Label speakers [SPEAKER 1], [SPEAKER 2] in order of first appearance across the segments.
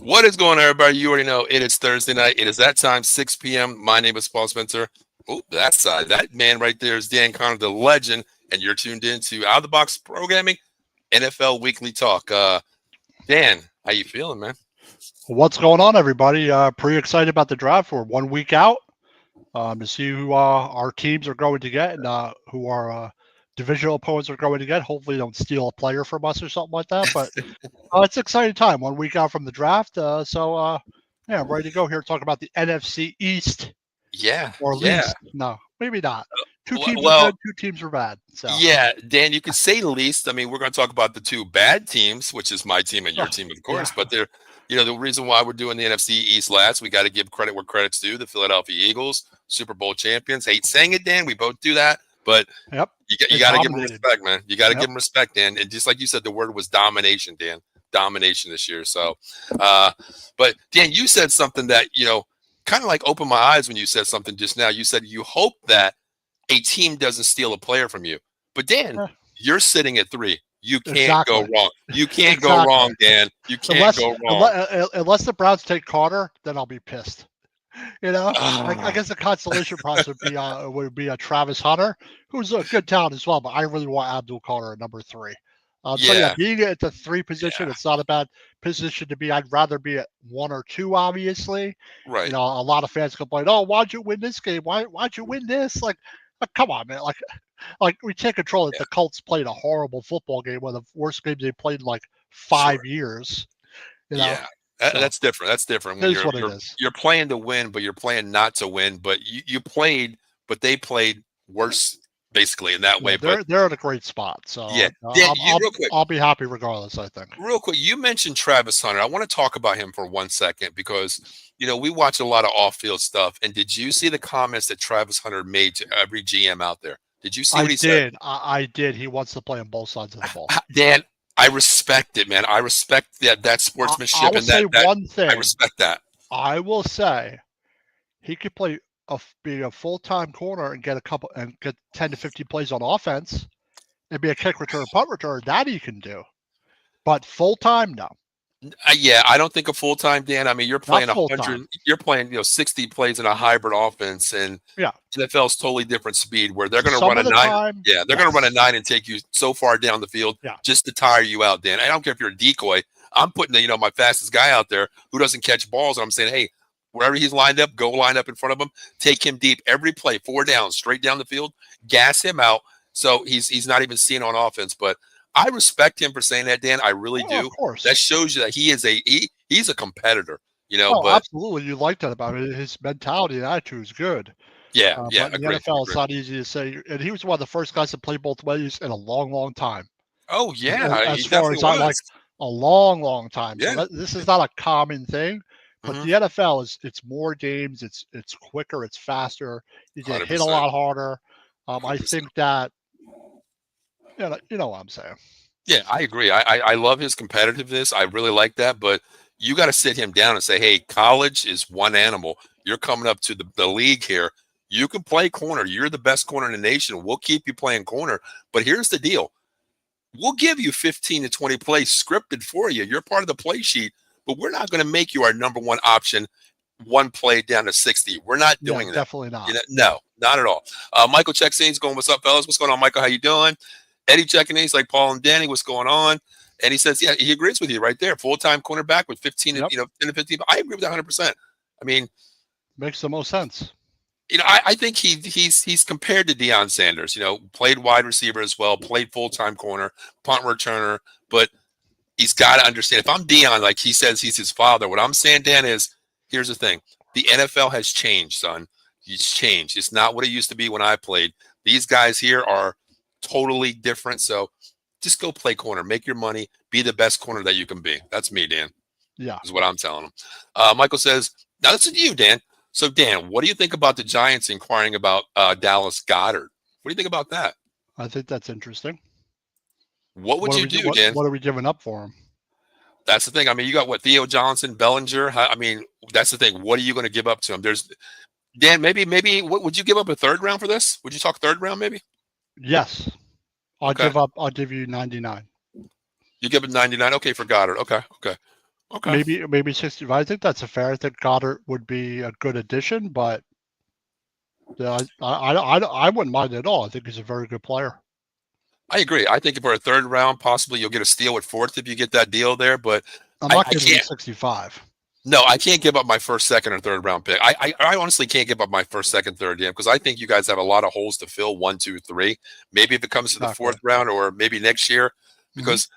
[SPEAKER 1] What is going on, everybody? You already know it is Thursday night. It is that time, 6 p.m. My name is Paul Spencer. Oh, that side. That man right there is Dan Connor, the legend, and you're tuned in to Out of the Box Programming, NFL Weekly Talk. Dan, how you feeling, man?
[SPEAKER 2] What's going on, everybody? Pretty excited about the draft. We're 1 week out to see who our teams are going to get and who our divisional opponents are going to get. Hopefully, they don't steal a player from us or something like that. But it's an exciting time. 1 week out from the draft. Yeah, I'm ready to go here to talk about the NFC East
[SPEAKER 1] Yeah,
[SPEAKER 2] or
[SPEAKER 1] yeah.
[SPEAKER 2] least. No, maybe not. Two teams are
[SPEAKER 1] Well,
[SPEAKER 2] good, two teams are bad. So,
[SPEAKER 1] yeah, Dan, you could say least. I mean, we're going to talk about the two bad teams, which is my team and your team, of
[SPEAKER 2] yeah.
[SPEAKER 1] course. But they're, the reason why we're doing the NFC East last, we got to give credit where credit's due. The Philadelphia Eagles, Super Bowl champions. Hate saying it, Dan. We both do that, but
[SPEAKER 2] Yep.
[SPEAKER 1] you got to give them respect, man. You got to give them respect, Dan. And just like you said, the word was domination, Dan. Domination this year. So, but Dan, you said something that kind of like opened my eyes when you said something just now. You said you hope that a team doesn't steal a player from you. But Dan, you're sitting at 3. You can't go wrong. You can't go wrong, Dan. You can't go wrong.
[SPEAKER 2] Unless the Browns take Carter, then I'll be pissed. I guess the consolation prize would be a Travis Hunter, who's a good talent as well. But I really want Abdul Carter at number 3. So yeah, being at the 3 position, it's not a bad position to be. I'd rather be at 1 or 2, obviously.
[SPEAKER 1] Right.
[SPEAKER 2] A lot of fans complain, "Oh, why'd you win this game? Why'd you win this?" Like, come on, man. Like we take control. The Colts played a horrible football game, one of the worst games they played in like 5 years.
[SPEAKER 1] Yeah. That's different. That's different.
[SPEAKER 2] When
[SPEAKER 1] you're playing to win, but you're playing not to win. But you played, but they played worse, basically, in that way.
[SPEAKER 2] They're in a great spot. So
[SPEAKER 1] yeah,
[SPEAKER 2] real quick, I'll be happy regardless, I think.
[SPEAKER 1] Real quick, you mentioned Travis Hunter. I want to talk about him for 1 second because we watch a lot of off-field stuff. And did you see the comments that Travis Hunter made to every GM out there? Did you see what he said?
[SPEAKER 2] I did. He wants to play on both sides of the ball.
[SPEAKER 1] Dan, I respect it, man. I respect that sportsmanship.
[SPEAKER 2] I will say one thing.
[SPEAKER 1] I respect that.
[SPEAKER 2] I will say he could be a full-time corner and get 10 to 15 plays on offense and be a kick return, punt return. That he can do. But full-time, no.
[SPEAKER 1] Yeah, I don't think a full-time, Dan. I mean, you're playing 100. You're playing 60 plays in a hybrid offense, and NFL's totally different speed where they're going to run a 9. They're going to run a 9 and take you so far down the field just to tire you out, Dan. I don't care if you're a decoy. I'm putting my fastest guy out there who doesn't catch balls, and I'm saying, hey, wherever he's lined up, go line up in front of him, take him deep every play, 4 downs, straight down the field, gas him out so he's not even seen on offense, but. I respect him for saying that, Dan. I really do.
[SPEAKER 2] Of course.
[SPEAKER 1] That shows you that he is he's a competitor,
[SPEAKER 2] absolutely. You like that about it. His mentality and attitude is good.
[SPEAKER 1] Yeah,
[SPEAKER 2] but in the NFL, it's not easy to say. And he was one of the first guys to play both ways in a long, long time.
[SPEAKER 1] Oh, yeah.
[SPEAKER 2] As far as I like a long, long time.
[SPEAKER 1] Yeah.
[SPEAKER 2] So this is not a common thing. But the NFL it's more games. It's quicker. It's faster. You get hit a lot harder. I think that. You know what I'm saying.
[SPEAKER 1] Yeah, I agree. I love his competitiveness. I really like that. But you got to sit him down and say, hey, college is one animal. You're coming up to the league here. You can play corner. You're the best corner in the nation. We'll keep you playing corner. But here's the deal. We'll give you 15 to 20 plays scripted for you. You're part of the play sheet. But we're not going to make you our number 1 option 1 play down to 60. We're not doing that.
[SPEAKER 2] Definitely not.
[SPEAKER 1] No, not at all. Michael Checksine's going, what's up, fellas? What's going on, Michael? How you doing? Eddie checking in. He's like, Paul and Danny, what's going on? And he says, yeah, he agrees with you right there. Full-time cornerback with 15 10 to 15. I agree with that 100%. I mean,
[SPEAKER 2] makes the most sense.
[SPEAKER 1] I think he's compared to Deion Sanders. Played wide receiver as well, played full-time corner, punt returner, but he's got to understand. If I'm Deion, like he says he's his father, what I'm saying, Dan, is here's the thing. The NFL has changed, son. It's changed. It's not what it used to be when I played. These guys here are totally different. So just go play corner, make your money, be the best corner that you can be. That's me, Dan.
[SPEAKER 2] Yeah.
[SPEAKER 1] Is what I'm telling him. Michael says, now that's to you, Dan. So, Dan, what do you think about the Giants inquiring about Dallas Goedert? What do you think about that?
[SPEAKER 2] I think that's interesting.
[SPEAKER 1] What would you do, Dan?
[SPEAKER 2] What are we giving up for him?
[SPEAKER 1] That's the thing. I mean, you got Theo Johnson, Bellinger. I mean, that's the thing. What are you going to give up to him? Dan, maybe, what would you give up a 3rd round for this? Would you talk 3rd round, maybe?
[SPEAKER 2] Yes. I'll give you 99.
[SPEAKER 1] You give it 99? Okay, for Goddard. Okay. Okay.
[SPEAKER 2] Maybe 65. I think that's a fair. I think Goddard would be a good addition, but I wouldn't mind it at all. I think he's a very good player.
[SPEAKER 1] I agree. I think for a third round, possibly you'll get a steal at fourth if you get that deal there. But
[SPEAKER 2] I'm not
[SPEAKER 1] I
[SPEAKER 2] giving him
[SPEAKER 1] can't.
[SPEAKER 2] 65.
[SPEAKER 1] No, I can't give up my first, second, or third round pick. I honestly can't give up my first, second, third, because I think you guys have a lot of holes to fill. 1, 2, 3. Maybe if it comes to the fourth round, or maybe next year, because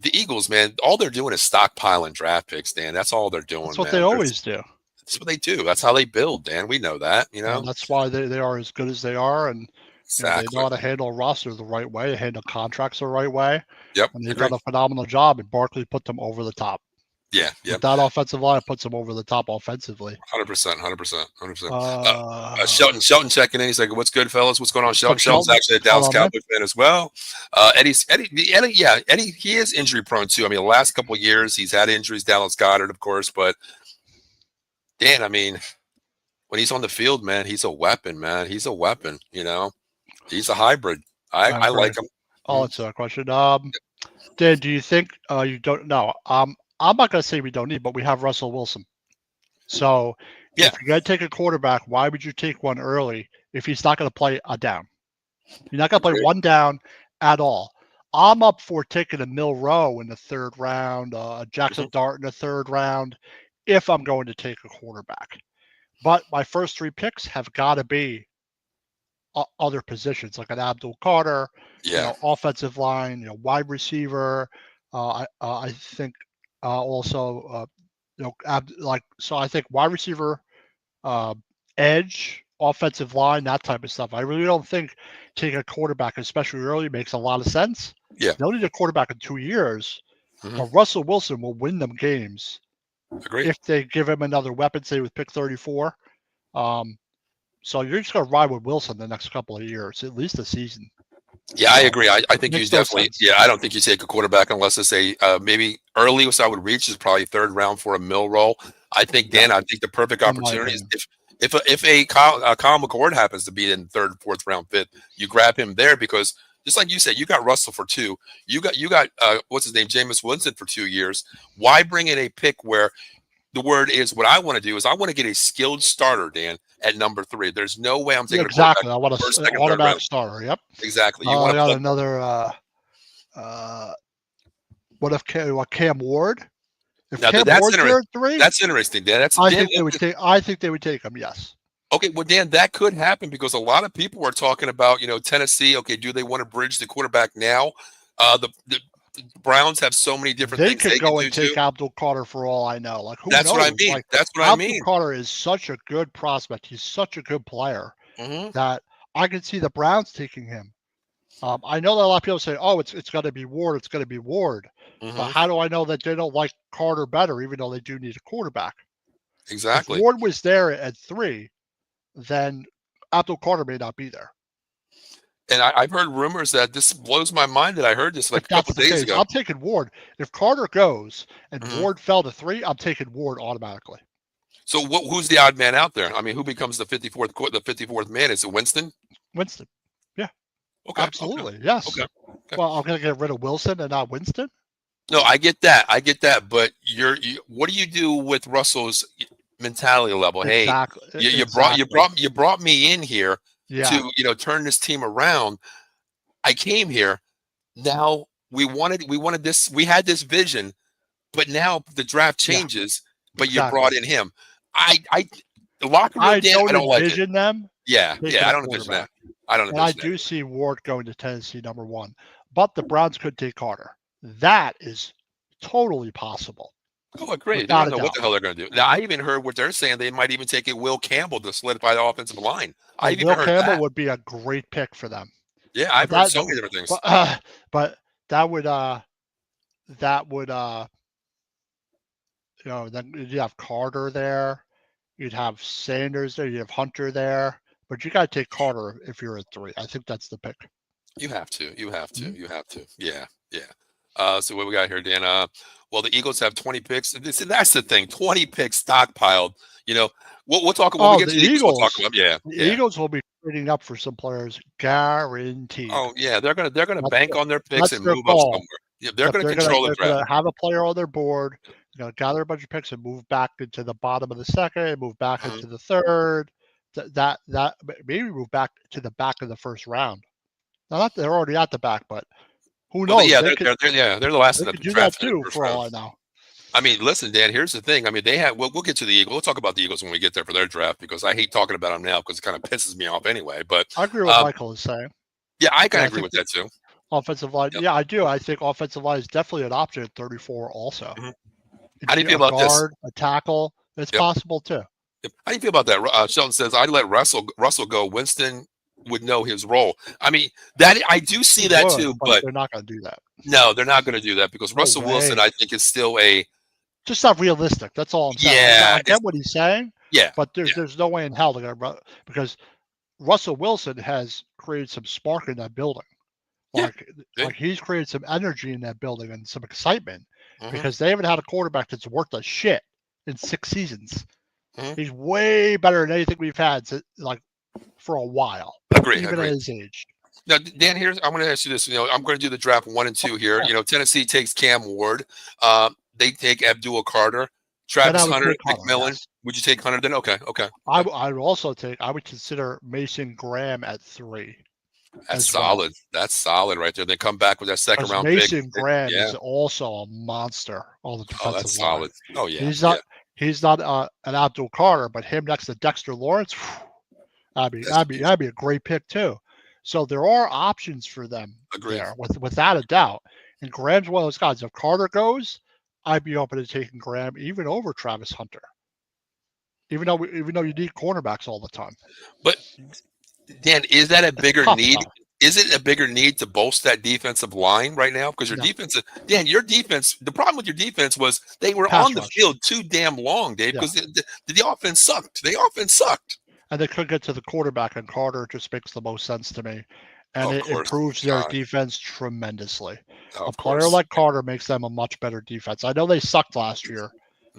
[SPEAKER 1] the Eagles, man, all they're doing is stockpiling draft picks, Dan. That's all they're doing.
[SPEAKER 2] That's what
[SPEAKER 1] man.
[SPEAKER 2] they always do.
[SPEAKER 1] That's what they do. That's how they build, Dan. We know that.
[SPEAKER 2] And that's why they are as good as they are, and
[SPEAKER 1] exactly.
[SPEAKER 2] they know how to handle a roster the right way, handle contracts the right way.
[SPEAKER 1] Yep.
[SPEAKER 2] And they've done a phenomenal job, and Barkley put them over the top.
[SPEAKER 1] Yeah, yeah.
[SPEAKER 2] That offensive line puts them over the top offensively.
[SPEAKER 1] 100%. Shelton checking in. He's like, "What's good, fellas? What's going on?" Shelton's actually a Dallas Cowboys fan as well. Eddie. He is injury prone too. I mean, the last couple of years he's had injuries. Dallas Goedert, of course, but Dan, I mean, when he's on the field, man, he's a weapon, man. He's a weapon. He's a hybrid. I like him.
[SPEAKER 2] I'll answer that question. Dan, do you think you don't know? I'm not going to say we don't need, but we have Russell Wilson. So if you're going to take a quarterback, why would you take one early if he's not going to play a down? You're not going to play one down at all. I'm up for taking a Milroe in the third round, Jackson Dart in the third round, if I'm going to take a quarterback. But my first 3 picks have got to be other positions, like an Abdul Carter, offensive line, wide receiver. I think also, so I think wide receiver, edge, offensive line, that type of stuff. I really don't think taking a quarterback, especially early, makes a lot of sense.
[SPEAKER 1] Yeah.
[SPEAKER 2] They'll need a quarterback in 2 years, but Russell Wilson will win them games.
[SPEAKER 1] Agreed.
[SPEAKER 2] If they give him another weapon, say with pick 34. So you're just going to ride with Wilson the next couple of years, at least a season.
[SPEAKER 1] Yeah, I agree. I think you definitely. Yeah, I don't think you take a quarterback unless it's maybe early. So I would reach is probably third round for a Milroe. I think Dan. I think the perfect opportunity is if a Kyle McCord happens to be in third, fourth round fit, you grab him there because just like you said, you got Russell for 2. You got what's his name, Jameis Winston for 2 years. Why bring in a pick where the word is what I want to do is I want to get a skilled starter, Dan, at number 3. There's no way I'm taking
[SPEAKER 2] exactly. I want an automatic starter. Yep.
[SPEAKER 1] Exactly.
[SPEAKER 2] You want another. What if Cam Ward? If
[SPEAKER 1] now,
[SPEAKER 2] Cam Ward's there at 3,
[SPEAKER 1] that's interesting, Dan.
[SPEAKER 2] I think they would take him. Yes.
[SPEAKER 1] Okay, well, Dan, that could happen because a lot of people are talking about Tennessee. Okay, do they want to bridge the quarterback now? The Browns have so many different things
[SPEAKER 2] they could go and take Abdul Carter for all I know. Like who
[SPEAKER 1] That's
[SPEAKER 2] knows?
[SPEAKER 1] What I mean. That's what
[SPEAKER 2] Abdul
[SPEAKER 1] I mean.
[SPEAKER 2] Carter is such a good prospect. He's such a good player that I can see the Browns taking him. I know that a lot of people say, "Oh, it's going to be Ward. It's going to be Ward." But how do I know that they don't like Carter better, even though they do need a quarterback?
[SPEAKER 1] Exactly.
[SPEAKER 2] If Ward was there at 3, then Abdul Carter may not be there.
[SPEAKER 1] And I've heard rumors that this blows my mind that I heard this like a couple days ago.
[SPEAKER 2] I'm taking Ward. If Carter goes and Ward fell to 3, I'm taking Ward automatically.
[SPEAKER 1] So who's the odd man out there? I mean, who becomes the 54th man? Is it Winston?
[SPEAKER 2] Winston. Yeah.
[SPEAKER 1] Okay.
[SPEAKER 2] Absolutely. Okay. Yes. Okay. Well, I'm going to get rid of Wilson and not Winston.
[SPEAKER 1] No, I get that. But what do you do with Russell's mentality level?
[SPEAKER 2] Exactly.
[SPEAKER 1] Hey, you brought me in here to turn this team around. I came here. Now we wanted this. We had this vision, but now the draft changes. But you brought in him. The locker room. I don't
[SPEAKER 2] envision them.
[SPEAKER 1] Yeah, I don't envision that.
[SPEAKER 2] I do see Ward going to Tennessee number 1, but the Browns could take Carter. That is totally possible.
[SPEAKER 1] Oh, great! I don't know what the hell they're going to do. Now, I even heard what they're saying. They might even take a Will Campbell to solidify the offensive line.
[SPEAKER 2] Will Campbell would be a great pick for them.
[SPEAKER 1] Yeah, I've heard so many different things.
[SPEAKER 2] But that would then you'd have Carter there, you'd have Sanders there, you'd have Hunter there, but you got to take Carter if you're at 3. I think that's the pick.
[SPEAKER 1] You have to. Yeah. So what we got here, Dan? Well, the Eagles have 20 picks. That's the thing. 20 picks stockpiled. We'll talk about. When we get to the Eagles. We'll talk about.
[SPEAKER 2] The Eagles will be trading up for some players, guaranteed.
[SPEAKER 1] Oh yeah, they're gonna bank on their picks and move up somewhere. Yeah, they're gonna control the draft.
[SPEAKER 2] Have a player on their board. gather a bunch of picks and move back into the bottom of the second, move back into the third. That maybe move back to the back of the first round. Now, not they're already at the back, but who knows?
[SPEAKER 1] Yeah, they're the last
[SPEAKER 2] they
[SPEAKER 1] in the
[SPEAKER 2] could do
[SPEAKER 1] draft
[SPEAKER 2] that too, for all I know.
[SPEAKER 1] I mean, listen, Dan, here's the thing. I mean, they have, we'll get to the Eagles. We'll talk about the Eagles when we get there for their draft, because I hate talking about them now because it kind of pisses me off anyway. But
[SPEAKER 2] I agree with what Michael is saying.
[SPEAKER 1] Yeah, I kind of agree with that too.
[SPEAKER 2] Offensive line. Yep. Yeah, I do. I think offensive line is definitely an option at 34 also.
[SPEAKER 1] Mm-hmm. How do you feel about
[SPEAKER 2] guard, this? A tackle. It's possible too.
[SPEAKER 1] Yep. How do you feel about that? Sheldon says, I'd let Russell go. Winston would know his role. I mean, that I do see that too, but
[SPEAKER 2] they're not going to do that.
[SPEAKER 1] No, they're not going to do that because Russell Wilson, I think, is still
[SPEAKER 2] just not realistic. That's all I'm saying.
[SPEAKER 1] Yeah,
[SPEAKER 2] I get what he's saying.
[SPEAKER 1] Yeah,
[SPEAKER 2] but there's no way in hell they're going to, because Russell Wilson has created some spark in that building. Like he's created some energy in that building and some excitement, because they haven't had a quarterback that's worth a shit in 6 seasons. He's way better than anything we've had for a while.
[SPEAKER 1] Agree.
[SPEAKER 2] Even at his age.
[SPEAKER 1] Now, Dan, I want to ask you this. I'm going to do the draft 1 and 2 here. Tennessee takes Cam Ward. They take Abdul Carter, Travis Hunter, McMillan. Yes. Would you take Hunter then? Okay.
[SPEAKER 2] I would consider Mason Graham at 3.
[SPEAKER 1] That's solid. That's solid right there. They come back with that second round pick.
[SPEAKER 2] Mason Graham is also a monster on the defensive line.
[SPEAKER 1] That's solid. Oh yeah.
[SPEAKER 2] He's not an Abdul Carter, but him next to Dexter Lawrence, that'd be a great pick too. So there are options for them there, without a doubt. And Graham's one of those guys. If Carter goes, I'd be open to taking Graham even over Travis Hunter. Even though you need cornerbacks all the time.
[SPEAKER 1] But Dan, is that a bigger need? Is it a bigger need to bolster that defensive line right now? Because your defense, the problem with your defense was they were on the field too damn long, Dave, because the offense sucked. The offense sucked.
[SPEAKER 2] And they couldn't get to the quarterback, and Carter just makes the most sense to me. And it improves their defense tremendously. A player like Carter makes them a much better defense. I know they sucked last year,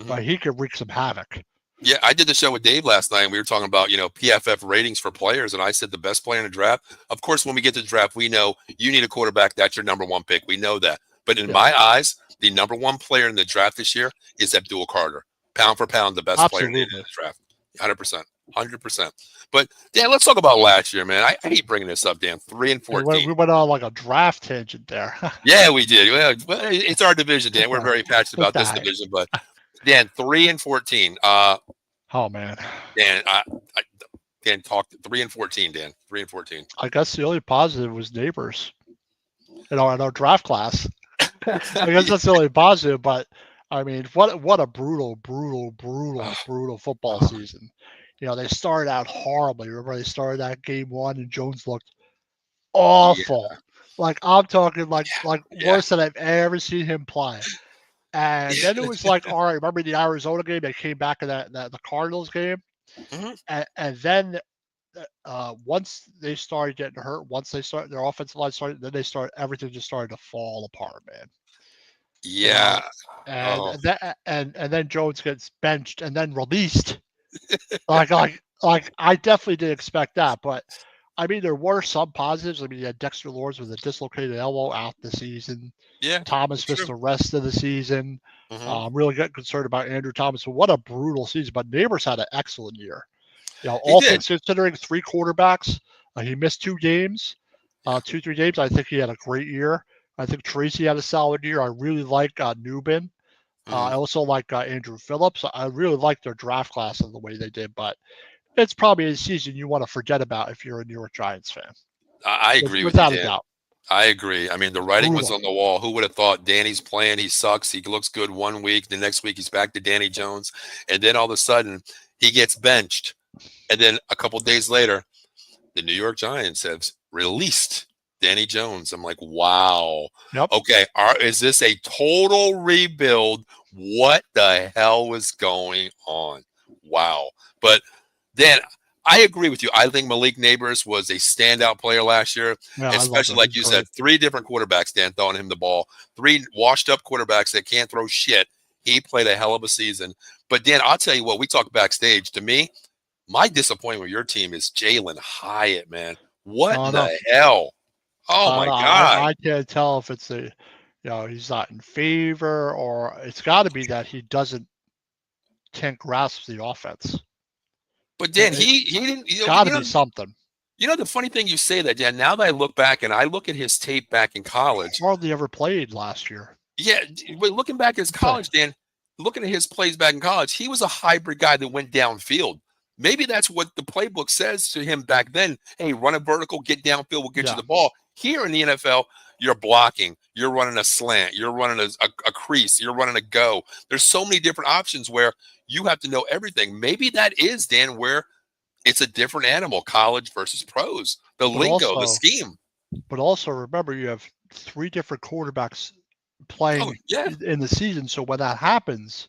[SPEAKER 2] but he could wreak some havoc.
[SPEAKER 1] Yeah, I did the show with Dave last night, and we were talking about, PFF ratings for players, and I said the best player in the draft. Of course, when we get to the draft, we know you need a quarterback. That's your number 1 pick. We know that. But in my eyes, the number 1 player in the draft this year is Abdul Carter. Pound for pound, the best player in the draft. 100%. 100%. But, Dan, let's talk about last year, man. I hate bringing this up, Dan. 3 and 14.
[SPEAKER 2] We went on like a draft tangent there.
[SPEAKER 1] Yeah, we did. Well, it's our division, Dan. We're very passionate about this division. But, Dan, 3 and 14.
[SPEAKER 2] Oh man,
[SPEAKER 1] Dan, Dan talked 3 and 14. Dan, 3 and 14.
[SPEAKER 2] I guess the only positive was Neighbors, in our draft class. I guess that's the only positive. But I mean, what a brutal football season. They started out horribly. Remember, they started out game 1 and Jones looked awful. Yeah. Like I'm talking worse than I've ever seen him play. And then it was like, all right, remember the Arizona game? They came back in the Cardinals game. And then once they started getting hurt, once their offensive line started, then everything just started to fall apart, man.
[SPEAKER 1] Yeah.
[SPEAKER 2] And then Jones gets benched and then released. like I definitely didn't expect that, but I mean, there were some positives. I mean, you had Dexter Lawrence with a dislocated elbow out the season.
[SPEAKER 1] Yeah,
[SPEAKER 2] Thomas missed the rest of the season. I'm really getting concerned about Andrew Thomas. But what a brutal season. But Neighbors had an excellent year. All things considering, 3 quarterbacks. He missed 2 games, 2-3 games. I think he had a great year. I think Tracy had a solid year. I really like Newbin. I also like Andrew Phillips. I really like their draft class and the way they did. But it's probably a season you want to forget about if you're a New York Giants fan.
[SPEAKER 1] I agree
[SPEAKER 2] without a doubt.
[SPEAKER 1] I agree. I mean, the writing was on the wall. Who would have thought Danny's playing? He sucks. He looks good 1 week. The next week, he's back to Danny Jones. And then all of a sudden, he gets benched. And then a couple days later, the New York Giants have released Danny Jones. I'm like, wow.
[SPEAKER 2] Yep.
[SPEAKER 1] Okay, is this a total rebuild? What the hell was going on? Wow. But then I agree with you. I think Malik Neighbors was a standout player last year, especially like you said, 3 different quarterbacks, Dan, throwing him the ball, 3 washed-up quarterbacks that can't throw shit. He played a hell of a season. But, Dan, I'll tell you what, we talked backstage. To me, my disappointment with your team is Jalen Hyatt, man. What the hell? Oh, my God.
[SPEAKER 2] I can't tell if it's he's not in favor, or it's got to be that he can't grasp the offense.
[SPEAKER 1] But Dan, he didn't.
[SPEAKER 2] Got to be something.
[SPEAKER 1] The funny thing you say that, Dan. Now that I look back and I look at his tape back in college,
[SPEAKER 2] hardly ever played last year.
[SPEAKER 1] Yeah, but looking back at his college, Dan, looking at his plays back in college, he was a hybrid guy that went downfield. Maybe that's what the playbook says to him back then. Hey, run a vertical, get downfield, we'll get you the ball. Here in the NFL, you're blocking, you're running a slant, you're running a crease, you're running a go. There's so many different options where you have to know everything. Maybe that is, Dan, where it's a different animal, college versus pros. The lingo, the scheme.
[SPEAKER 2] But also remember, you have 3 different quarterbacks playing in the season. So when that happens,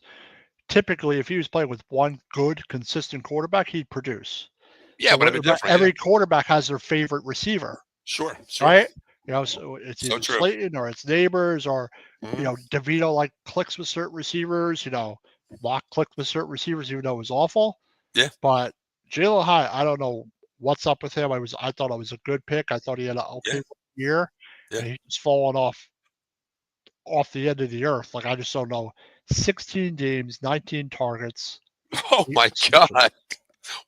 [SPEAKER 2] typically if he was playing with one good, consistent quarterback, he'd produce.
[SPEAKER 1] Yeah, but
[SPEAKER 2] every quarterback has their favorite receiver.
[SPEAKER 1] Sure.
[SPEAKER 2] Right? So it's either Slayton or it's Neighbors or, DeVito clicks with certain receivers, Locke clicked with certain receivers, even though it was awful.
[SPEAKER 1] Yeah.
[SPEAKER 2] But Jalen Hyatt, I don't know what's up with him. I thought it was a good pick. I thought he had an okay year. Yeah. And he's fallen off the end of the earth. I just don't know. 16 games, 19 targets.
[SPEAKER 1] Oh my God.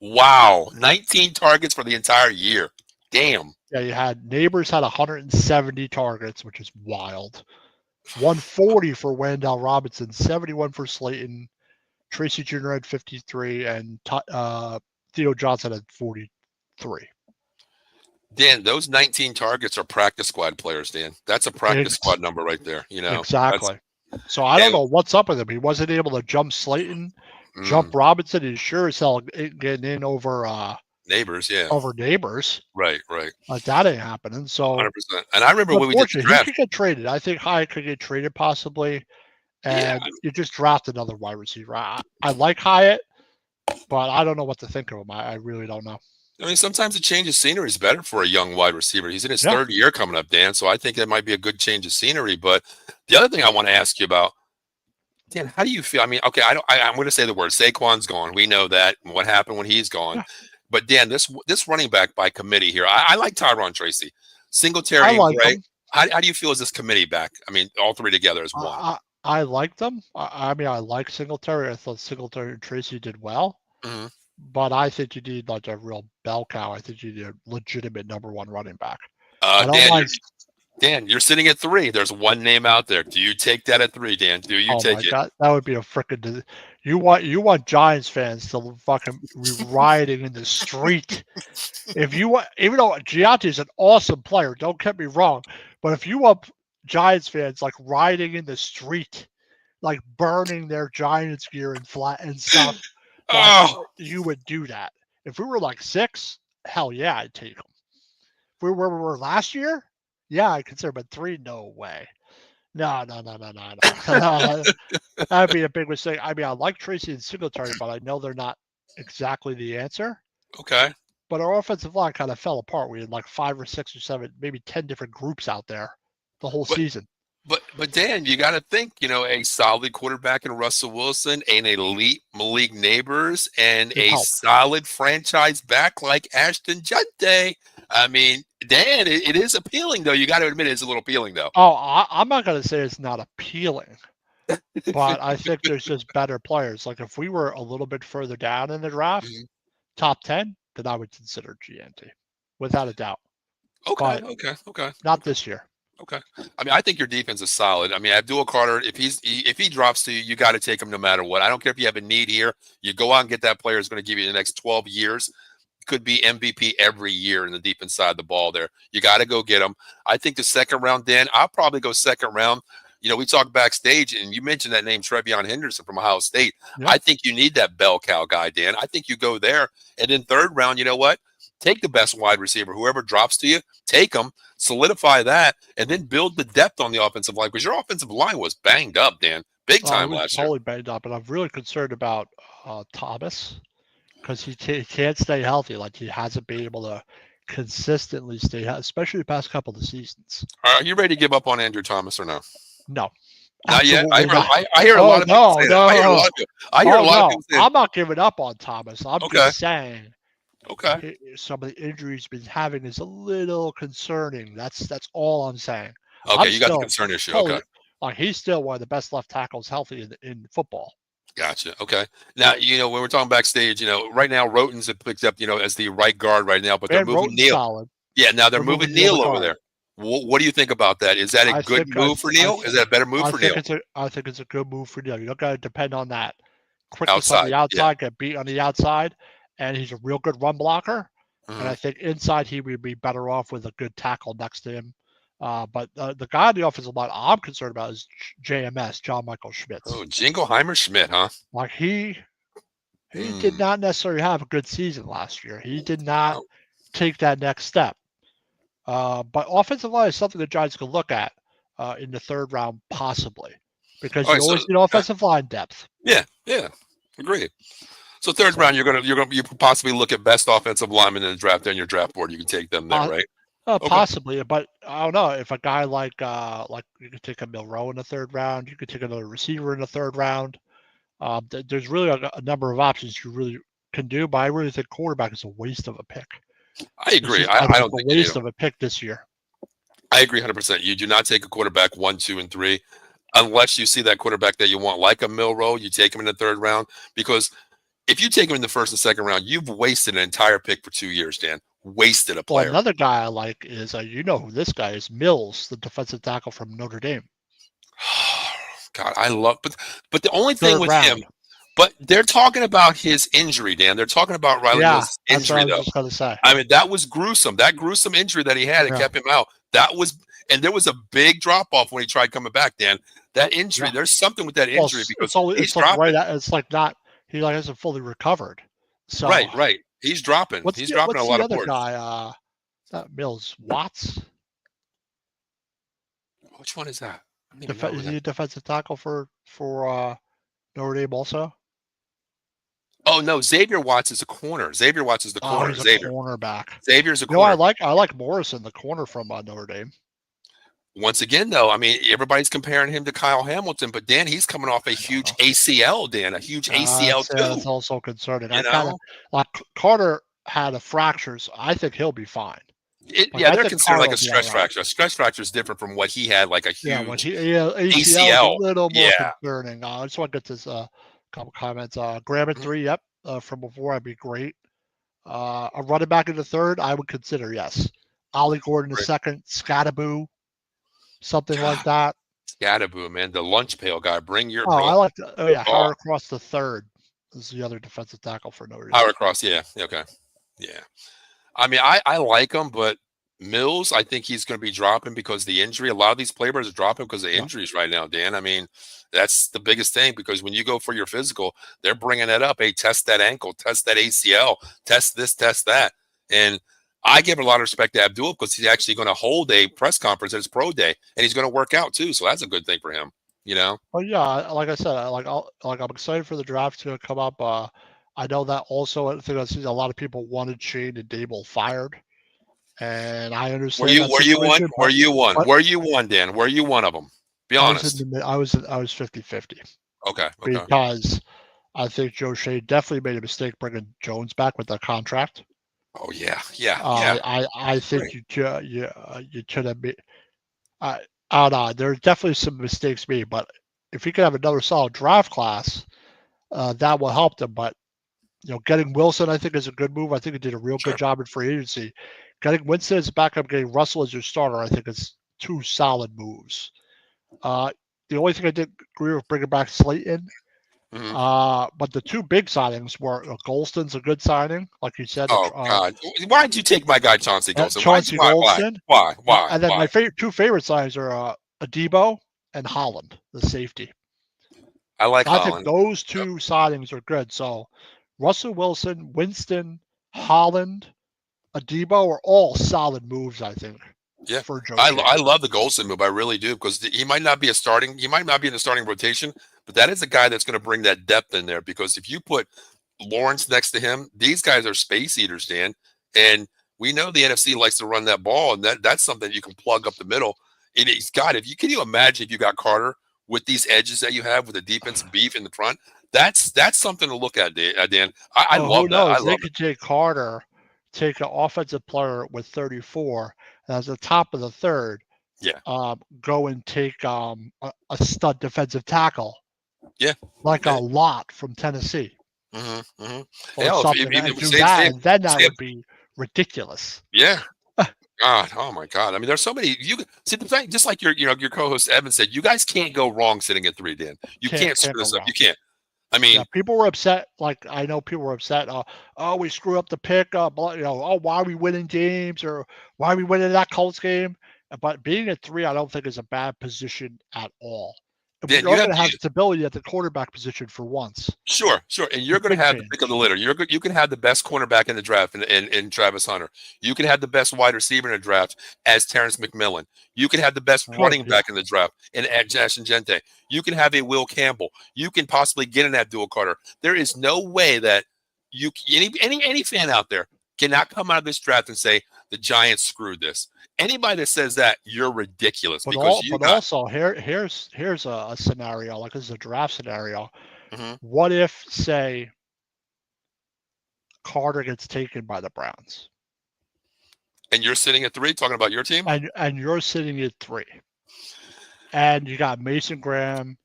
[SPEAKER 1] Wow. 19 targets for the entire year. Damn.
[SPEAKER 2] Yeah, you had Neighbors had 170 targets, which is wild. 140 for Wendell Robinson, 71 for Slayton. Tracy Jr. had 53, and Theo Johnson had 43.
[SPEAKER 1] Dan, those 19 targets are practice squad players, Dan. That's a practice squad number right there.
[SPEAKER 2] Exactly. So I don't know what's up with him. He wasn't able to jump Slayton, jump Robinson. He's sure as hell getting in over
[SPEAKER 1] Neighbors,
[SPEAKER 2] over Neighbors.
[SPEAKER 1] Right.
[SPEAKER 2] That ain't happening. So
[SPEAKER 1] 100%. And I remember when we did the draft,
[SPEAKER 2] he could get traded. I think Hyatt could get traded possibly, and you just draft another wide receiver. I like Hyatt, but I don't know what to think of him. I really don't know.
[SPEAKER 1] I mean, sometimes a change of scenery is better for a young wide receiver. He's in his third year coming up, Dan, so I think that might be a good change of scenery. But the other thing I want to ask you about, Dan, how do you feel? I mean, okay, I'm going to say the word. Saquon's gone. We know that. What happened when he's gone? Yeah. But Dan, this running back by committee here, I like Tyron Tracy, Singletary, and Gray. How do you feel as this committee back? I mean, all 3 together as one.
[SPEAKER 2] I like them. I mean, I like Singletary. I thought Singletary and Tracy did well. Mm-hmm. But I think you need a real bell cow. I think you need a legitimate number 1 running back.
[SPEAKER 1] Dan, you're sitting at 3. There's one name out there. Do you take that at 3, Dan? Do you take it?
[SPEAKER 2] God, that would be a freaking. You want Giants fans to fucking be rioting in the street. If you want, even though Gianti is an awesome player, don't get me wrong, but if you want Giants fans rioting in the street, burning their Giants gear and stuff. You would do that. If we were 6, hell yeah, I'd take them. If we were last year, yeah, I consider, but 3, no way. No. That'd be a big mistake. I mean, I like Tracy and Singletary, but I know they're not exactly the answer.
[SPEAKER 1] Okay.
[SPEAKER 2] But our offensive line kind of fell apart. We had 5 or 6 or 7, maybe 10 different groups out there the whole season.
[SPEAKER 1] But Dan, you got to think, a solid quarterback in Russell Wilson, an elite Malik Neighbors, and a solid franchise back like Ashton Jante. I mean, Dan, it is appealing, though. You got to admit it's a little appealing, though.
[SPEAKER 2] Oh, I'm not going to say it's not appealing, but I think there's just better players. If we were a little bit further down in the draft, top 10, then I would consider GNT, without a doubt.
[SPEAKER 1] Okay.
[SPEAKER 2] Not this year.
[SPEAKER 1] Okay. I mean, I think your defense is solid. I mean, Abdul Carter, if he drops to you, you got to take him no matter what. I don't care if you have a need here. You go out and get that player who's going to give you the next 12 years. Could be MVP every year in the defense side of the ball there. You got to go get him. I think the second round, Dan, I'll probably go second round. We talked backstage, and you mentioned that name, Trevion Henderson from Ohio State. Yep. I think you need that bell cow guy, Dan. I think you go there. And then third round, you know what? Take the best wide receiver. Whoever drops to you, take them, solidify that, and then build the depth on the offensive line. Because your offensive line was banged up, Dan. Big time last year.
[SPEAKER 2] Totally banged up. And I'm really concerned about Thomas because he can't stay healthy. He hasn't been able to consistently stay healthy, especially the past couple of seasons.
[SPEAKER 1] Are you ready to give up on Andrew Thomas or no?
[SPEAKER 2] No.
[SPEAKER 1] Not yet. I hear a lot of people say that. I hear a lot of people say that.
[SPEAKER 2] I'm not giving up on Thomas. I'm just saying.
[SPEAKER 1] Okay.
[SPEAKER 2] Some of the injuries he's been having is a little concerning. That's all I'm saying.
[SPEAKER 1] Okay, you got the concern issue. Okay.
[SPEAKER 2] Like he's still one of the best left tackles healthy in football.
[SPEAKER 1] Gotcha. Okay. Now, when we're talking backstage, right now Roten's have picked up, as the right guard right now, but they're moving
[SPEAKER 2] Roten's
[SPEAKER 1] Neal.
[SPEAKER 2] solid.
[SPEAKER 1] Yeah, now they're moving Neal over there. What do you think about that? Is that a good move for Neal? Is that a better move for Neal?
[SPEAKER 2] I think it's a good move for Neal. You don't got to depend on that quickness
[SPEAKER 1] outside,
[SPEAKER 2] on the outside, get beat on the outside, and he's a real good run blocker.
[SPEAKER 1] Mm-hmm.
[SPEAKER 2] And I think inside he would be better off with a good tackle next to him. But the guy on the offensive line I'm concerned about is JMS, John Michael Schmitz.
[SPEAKER 1] Oh, Jingleheimer Schmidt, huh?
[SPEAKER 2] Like he did not necessarily have a good season last year. He did not take that next step. But offensive line is something the Giants could look at in the third round, possibly, because you always need offensive line depth.
[SPEAKER 1] Yeah, agree. So third round, you possibly look at best offensive linemen in the draft on your draft board. You can take them there, right?
[SPEAKER 2] Possibly, but I don't know if a guy like you could take a Milroe in the third round, you could take another receiver in the third round. There's really a number of options you really can do, but I really think quarterback is a waste of a pick.
[SPEAKER 1] I agree. I don't think
[SPEAKER 2] a waste of a pick this year.
[SPEAKER 1] I agree 100%. You do not take a quarterback 1, 2, and 3 unless you see that quarterback that you want, like a Milroe. You take him in the third round, because if you take him in the first and second round, you've wasted an entire pick for 2 years, Dan. Wasted a player.
[SPEAKER 2] Well, another guy I like is who this guy is, Mills, the defensive tackle from Notre Dame.
[SPEAKER 1] God, I love, but the only thing with him, but they're talking about his injury, Dan. They're talking about Riley Mills' injury,
[SPEAKER 2] though. Just gonna say.
[SPEAKER 1] I mean, that was gruesome. That gruesome injury that he had and kept him out. And there was a big drop off when he tried coming back, Dan. That injury, there's something with that injury because he's dropping.
[SPEAKER 2] It's like not he hasn't fully recovered. So
[SPEAKER 1] right. He's dropping. He's dropping a lot of points.
[SPEAKER 2] Guy, that Mills Watts.
[SPEAKER 1] Which one is that?
[SPEAKER 2] Is he a defensive tackle for Notre Dame also?
[SPEAKER 1] Oh no, Xavier Watts is a corner. Xavier Watts is the corner.
[SPEAKER 2] He's a cornerback.
[SPEAKER 1] Xavier's a corner.
[SPEAKER 2] I like Morrison, the corner from Notre Dame.
[SPEAKER 1] Once again, though, I mean, everybody's comparing him to Kyle Hamilton, but Dan, he's coming off a huge ACL. Dan, a huge ACL too.
[SPEAKER 2] That's also concerning. Like Carter had a fracture, so I think he'll be fine.
[SPEAKER 1] They're considered like a stress fracture. A stress fracture is different from what he had, like a huge ACL.
[SPEAKER 2] A little more concerning. I just want to get this couple comments. Graham at 3, from before, I'd be great. A running back in the third, I would consider, yes. Ollie Gordon in the second, Scattaboo, something like that.
[SPEAKER 1] Scattaboo, man, the lunch pail guy.
[SPEAKER 2] I like Howard Cross the third is the other defensive tackle for Notre Dame.
[SPEAKER 1] Howard Cross, okay. Yeah. I mean, I like him, but Mills, I think he's going to be dropping because of the injury. A lot of these players are dropping because of injuries right now, Dan. I mean, that's the biggest thing, because when you go for your physical, they're bringing that up. Hey, test that ankle, test that ACL, test this, test that. And I give a lot of respect to Abdul because he's actually going to hold a press conference at his pro day, and he's going to work out too. So that's a good thing for him, Well,
[SPEAKER 2] like I said, I'm excited for the draft to come up. I know that also. I think a lot of people wanted Shane and Dable fired, and I understand.
[SPEAKER 1] Were you one? Were you one, Dan? Were you one of them? Be honest.
[SPEAKER 2] I was 50-50.
[SPEAKER 1] Okay.
[SPEAKER 2] Because I think Joe Shane definitely made a mistake bringing Jones back with that contract.
[SPEAKER 1] Oh yeah.
[SPEAKER 2] I think you should have been. I don't know. There's definitely some mistakes made, but if he could have another solid draft class, that will help them. But getting Wilson, I think, is a good move. I think he did a real good job in free agency. Getting Winston as backup, getting Russell as your starter, I think is 2 solid moves. The only thing I didn't agree with bringing back Slayton. But the 2 big signings were Golston's a good signing, like you said.
[SPEAKER 1] Oh God! Why did you take my guy Chauncey Golston?
[SPEAKER 2] Golston.
[SPEAKER 1] Why?
[SPEAKER 2] And then my two favorite signings are Adebo and Holland, the safety.
[SPEAKER 1] I like Holland.
[SPEAKER 2] I think those 2 signings are good. So Russell Wilson, Winston, Holland, Adebo are all solid moves, I think.
[SPEAKER 1] Yeah,
[SPEAKER 2] for Joe.
[SPEAKER 1] I love the Golston move. I really do, because he might not be in the starting rotation, but that is a guy that's going to bring that depth in there. Because if you put Lawrence next to him, these guys are space eaters, Dan, and we know the NFC likes to run that ball, and that's something you can plug up the middle. And can you imagine if you got Carter with these edges that you have with the defensive beef in the front? That's something to look at, Dan. I love that.
[SPEAKER 2] They could take Carter, take an offensive player with 34. As the top of the third, go and take a stud defensive tackle.
[SPEAKER 1] Yeah.
[SPEAKER 2] Like a lot from Tennessee. Or
[SPEAKER 1] Hell,
[SPEAKER 2] something, and do that, and then that would be ridiculous.
[SPEAKER 1] Yeah. God, oh my God! I mean, there's so many. You see the thing, just like your co-host Evan said, you guys can't go wrong sitting at 3, Dan. You can't screw this up. You can't. I mean,
[SPEAKER 2] people were upset. Like I know people were upset. Oh, we screw up the pick. Oh, why are we winning games, or why are we winning that Colts game? But being at 3, I don't think is a bad position at all. You're going to have stability at the quarterback position for once.
[SPEAKER 1] Sure. And you're going to have the pick of the litter. You can have the best cornerback in the draft in Travis Hunter. You can have the best wide receiver in the draft as Terrence McMillan. You can have the best running back in the draft in Jackson Gente. You can have a Will Campbell. You can possibly get in Abdul Carter. There is no way that any fan out there cannot come out of this draft and say the Giants screwed this. Anybody that says that, you're ridiculous.
[SPEAKER 2] But also here's a scenario, like this is a draft scenario. What if, say, Carter gets taken by the Browns,
[SPEAKER 1] and you're sitting at 3, talking about your team,
[SPEAKER 2] and you're sitting at 3, and you got Mason Graham,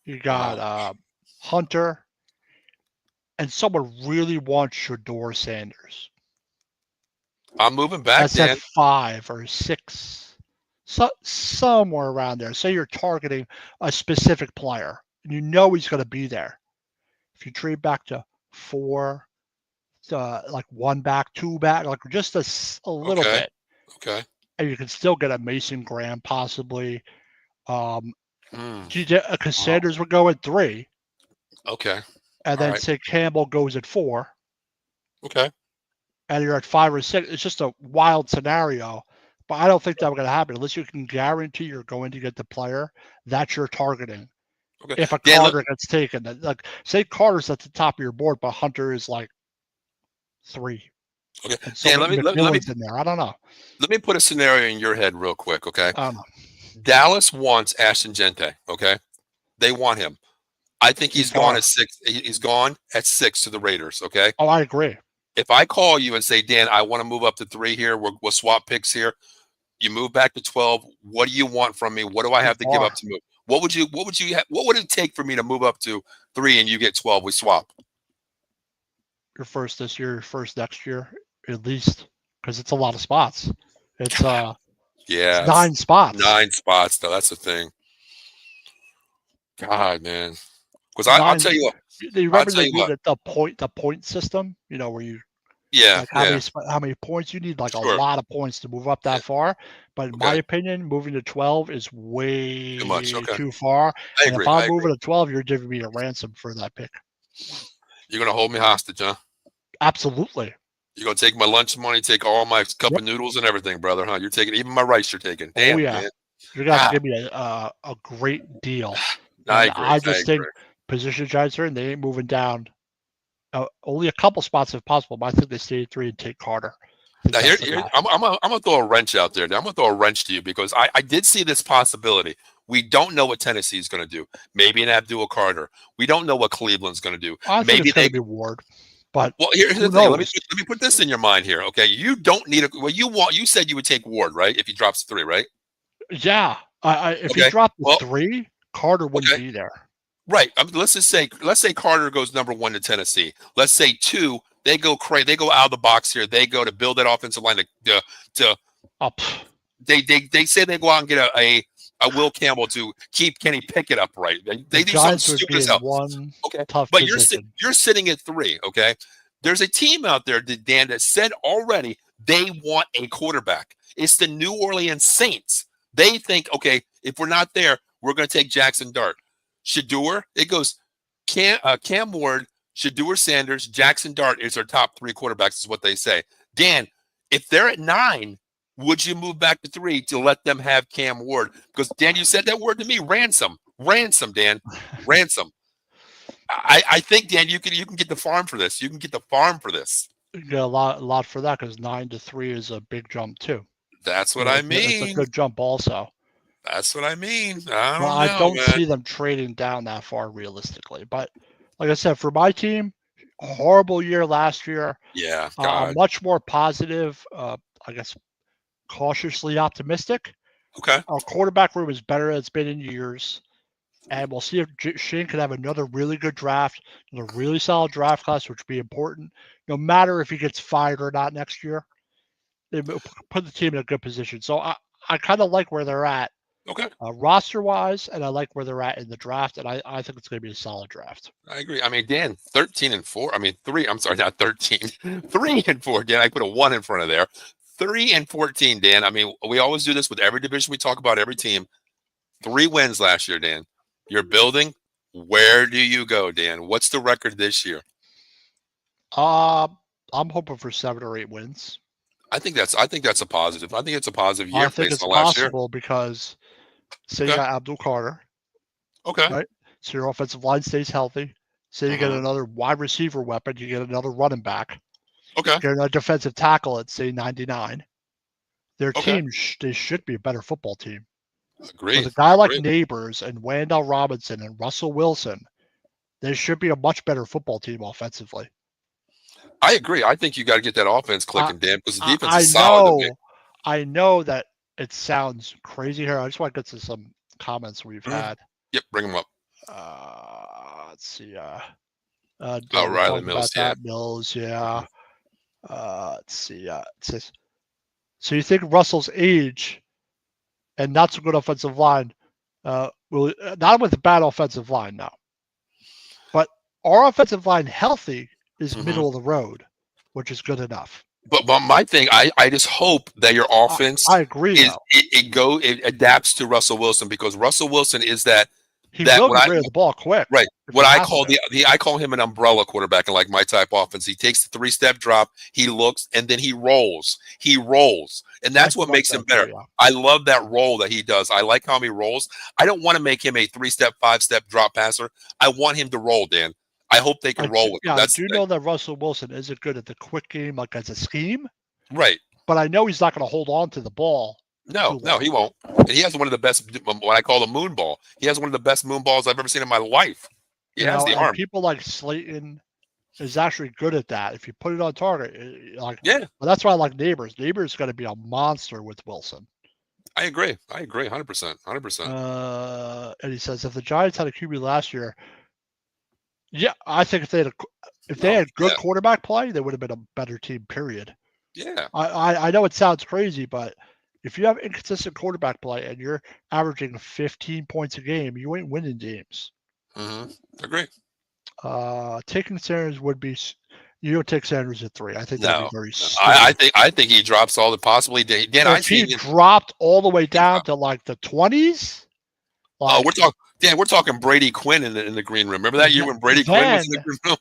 [SPEAKER 2] you got Hunter, and someone really wants Shedeur Sanders.
[SPEAKER 1] I'm moving back.
[SPEAKER 2] That's at 5 or 6, somewhere around there. Say you're targeting a specific player, and you know he's going to be there. If you trade back to 4, like 1 back, 2 back, like just a little bit, and you can still get a Mason Graham possibly. Because Sanders would go at 3. And then say Campbell goes at 4. And you're at 5 or 6. It's just a wild scenario, but I don't think that's going to happen unless you can guarantee you're going to get the player that you're targeting. If a Carter gets taken, like say Carter's at the top of your board, but Hunter is like 3.
[SPEAKER 1] Dan, let me
[SPEAKER 2] in there. I don't know.
[SPEAKER 1] Let me put a scenario in your head real quick, okay? Dallas wants Ashton Gente, okay? They want him. I think he's gone at 6. He's gone at 6 to the Raiders, okay?
[SPEAKER 2] Oh, I agree.
[SPEAKER 1] If I call you and say, Dan, I want to move up to 3 here, we'll swap picks here. You move back to 12. What do you want from me? What do I have to give up to move? What would it take for me to move up to 3 and you get 12? We swap.
[SPEAKER 2] Your first this year, your first next year, at least, because it's a lot of spots. It's 9 spots.
[SPEAKER 1] 9 spots, though. That's the thing. God, man. Because I'll tell you what.
[SPEAKER 2] Do you remember the point system? You know, where you how many points you need? Like a lot of points to move up that far. But in my opinion, moving to 12 is way too far. If I'm moving to 12, you're giving me a ransom for that pick.
[SPEAKER 1] You're gonna hold me hostage, huh?
[SPEAKER 2] Absolutely.
[SPEAKER 1] You're gonna take my lunch money, take all my cup of noodles and everything, brother, huh? You're taking even my rice. You're taking. Damn, man.
[SPEAKER 2] You're gonna give me a great deal. I just think position Giants are in. They ain't moving down. Only a couple spots if possible, but I think they stay at 3 and take Carter.
[SPEAKER 1] Now I'm gonna throw a wrench out there. I'm gonna throw a wrench to you because I did see this possibility. We don't know what Tennessee is going to do. Maybe an Abdul Carter. We don't know what Cleveland's going to do.
[SPEAKER 2] Maybe they be Ward. But
[SPEAKER 1] here's the thing. Let me put this in your mind here. Okay, you don't need you said you would take Ward, right? If he drops 3, right?
[SPEAKER 2] Yeah. If he dropped 3, Carter wouldn't be there.
[SPEAKER 1] Right. Let's say Carter goes number 1 to Tennessee. Let's say 2, they go crazy. They go out of the box here. They go to build that offensive line to up. They say they go out and get a Will Campbell to keep Kenny Pickett upright. They do something stupid as hell. Okay, but you're sitting at 3. Okay, there's a team out there, Dan, that said already they want a quarterback. It's the New Orleans Saints. They think, okay, if we're not there, we're going to take Jackson Dart. Shedeur, it goes Cam Ward, Shedeur Sanders, Jackson Dart is their top 3 quarterbacks, is what they say. Dan, if they're at 9, would you move back to 3 to let them have Cam Ward? Because Dan, you said that word to me, ransom, Dan, ransom. I think, Dan, you can get the farm for this. You can get the farm for this.
[SPEAKER 2] You get a lot for that because 9 to 3 is a big jump too.
[SPEAKER 1] That's what I mean.
[SPEAKER 2] It's a good jump also.
[SPEAKER 1] That's what I mean. I don't know,
[SPEAKER 2] I don't see them trading down that far realistically. But like I said, for my team, horrible year last year.
[SPEAKER 1] Yeah,
[SPEAKER 2] much more positive. I guess cautiously optimistic.
[SPEAKER 1] Okay.
[SPEAKER 2] Our quarterback room is better than it's been in years. And we'll see if Shane can have another really good draft, a really solid draft class, which would be important. No matter if he gets fired or not next year, it put the team in a good position. So I kind of like where they're at.
[SPEAKER 1] Okay.
[SPEAKER 2] Roster-wise, and I like where they're at in the draft, and I think it's going to be a solid draft.
[SPEAKER 1] I agree. I mean, Dan, 13-4. I mean, 3. I'm sorry, not 13. 3-4. Dan, I put a 1 in front of there. 3-14. Dan. I mean, we always do this with every division we talk about, every team. 3 wins last year, Dan. You're building. Where do you go, Dan? What's the record this year?
[SPEAKER 2] I'm hoping for 7 or 8 wins.
[SPEAKER 1] I think that's a positive. I think it's a positive year.
[SPEAKER 2] I think it's possible because say you got Abdul Carter.
[SPEAKER 1] Okay.
[SPEAKER 2] Right? So your offensive line stays healthy. Say you get another wide receiver weapon, you get another running back.
[SPEAKER 1] Okay.
[SPEAKER 2] You get a defensive tackle at say 99. Their team they should be a better football team.
[SPEAKER 1] Agreed.
[SPEAKER 2] With a guy like Neighbors and Wendell Robinson and Russell Wilson, they should be a much better football team offensively.
[SPEAKER 1] I agree. I think you got to get that offense clicking, Dan, because the defense is solid.
[SPEAKER 2] I know that it sounds crazy here. I just want to get to some comments we've had.
[SPEAKER 1] Yep, bring them up.
[SPEAKER 2] Let's see.
[SPEAKER 1] Riley Mills.
[SPEAKER 2] Mills, yeah. Let's see. It says, so you think Russell's age and not so good offensive line, will not with a bad offensive line now, but our offensive line healthy is middle of the road, which is good enough.
[SPEAKER 1] But my thing, I just hope that your offense,
[SPEAKER 2] I agree.
[SPEAKER 1] It adapts to Russell Wilson, because Russell Wilson is that.
[SPEAKER 2] He will get rid of the ball quick.
[SPEAKER 1] Right. What I call I call him an umbrella quarterback in like my type offense. He takes the 3-step drop, he looks, and then he rolls. And that's what makes him better. I love that roll that he does. I like how he rolls. I don't want to make him a 3-step, 5-step drop passer. I want him to roll, Dan. I hope they can roll with him.
[SPEAKER 2] I do know that Russell Wilson isn't good at the quick game, like as a scheme.
[SPEAKER 1] Right.
[SPEAKER 2] But I know he's not going to hold on to the ball.
[SPEAKER 1] No, he won't. And he has one of the best, what I call the moon ball. He has one of the best moon balls I've ever seen in my life. He has the arm.
[SPEAKER 2] People like Slayton is actually good at that. If you put it on target, Well, that's why I like Neighbors. Neighbors is going to be a monster with Wilson.
[SPEAKER 1] I agree. 100%.
[SPEAKER 2] And he says if the Giants had a QB last year, I think if they had good quarterback play, they would have been a better team. Period.
[SPEAKER 1] Yeah.
[SPEAKER 2] I know it sounds crazy, but if you have inconsistent quarterback play and you're averaging 15 points a game, you ain't winning games.
[SPEAKER 1] Agree.
[SPEAKER 2] Taking Sanders would be. You don't take Sanders at 3. I think that'd be very.
[SPEAKER 1] I think he drops all the possibly. Dan,
[SPEAKER 2] if he dropped all the way down to like the 20s.
[SPEAKER 1] We're talking Brady Quinn in the green room. Remember that year when Brady Quinn was in the green room?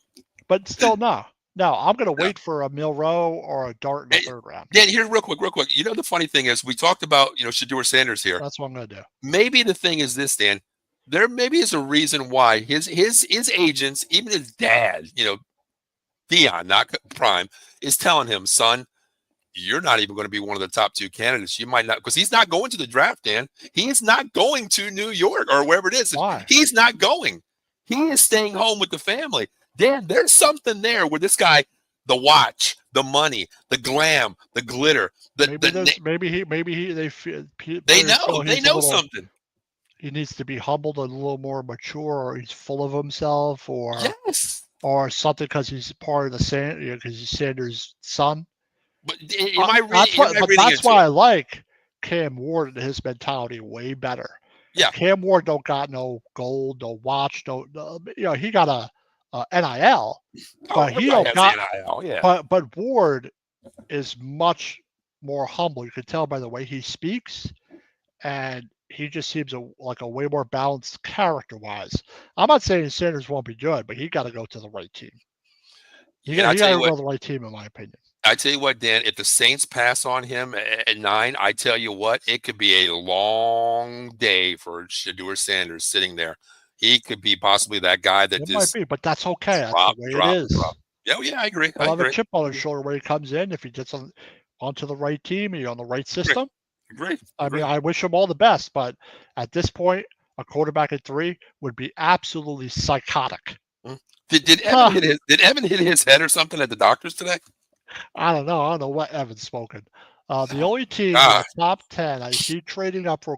[SPEAKER 2] But still, no. I'm going to wait for a Milroe or a Dart in the third round.
[SPEAKER 1] Dan, here, real quick. You know, the funny thing is, we talked about, Shedeur Sanders here.
[SPEAKER 2] That's what I'm going to do.
[SPEAKER 1] Maybe the thing is this, Dan. There maybe is a reason why his agents, even his dad, Dion, not Prime, is telling him, son, you're not even going to be one of the top 2 candidates. You might not, because he's not going to the draft, Dan. He is not going to New York or wherever it is.
[SPEAKER 2] Why?
[SPEAKER 1] He's not going. He is staying home with the family. Dan, there's something there where this guy, the watch, the money, the glam, the glitter, they know something.
[SPEAKER 2] He needs to be humbled and a little more mature, or he's full of himself, or something because he's part of the because he's Sanders' son.
[SPEAKER 1] But
[SPEAKER 2] that's why I like Cam Ward and his mentality way better.
[SPEAKER 1] Yeah,
[SPEAKER 2] Cam Ward don't got no gold, no watch, he got a NIL, but he don't got
[SPEAKER 1] NIL. Yeah,
[SPEAKER 2] but Ward is much more humble. You can tell by the way he speaks, and he just seems like a way more balanced character-wise. I'm not saying Sanders won't be good, but he got to go to the right team. He got to go to the right team, in my opinion.
[SPEAKER 1] I tell you what, Dan, if the Saints pass on him at 9, I tell you what, it could be a long day for Shedeur Sanders sitting there. He could be possibly that guy that
[SPEAKER 2] might be, but that's okay. That's the way it is.
[SPEAKER 1] Yeah, I agree.
[SPEAKER 2] I'll have a chip on his shoulder when he comes in. If he gets onto the right team and you're on the right system.
[SPEAKER 1] Great.
[SPEAKER 2] I mean, I wish him all the best, but at this point, a quarterback at 3 would be absolutely psychotic.
[SPEAKER 1] Did Evan hit his head or something at the doctor's today?
[SPEAKER 2] I don't know. I don't know what Evan's smoking. The only team in the top 10 I see trading up for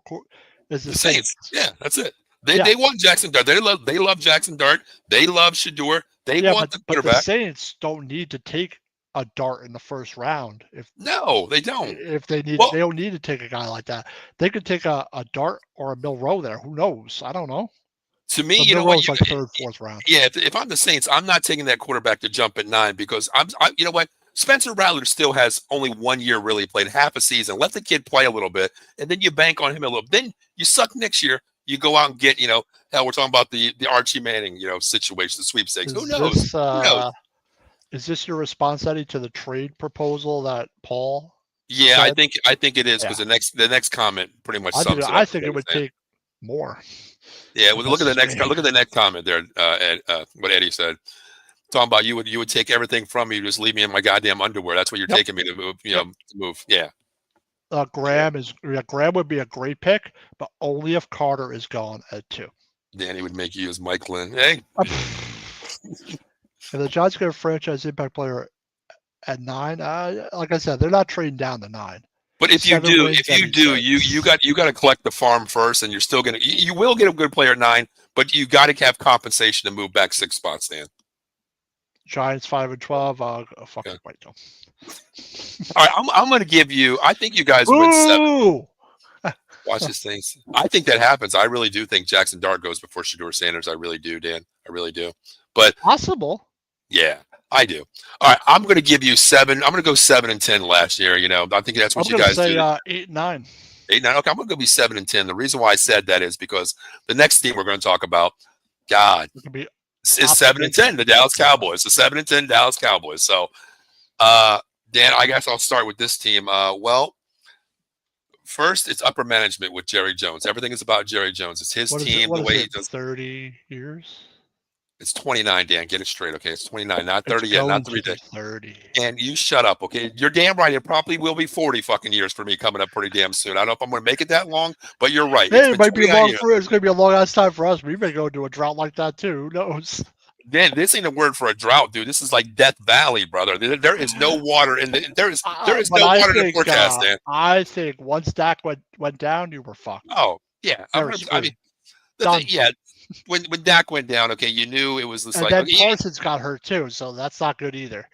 [SPEAKER 2] is the Saints.
[SPEAKER 1] Yeah, that's it. They want Jackson Dart. They love Jackson Dart. They love Shador. They want the quarterback.
[SPEAKER 2] But the Saints don't need to take a Dart in the first round.
[SPEAKER 1] No, they don't.
[SPEAKER 2] If they need, they don't need to take a guy like that. They could take a Dart or a Milroe there. Who knows? I don't know.
[SPEAKER 1] To me, you know what? Like third, fourth round. Yeah, if I'm the Saints, I'm not taking that quarterback to jump at 9 because you know what? Spencer Rattler still has only 1 year really played, half a season. Let the kid play a little bit, and then you bank on him a little. Then you suck next year. You go out and get, hell, we're talking about the Archie Manning, situation, the sweepstakes. Who knows? Who knows?
[SPEAKER 2] Is this your response, Eddie, to the trade proposal that Paul?
[SPEAKER 1] Yeah, said? I think it is because the next comment pretty much sums it up.
[SPEAKER 2] I think it would take more.
[SPEAKER 1] Yeah, well, look at the next comment there. What Eddie said, talking about you would take everything from me, just leave me in my goddamn underwear. That's what you're taking me to move. To move. Yeah.
[SPEAKER 2] Graham would be a great pick, but only if Carter is gone at 2.
[SPEAKER 1] Danny would make you as Mike Lynn. Hey.
[SPEAKER 2] If the Giants get a franchise impact player at 9, like I said, they're not trading down to 9.
[SPEAKER 1] But if you do, you got to collect the farm first, and you're still gonna you will get a good player at 9, but you got to have compensation to move back 6 spots, Dan.
[SPEAKER 2] Giants 5-12. Fucking white though.
[SPEAKER 1] All right, I'm going to give you. I think you guys win 7. Watch this thing. I think that happens. I really do think Jackson Dart goes before Shador Sanders. I really do, Dan. I really do. But
[SPEAKER 2] possible.
[SPEAKER 1] Yeah, I do. All right, I'm going to give you 7. I'm going to go 7-10 last year. I think that's what you guys do.
[SPEAKER 2] 8-9.
[SPEAKER 1] 8-9. Okay, I'm going to be 7-10. The reason why I said that is because the next team we're going to talk about, God, is 7-10. The Dallas Cowboys. The 7-10 Dallas Cowboys. So, Dan, I guess I'll start with this team. Well, first, it's upper management with Jerry Jones. Everything is about Jerry Jones. It's his team. The way he does.
[SPEAKER 2] 30 years.
[SPEAKER 1] It's 29, Dan. Get it straight, okay? It's 29, not 30 yet, not 3 days.
[SPEAKER 2] 30.
[SPEAKER 1] And you shut up, okay? You're damn right. It probably will be 40 fucking years for me coming up pretty damn soon. I don't know if I'm going to make it that long, but you're right.
[SPEAKER 2] Hey, it might be long for it's going to be a long ass time for us. We may go into a drought like that too. Who knows?
[SPEAKER 1] Dan, this ain't a word for a drought, dude. This is like Death Valley, brother. There is no water in there is no water in the forecast, Dan.
[SPEAKER 2] I think once Dak went down, you were fucked.
[SPEAKER 1] Oh yeah, I mean, yeah. When Dak went down, okay, you knew it was this.
[SPEAKER 2] And then Parsons got hurt too, so that's not good either.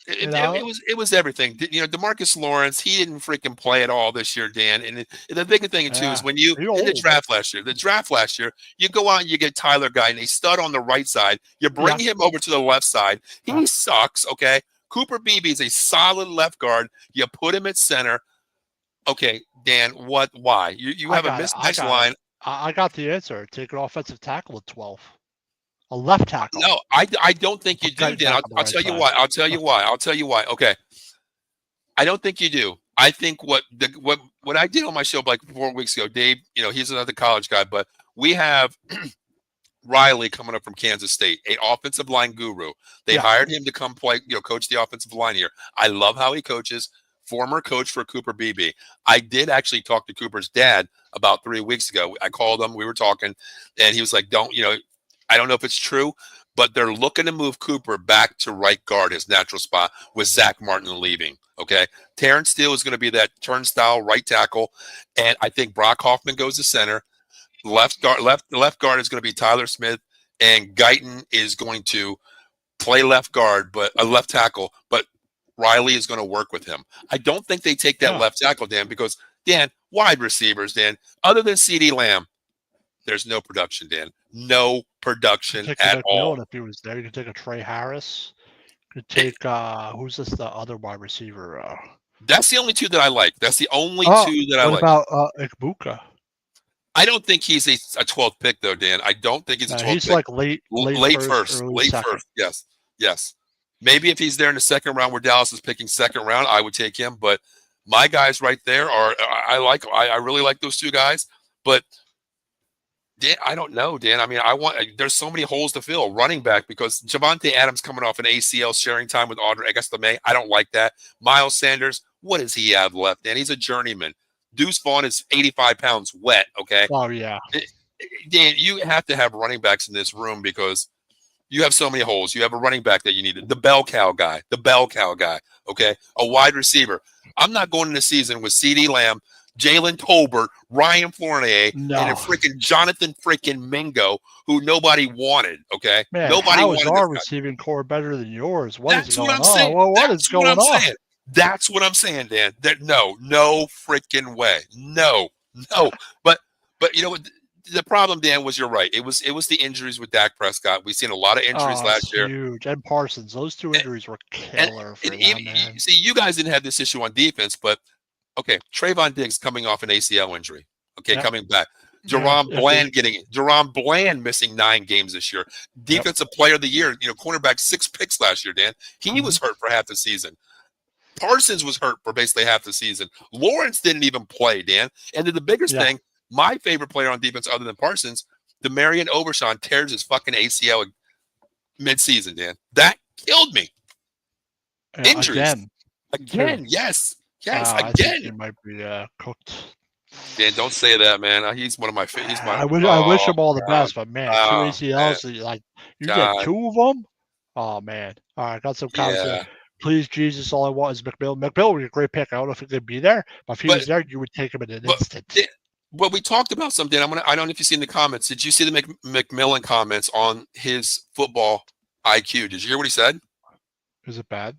[SPEAKER 1] It was everything. DeMarcus Lawrence, he didn't freaking play at all this year, Dan. And the big thing too is when in the draft last year, you go out and you get Tyler Guy and they stud on the right side. You bring him over to the left side. He sucks. Okay, Cooper Beebe is a solid left guard. You put him at center. Okay, Dan, what? Why? You have a mismatched line.
[SPEAKER 2] I got the answer. Take an offensive tackle at 12. A left tackle.
[SPEAKER 1] No, I don't think you do, Dan. I'll tell you why. I'll tell you why. Okay. I don't think you do. I think what I did on my show like 4 weeks ago, Dave, he's another college guy, but we have Riley coming up from Kansas State, an offensive line guru. They hired him to come play, coach the offensive line here. I love how he coaches. Former coach for Cooper Beebe. I did actually talk to Cooper's dad about 3 weeks ago. I called him. We were talking, and he was like, I don't know if it's true, but they're looking to move Cooper back to right guard, his natural spot, with Zach Martin leaving. Okay. Terrence Steele is going to be that turnstile right tackle. And I think Brock Hoffman goes to center. Left guard is going to be Tyler Smith, and Guyton is going to play left guard, but a left tackle, but Riley is going to work with him. I don't think they take that left tackle, Dan, because, Dan, wide receivers, Dan, other than CeeDee Lamb, there's no production, Dan. No production at all.
[SPEAKER 2] If he was there, you could take a Trey Harris. You could take, who's this, the other wide receiver?
[SPEAKER 1] That's the only 2 that I like. That's the only 2 that I like.
[SPEAKER 2] What about Ikbuka?
[SPEAKER 1] I don't think he's a 12th pick, though, Dan. I don't think he's a 12th pick.
[SPEAKER 2] He's like late first.
[SPEAKER 1] Yes. Maybe if he's there in the second round where Dallas is picking second round, I would take him. But my guys right there I really like those 2 guys. But Dan, I don't know, Dan. I mean, there's so many holes to fill. Running back, because Javonte Adams coming off an ACL, sharing time with Audrey Augusta-May. I don't like that. Miles Sanders, what does he have left, Dan? He's a journeyman. Deuce Vaughn is 85 pounds wet, okay?
[SPEAKER 2] Oh, yeah.
[SPEAKER 1] Dan, you have to have running backs in this room because You have so many holes. You have a running back that you needed, the bell cow guy, okay? A wide receiver. I'm not going into the season with CeeDee Lamb, Jalen Tolbert, Ryan Fournier, and a freaking Jonathan freaking Mingo, who nobody wanted, okay?
[SPEAKER 2] Man,
[SPEAKER 1] nobody
[SPEAKER 2] how
[SPEAKER 1] wanted
[SPEAKER 2] is our
[SPEAKER 1] this guy.
[SPEAKER 2] receiving core better than yours?
[SPEAKER 1] That's what I'm saying.
[SPEAKER 2] Well, what is going on?
[SPEAKER 1] That's what I'm saying, Dan. No freaking way. No. But you know what? The problem, Dan, was you're right. It was the injuries with Dak Prescott. We've seen a lot of injuries last year.
[SPEAKER 2] Huge. And Parsons. Those two injuries were killer for them, man.
[SPEAKER 1] See, you guys didn't have this issue on defense, but okay, Trayvon Diggs coming off an ACL injury. Okay, coming back. Jerron Bland missing 9 games this year. Defensive player of the year, cornerback 6 picks last year, Dan. He was hurt for half the season. Parsons was hurt for basically half the season. Lawrence didn't even play, Dan. And then the biggest thing, my favorite player on defense other than Parsons, Demarion Overshawn tears his fucking ACL mid-season, Dan. That killed me. Injuries. Again. Yes, again.
[SPEAKER 2] I think he might be cooked.
[SPEAKER 1] Dan, don't say that, man. He's one of my favorites.
[SPEAKER 2] I wish him all the best, but man, 2 ACLs, man. You get 2 of them? Oh, man. All right, got some comments here. Please, Jesus, all I want is McMillan. McMillan would be a great pick. I don't know if he could be there, but if he was there, you would take him in an instant.
[SPEAKER 1] Well, we talked about something. I don't know if you've seen the comments. Did you see the McMillan comments on his football IQ? Did you hear what he said?
[SPEAKER 2] Is it bad?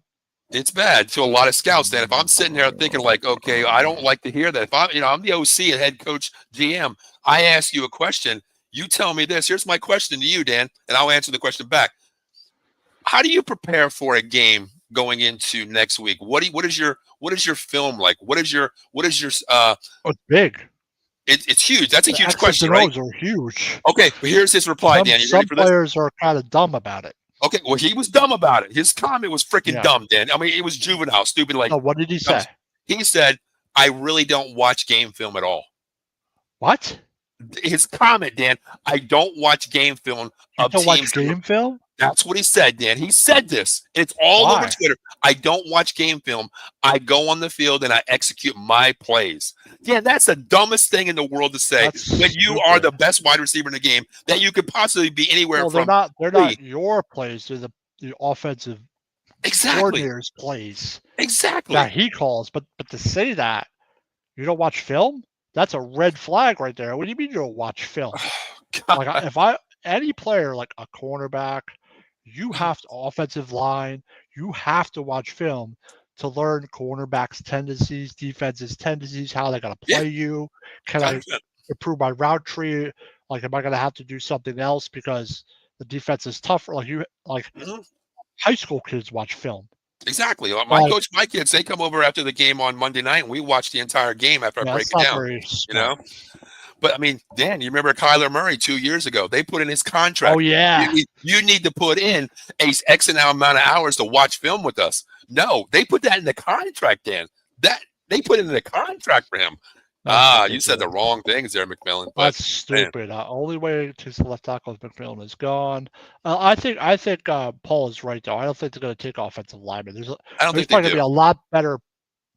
[SPEAKER 1] It's bad to a lot of scouts. Then if I'm sitting there thinking like, okay, I don't like to hear that. If I'm the OC and head coach GM, I ask you a question, you tell me this. Here's my question to you, Dan, and I'll answer the question back. How do you prepare for a game going into next week? What is your film like? What is your
[SPEAKER 2] it's big.
[SPEAKER 1] It's huge. That's a huge question, right?
[SPEAKER 2] Those are huge.
[SPEAKER 1] Okay, but here's his reply, Dan. You ready for this?
[SPEAKER 2] Some players are kind of dumb about it.
[SPEAKER 1] Okay, well, he was dumb about it. His comment was freaking dumb, Dan. I mean, it was juvenile, stupid. Like,
[SPEAKER 2] what did he say?
[SPEAKER 1] He said, "I really don't watch game film at all."
[SPEAKER 2] What?
[SPEAKER 1] His comment, Dan. I don't watch game film.
[SPEAKER 2] You don't watch game film?
[SPEAKER 1] That's what he said, Dan. He said this. It's all over Twitter. I don't watch game film. I go on the field and I execute my plays. Dan, that's the dumbest thing in the world to say when you are the best wide receiver in the game that you could possibly be anywhere from.
[SPEAKER 2] They're not your plays. They're the offensive coordinator's plays.
[SPEAKER 1] Exactly.
[SPEAKER 2] That he calls. But to say that you don't watch film, that's a red flag right there. What do you mean you don't watch film? Like any player like a cornerback, you have to offensive line, you have to watch film to learn cornerbacks' tendencies, defenses' tendencies, how they're going to play you. Can I improve my route tree? Like, am I going to have to do something else because the defense is tougher? High school kids watch film.
[SPEAKER 1] Exactly. My kids, they come over after the game on Monday night, and we watch the entire game after I break it down. But I mean, Dan, you remember Kyler Murray 2 years ago? They put in his contract.
[SPEAKER 2] Oh yeah,
[SPEAKER 1] you need to put in X amount of hours to watch film with us. No, they put that in the contract, Dan. That they put it in the contract for him. You said the wrong things there, McMillan.
[SPEAKER 2] That's stupid. Only way to the left tackle is McMillan is gone. I think Paul is right though. I don't think they're going to take offensive linemen. There's probably going to be a lot better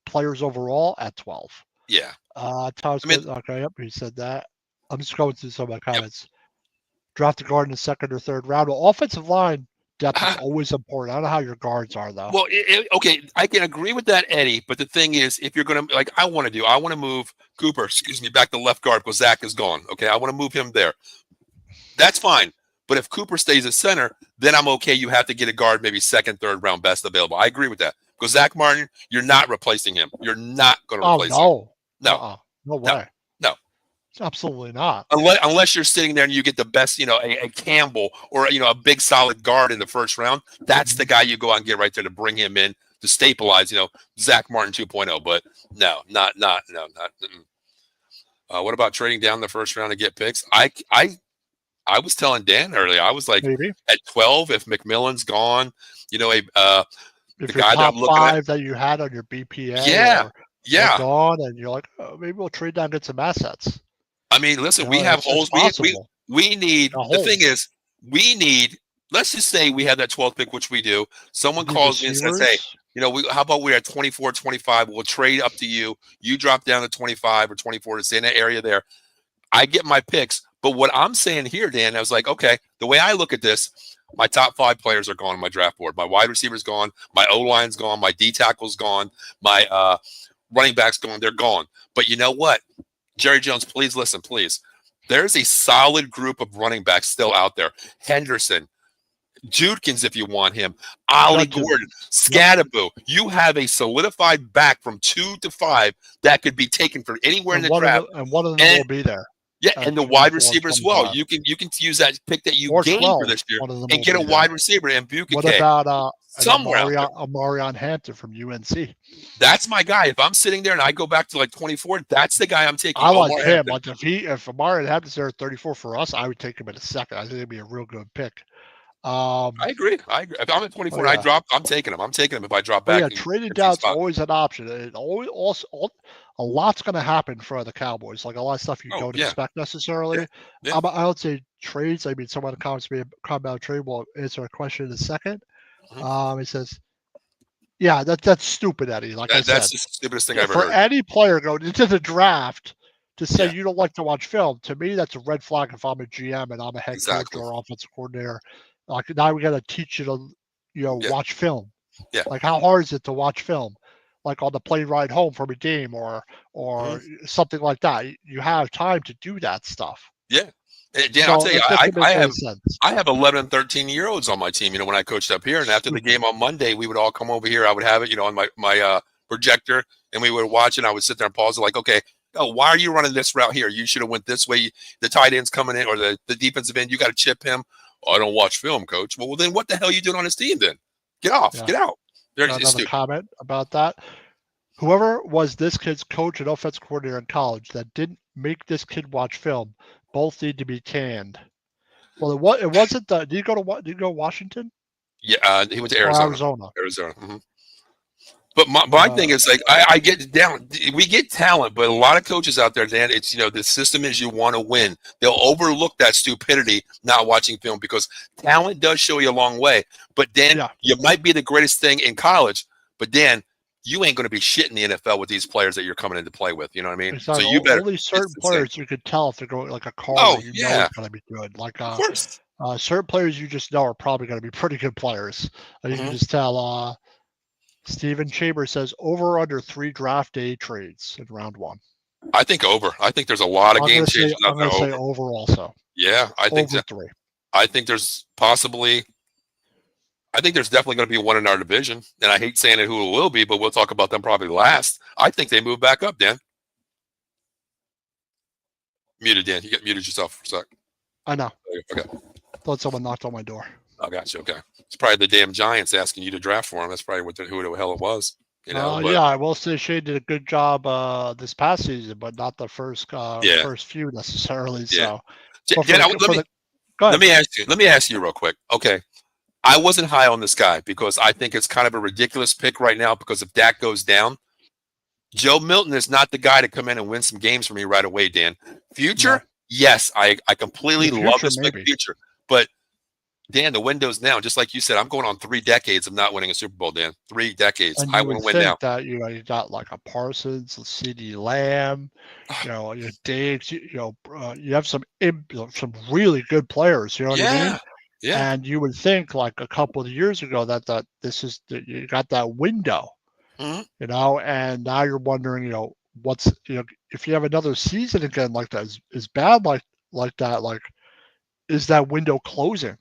[SPEAKER 2] players overall at 12.
[SPEAKER 1] Yeah.
[SPEAKER 2] Okay, yep, he said that. I'm just going through some of my comments. Yep. Draft a guard in the 2nd or 3rd round. Well, offensive line depth is always important. I don't know how your guards are, though.
[SPEAKER 1] Well, okay, I can agree with that, Eddie. But the thing is, if you're going to, I want to move Cooper, back to left guard because Zach is gone. Okay, I want to move him there. That's fine. But if Cooper stays at center, then I'm okay. You have to get a guard, maybe 2nd, 3rd round, best available. I agree with that. Because Zach Martin, you're not replacing him. You're not going to replace him. No.
[SPEAKER 2] No way.
[SPEAKER 1] No.
[SPEAKER 2] Absolutely not.
[SPEAKER 1] Unless you're sitting there and you get the best, a Campbell or, a big solid guard in the 1st round. That's the guy you go out and get right there to bring him in to stabilize, Zach Martin 2.0. But no, not. What about trading down the 1st round to get picks? I was telling Dan earlier, I was like, maybe at 12, if McMillan's gone,
[SPEAKER 2] if
[SPEAKER 1] the guy that I'm looking
[SPEAKER 2] 5 that you had on your BPA.
[SPEAKER 1] Yeah.
[SPEAKER 2] Gone, and you're like, maybe we'll trade down, get some assets.
[SPEAKER 1] I mean, listen, we have holes. We need. The thing is, let's just say we have that 12th pick, which we do. Someone calls me and says, hey, how about we're at 24, 25? We'll trade up to you. You drop down to 25 or 24 to stay in that area there. I get my picks, But what I'm saying here, Dan, I was like, okay, the way I look at this, my top 5 players are gone on my draft board. My wide receiver's gone. My O-line's gone. My D tackle's gone. My running back's gone. They're gone. But you know what? Jerry Jones, please listen, please. There's a solid group of running backs still out there. Henderson, Judkins, if you want him, Ollie Gordon, Scadaboo. You have a solidified back from 2 to 5 that could be taken from anywhere in the draft.
[SPEAKER 2] And one of them will be there.
[SPEAKER 1] Yeah, and the wide receiver as well. You can use that pick that you gained for this year and get a wide receiver and Bukaque.
[SPEAKER 2] What about
[SPEAKER 1] somewhere
[SPEAKER 2] Amarion Hampton from UNC?
[SPEAKER 1] That's my guy. If I'm sitting there and I go back to like 24, that's the guy I'm taking.
[SPEAKER 2] I like him. Like if Amarion Hampton's there at 34 for us, I would take him in a second. I think it'd be a real good pick.
[SPEAKER 1] I agree. If I'm at 24 and I drop, I'm taking him. I'm taking him if I drop back.
[SPEAKER 2] Trading down is always an option. It always a lot's going to happen for the Cowboys. Like a lot of stuff you don't expect necessarily. I would say trades. I mean, some of the comments may come about trade. We'll answer a question in a second. It says, "Yeah, that's stupid, Eddie." Like I said,
[SPEAKER 1] that's the stupidest thing I've ever heard.
[SPEAKER 2] For any player going into the draft to say you don't like to watch film, to me, that's a red flag. If I'm a GM and I'm a head coach or offensive coordinator. Like now we got to teach you to, watch film.
[SPEAKER 1] Yeah.
[SPEAKER 2] Like how hard is it to watch film? Like on the plane ride home from a game or something like that. You have time to do that stuff.
[SPEAKER 1] Yeah. Dan, I'll tell you, I have 11 and 13-year-olds on my team. You know, when I coached up here, and after the game on Monday, we would all come over here. I would have it, on my projector, and we would watch it. And I would sit there and pause it, like, okay, why are you running this route here? You should have went this way. The tight end's coming in, or the defensive end. You got to chip him. Oh, I don't watch film, coach. Well, then what the hell are you doing on this team then? Get off. Get out.
[SPEAKER 2] There's another comment about that. Whoever was this kid's coach and offensive coordinator in college that didn't make this kid watch film, both need to be canned. Well, it wasn't the. Did you go to Washington?
[SPEAKER 1] Yeah, he went to Arizona. Mm-hmm. But my thing is, like, I get down. We get talent, but a lot of coaches out there, Dan, it's, the system is you want to win. They'll overlook that stupidity not watching film because talent does show you a long way. But Dan, you might be the greatest thing in college, but Dan, you ain't going to be shit in the NFL with these players that you're coming in to play with. You know what I mean?
[SPEAKER 2] Exactly. So you better. Only certain players you could tell if they're going like a car. Know it's going to be good. Like
[SPEAKER 1] of course.
[SPEAKER 2] Certain players you just know are probably going to be pretty good players. You can just tell. Steven Chambers says over or under 3 draft day trades in round 1.
[SPEAKER 1] I think over. I think there's a lot of game changes.
[SPEAKER 2] I'm going to say over also.
[SPEAKER 1] Yeah, I think
[SPEAKER 2] over 3.
[SPEAKER 1] I think there's definitely going to be one in our division. And I hate saying it who it will be, but we'll talk about them probably last. I think they move back up, Dan. Muted, Dan. You get muted yourself for a sec.
[SPEAKER 2] I know.
[SPEAKER 1] Okay.
[SPEAKER 2] Thought someone knocked on my door.
[SPEAKER 1] I got you. Okay. It's probably the damn Giants asking you to draft for them. That's probably who the hell it was.
[SPEAKER 2] Yeah, I will say Shane did a good job this past season, but not the first few necessarily.
[SPEAKER 1] Yeah.
[SPEAKER 2] So,
[SPEAKER 1] let me ask you real quick. Okay. I wasn't high on this guy because I think it's kind of a ridiculous pick right now because if Dak goes down, Joe Milton is not the guy to come in and win some games for me right away, Dan. Future? Yes, I completely love this big future. But Dan, the window's now. Just like you said, I'm going on 3 decades of not winning a Super Bowl, Dan. 3 decades. I want to win now.
[SPEAKER 2] That, you got like a Parsons, a CeeDee Lamb, your Diggs. You have some really good players. You know what I mean?
[SPEAKER 1] Yeah.
[SPEAKER 2] And you would think like a couple of years ago that you got that window, and now you're wondering, what's if you have another season again like that is bad like that, like is that window closing?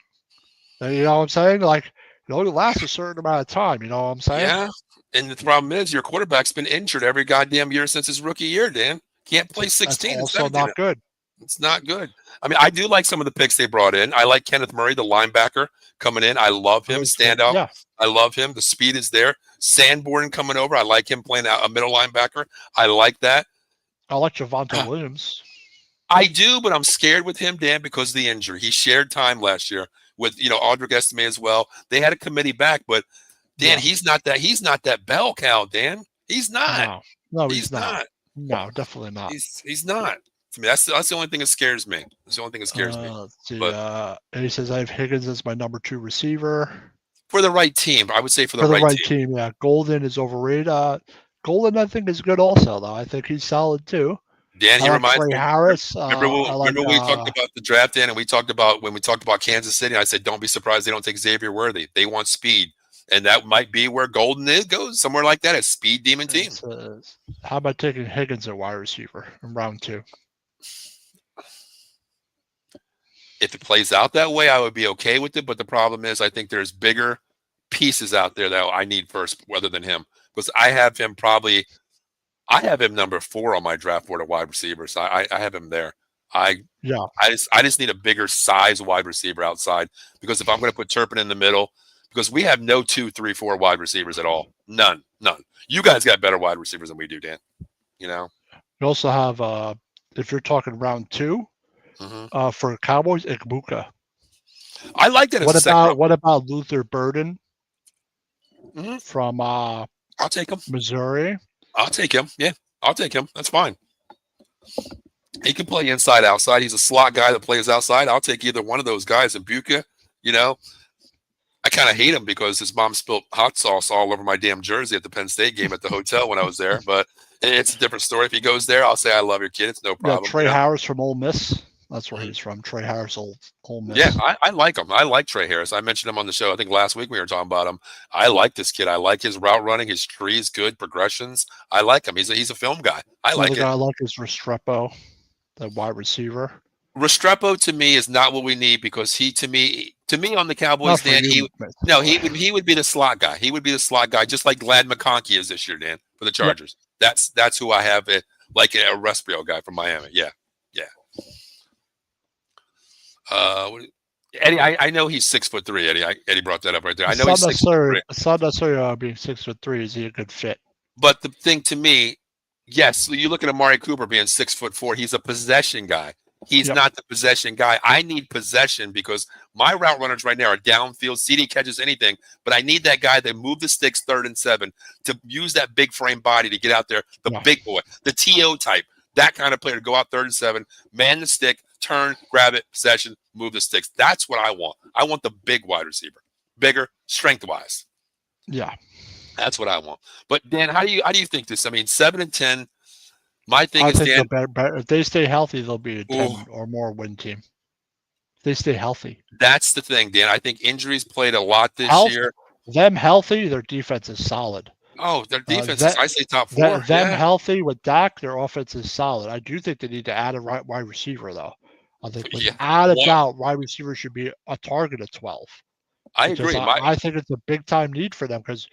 [SPEAKER 2] You know what I'm saying? Like, it only lasts a certain amount of time. You know what I'm saying?
[SPEAKER 1] Yeah. And the problem is your quarterback's been injured every goddamn year since his rookie year, Dan. Can't play 16 and 17.
[SPEAKER 2] Also not good.
[SPEAKER 1] It's not good. I mean, I do like some of the picks they brought in. I like Kenneth Murray, the linebacker, coming in. I love him. Stand out. Yeah. I love him. The speed is there. Sanborn coming over. I like him playing out a middle linebacker. I like that.
[SPEAKER 2] I like Javonte Williams.
[SPEAKER 1] I do, but I'm scared with him, Dan, because of the injury. He shared time last year with Audric Estime as well. They had a committee back, but Dan, he's not that bell cow, Dan. He's not.
[SPEAKER 2] No, he's not. No, definitely not.
[SPEAKER 1] He's not. I mean, that's the only thing that scares me. That's the only thing that scares me.
[SPEAKER 2] Let's see, and he says I have Higgins as my number 2 receiver.
[SPEAKER 1] For the right team, I would say for the right team.
[SPEAKER 2] Yeah. Golden is overrated. Golden, I think, is good also, though. I think he's solid too.
[SPEAKER 1] Dan, he reminds
[SPEAKER 2] Trey
[SPEAKER 1] me.
[SPEAKER 2] Harris.
[SPEAKER 1] Remember when we talked about the draft, Dan, and we talked about when we talked about Kansas City. I said, don't be surprised they don't take Xavier Worthy. They want speed, and that might be where Golden goes, somewhere like that, a speed demon team.
[SPEAKER 2] How about taking Higgins at wide receiver in round 2?
[SPEAKER 1] If it plays out that way, I would be okay with it. But the problem is, I think there's bigger pieces out there that I need first, rather than him, because I have him number 4 on my draft board at wide receiver. So I have him there. I just need a bigger size wide receiver outside, because if I'm going to put Turpin in the middle, because we have no 2, 3, 4 wide receivers at all. None. You guys got better wide receivers than we do, Dan. You know.
[SPEAKER 2] You also have, if you're talking round 2, for Cowboys, Igbuka.
[SPEAKER 1] I like that.
[SPEAKER 2] What about Luther Burden from
[SPEAKER 1] I'll take him.
[SPEAKER 2] Missouri?
[SPEAKER 1] I'll take him. Yeah, I'll take him. That's fine. He can play inside, outside. He's a slot guy that plays outside. I'll take either one of those guys. Igbuka, I kind of hate him because his mom spilled hot sauce all over my damn jersey at the Penn State game at the hotel when I was there. But it's a different story. If he goes there, I'll say I love your kid. It's no problem.
[SPEAKER 2] Trey Harris from Ole Miss. That's where he's from. Trey Harris, Ole Miss.
[SPEAKER 1] Yeah, I like him. I like Trey Harris. I mentioned him on the show. I think last week we were talking about him. I like this kid. I like his route running. His trees, good progressions. I like him. He's a film guy. I like it.
[SPEAKER 2] The guy I like is Restrepo, the wide receiver.
[SPEAKER 1] Restrepo to me is not what we need, because he to me on the Cowboys, Dan, he would be the slot guy. He would be the slot guy, just like Glad McConkey is this year, Dan, for the Chargers. Yep. That's who I have it, like a Resprio guy from Miami. Yeah. Eddie, I know he's 6'3". Eddie brought that up right there. I know he's 6'3".
[SPEAKER 2] It's not necessarily being 6'3". Is he a good fit?
[SPEAKER 1] But the thing to me, yes, you look at Amari Cooper being 6'4". He's a possession guy. He's not the possession guy. I need possession, because my route runners right now are downfield. CD catches anything, but I need that guy that move the sticks 3rd and 7 to use that big frame body to get out there. The big boy, the TO type, that kind of player to go out 3rd and 7, man the stick, turn, grab it, possession, move the sticks. That's what I want. I want the big wide receiver, bigger, strength-wise.
[SPEAKER 2] Yeah,
[SPEAKER 1] that's what I want. But Dan, how do you think this? I mean, 7 and 10. My thing is, Dan,
[SPEAKER 2] if they stay healthy, they'll be a 10 or more win team. If they stay healthy.
[SPEAKER 1] That's the thing, Dan. I think injuries played a lot this year.
[SPEAKER 2] Them healthy, their defense is solid.
[SPEAKER 1] Oh, their defense is, I say, top 4.
[SPEAKER 2] Them healthy with Dak, their offense is solid. I do think they need to add a wide receiver, though. I think without a doubt, wide receiver should be a target of 12.
[SPEAKER 1] I agree.
[SPEAKER 2] I think it's a big-time need for them, because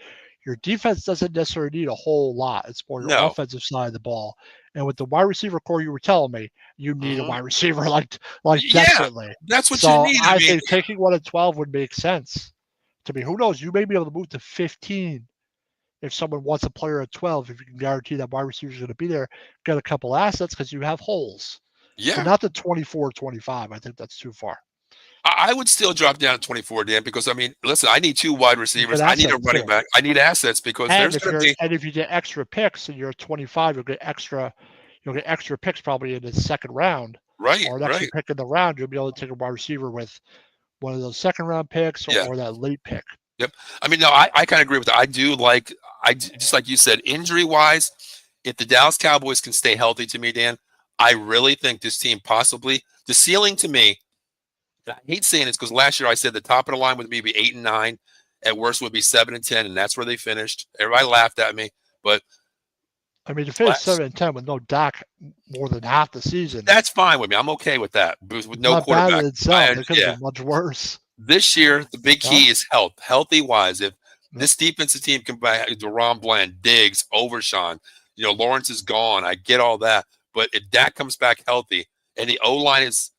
[SPEAKER 2] your defense doesn't necessarily need a whole lot. It's more your offensive side of the ball. And with the wide receiver core, you were telling me you need a wide receiver like desperately.
[SPEAKER 1] That's what you need.
[SPEAKER 2] I think taking one at 12 would make sense to me. Who knows? You may be able to move to 15 if someone wants a player at 12. If you can guarantee that wide receiver is going to be there, get a couple assets, because you have holes.
[SPEAKER 1] Yeah.
[SPEAKER 2] But not the 24, 25. I think that's too far.
[SPEAKER 1] I would still drop down to 24, Dan, because, I mean, listen, I need 2 wide receivers. I need a running back. I need assets, because there's going to be.
[SPEAKER 2] And if you get extra picks and you're at 25, you'll get extra picks probably in the 2nd round.
[SPEAKER 1] Right.
[SPEAKER 2] Or an extra pick in the round. You'll be able to take a wide receiver with one of those 2nd round picks or that late pick.
[SPEAKER 1] Yep. I mean, no, I kind of agree with that. Just like you said, injury wise, if the Dallas Cowboys can stay healthy, to me, Dan, I really think this team possibly, the ceiling to me, I hate saying this because last year I said the top of the line would be 8 and 9, at worst would be 7 and 10, and that's where they finished. Everybody laughed at me, but
[SPEAKER 2] I mean, to finish 7 and 10 with no Dak more than half the season,
[SPEAKER 1] that's fine with me. I'm okay with that. With no quarterback,
[SPEAKER 2] it could be much worse.
[SPEAKER 1] This year, the big key is health. Healthy wise, if this defensive team can buy Deron Bland, Diggs, Overshawn, Lawrence is gone. I get all that. But if Dak comes back healthy and the O-line is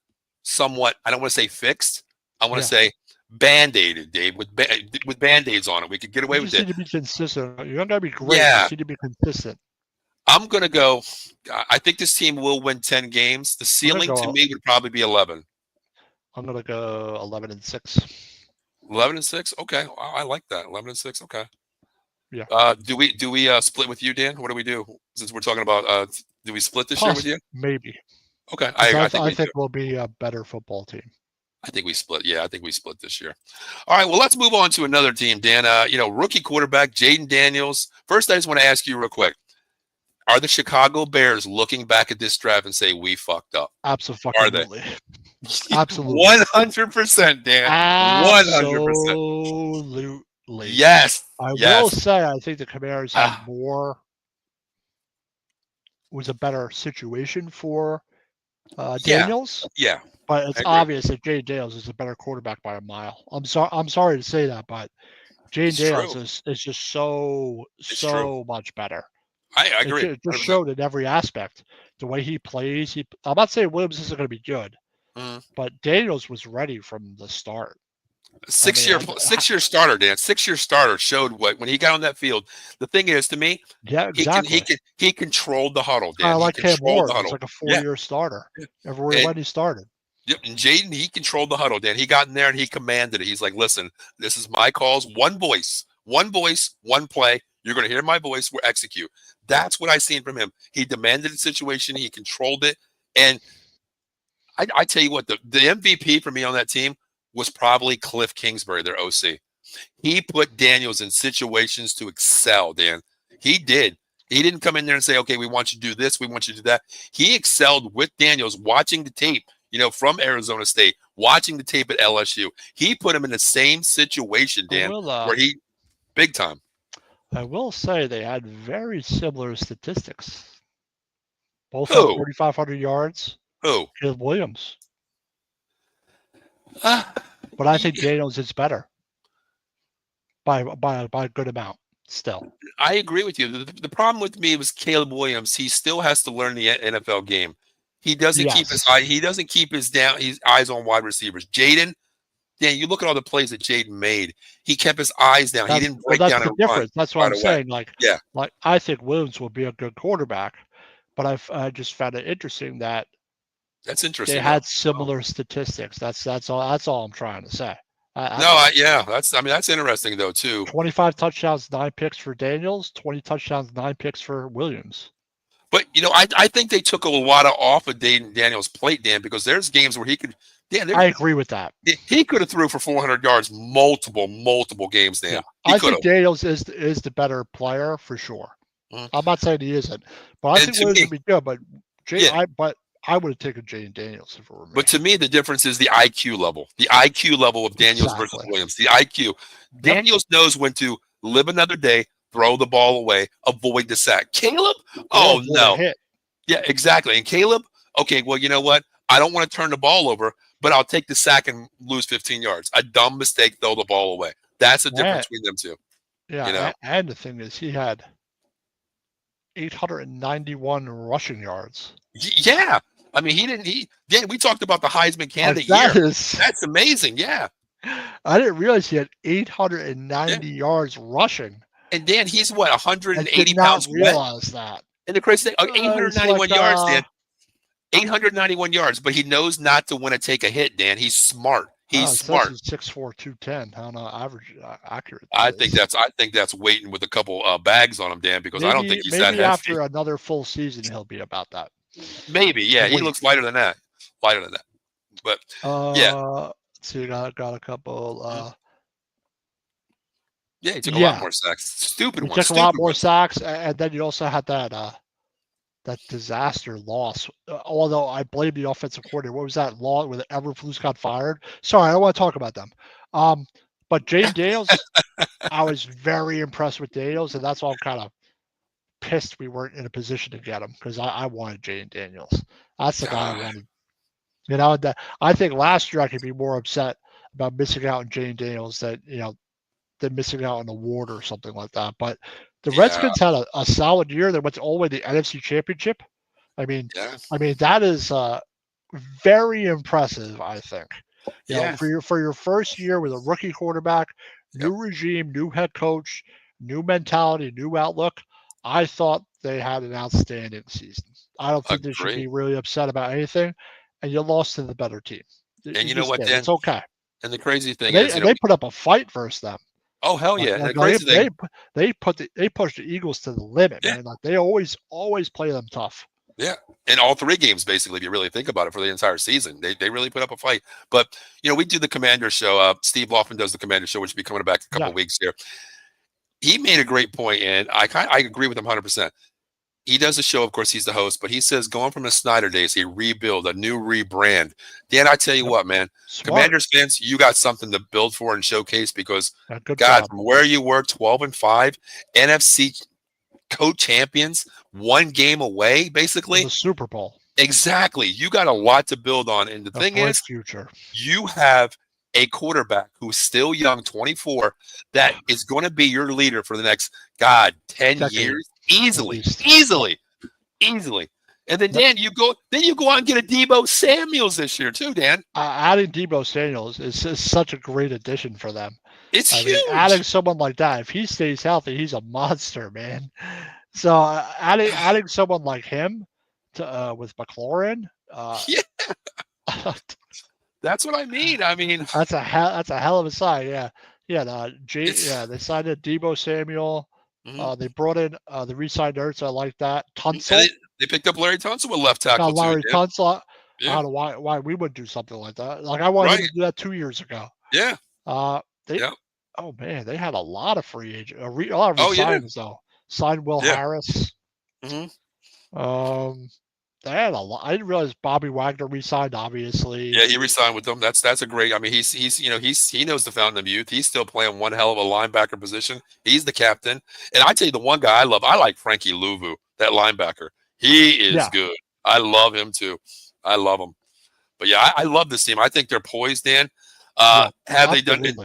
[SPEAKER 1] somewhat, I don't want to say fixed, I want to say band-aided, Dave, with band-aids on it. We could get away with it.
[SPEAKER 2] You need to be consistent. You're not going to be great. You need to be consistent.
[SPEAKER 1] I'm going to go, I think this team will win 10 games. The ceiling to me would probably be 11.
[SPEAKER 2] I'm going to go 11 and 6.
[SPEAKER 1] 11 and 6? Okay. Wow, I like that. 11 and 6. Okay.
[SPEAKER 2] Yeah.
[SPEAKER 1] Do we split with you, Dan? What do we do? Since we're talking about, do we split this year with you?
[SPEAKER 2] Maybe.
[SPEAKER 1] Okay.
[SPEAKER 2] I think we'll be a better football team.
[SPEAKER 1] I think we split. Yeah, I think we split this year. All right. Well, let's move on to another team, Dan. Rookie quarterback, Jaden Daniels. First, I just want to ask you real quick. Are the Chicago Bears looking back at this draft and say we fucked up? Are they?
[SPEAKER 2] Absolutely. Absolutely.
[SPEAKER 1] 100%, Dan. 100%.
[SPEAKER 2] Absolutely.
[SPEAKER 1] Yes.
[SPEAKER 2] I
[SPEAKER 1] yes.
[SPEAKER 2] will say I think the Commanders had more. Was a better situation for Daniels.
[SPEAKER 1] Yeah.
[SPEAKER 2] But it's obvious that Jay Daniels is a better quarterback by a mile. I'm sorry to say that, but Jay Daniels is just so much better.
[SPEAKER 1] I agree.
[SPEAKER 2] It just showed in every aspect. The way he plays. I'm not saying Williams isn't going to be good, but Daniels was ready from the start.
[SPEAKER 1] 6-year starter, Dan. 6-year starter showed what when he got on that field. The thing is, to me,
[SPEAKER 2] exactly.
[SPEAKER 1] He controlled the huddle, Dan.
[SPEAKER 2] I like Cam Ward. He's like a 4-year starter. Everywhere when he started.
[SPEAKER 1] Yep, and Jaden, he controlled the huddle, Dan. He got in there and he commanded it. He's like, listen, this is my calls. One voice, one play. You're going to hear my voice. We'll execute. That's what I seen from him. He demanded the situation. He controlled it. And I tell you what, the MVP for me on that team was probably Cliff Kingsbury, their OC. He put Daniels in situations to excel, Dan. He did. He didn't come in there and say, okay, we want you to do this. We want you to do that. He excelled with Daniels, watching the tape, from Arizona State, watching the tape at LSU. He put him in the same situation, Dan, where he big time.
[SPEAKER 2] I will say they had very similar statistics. Both had 4,500 yards.
[SPEAKER 1] Who?
[SPEAKER 2] Caleb Williams. But I think Daniels is better by a good amount still.
[SPEAKER 1] I agree with you. The problem with me was Caleb Williams. He still has to learn the NFL game. He doesn't keep his eye. He doesn't keep his eyes on wide receivers. Jaden, Dan, you look at all the plays that Jaden made. He kept his eyes down. He didn't break down and run.
[SPEAKER 2] That's what I'm saying. Like I think Williams will be a good quarterback, but I just found it interesting that.
[SPEAKER 1] That's interesting.
[SPEAKER 2] They had similar statistics. That's all I'm trying to say.
[SPEAKER 1] That's interesting though too.
[SPEAKER 2] 25 touchdowns, 9 picks for Daniels. 20 touchdowns, 9 picks for Williams.
[SPEAKER 1] But I think they took a lot off of Daniels' plate, Dan, because there's games where he could. Dan,
[SPEAKER 2] I agree with that.
[SPEAKER 1] He could have threw for 400 yards multiple games, Dan.
[SPEAKER 2] Yeah. I think Daniels is the better player for sure. I'm not saying he isn't, but I think Williams would be good. But I would have taken Jaden Daniels if it were me.
[SPEAKER 1] But to me, the difference is the IQ level. The IQ level of Daniels versus Williams. The IQ. Daniels knows when to live another day, throw the ball away, avoid the sack. Caleb? Oh, no. Yeah, exactly. And Caleb, okay, well, you know what? I don't want to turn the ball over, but I'll take the sack and lose 15 yards. A dumb mistake, throw the ball away. That's the difference between them two.
[SPEAKER 2] Yeah, and the thing is, he had 891 rushing yards.
[SPEAKER 1] Yeah. I mean, we talked about the Heisman candidate year. That's amazing. Yeah.
[SPEAKER 2] I didn't realize he had 890 yards rushing.
[SPEAKER 1] And Dan, he's what, 180
[SPEAKER 2] I did
[SPEAKER 1] pounds
[SPEAKER 2] not realize that.
[SPEAKER 1] And the crazy thing, 891 yards, Dan. 891 yards, but he knows not to want to take a hit, Dan. He's smart. He's smart.
[SPEAKER 2] 6'4", 210. I don't know, average accurate.
[SPEAKER 1] I think that's waiting with a couple bags on him, Dan, because I don't think he's that heavy.
[SPEAKER 2] Maybe after another full season, he'll be about that.
[SPEAKER 1] Maybe, yeah. He looks lighter than that. But yeah.
[SPEAKER 2] So you got a couple.
[SPEAKER 1] Yeah, he took a lot more sacks. Stupid one.
[SPEAKER 2] Took a lot more sacks, and then you also had that disaster loss. Although I blame the offensive coordinator. What was that law where the Eberflus got fired? Sorry, I don't want to talk about them. But Jaden Daniels, I was very impressed with Daniels, and that's why I'm kind of pissed we weren't in a position to get him, because I wanted Jaden Daniels. That's the guy I wanted. I think last year I could be more upset about missing out on Jaden Daniels than missing out on an award or something like that. But the Redskins had a solid year. They went all the way to the NFC Championship. I mean, that is very impressive, I think. You know, for your first year with a rookie quarterback, new regime, new head coach, new mentality, new outlook, I thought they had an outstanding season. I don't think they should be really upset about anything. And you lost to the better team.
[SPEAKER 1] And you know what, Dan?
[SPEAKER 2] It's okay.
[SPEAKER 1] And the crazy thing is,
[SPEAKER 2] they put up a fight versus them.
[SPEAKER 1] Oh hell yeah! And the crazy thing,
[SPEAKER 2] they pushed the Eagles to the limit, man. Like they always play them tough.
[SPEAKER 1] Yeah, in all 3 games, basically, if you really think about it, for the entire season, they really put up a fight. But we do the Commander Show. Steve Laughlin does the Commander Show, which will be coming back in a couple of weeks here. He made a great point, and I agree with him 100%. he does a show. Of course, he's the host, but he says going from the Snyder days, he rebuild, a new rebrand. Dan, I tell you what, man,
[SPEAKER 2] Smart.
[SPEAKER 1] Commanders fans, you got something to build for and showcase because,
[SPEAKER 2] Good
[SPEAKER 1] God,
[SPEAKER 2] job.
[SPEAKER 1] from where you were, 12-5, NFC co-champions, one game away, basically.
[SPEAKER 2] The Super Bowl.
[SPEAKER 1] Exactly. You got a lot to build on. And the thing is,
[SPEAKER 2] future.
[SPEAKER 1] You have a quarterback who's still young, 24, that is going to be your leader for the next, 10 years. Easily. And then, Dan, you go out and get a Deebo Samuels this year too, Dan.
[SPEAKER 2] Adding Deebo Samuels is such a great addition for them.
[SPEAKER 1] It's huge.
[SPEAKER 2] Adding someone like that, if he stays healthy, he's a monster, man. So adding someone like him to with McLaurin,
[SPEAKER 1] that's what I mean.
[SPEAKER 2] That's a hell of a sign. Yeah. They signed a Deebo Samuel. Mm-hmm. They brought in they re-signed Ertz. I like that. Tunsil.
[SPEAKER 1] They picked up Larry Tunsil with left tackle.
[SPEAKER 2] Larry Tunsil. I don't know why we would do something like that. Like I wanted to do that 2 years ago.
[SPEAKER 1] Yeah.
[SPEAKER 2] Oh man, they had a lot of free agent, a lot of re-signings though. Signed Will Harris.
[SPEAKER 1] Mm-hmm.
[SPEAKER 2] They had a lot. I didn't realize Bobby Wagner re-signed. Obviously,
[SPEAKER 1] yeah, he re-signed with them. That's a great. He knows the fountain of youth. He's still playing one hell of a linebacker position. He's the captain. And I tell you, the one guy I love, I like Frankie Louvu, that linebacker. He is good. I love him too. I love him. But yeah, I love this team. I think they're poised, Dan. Have they done it?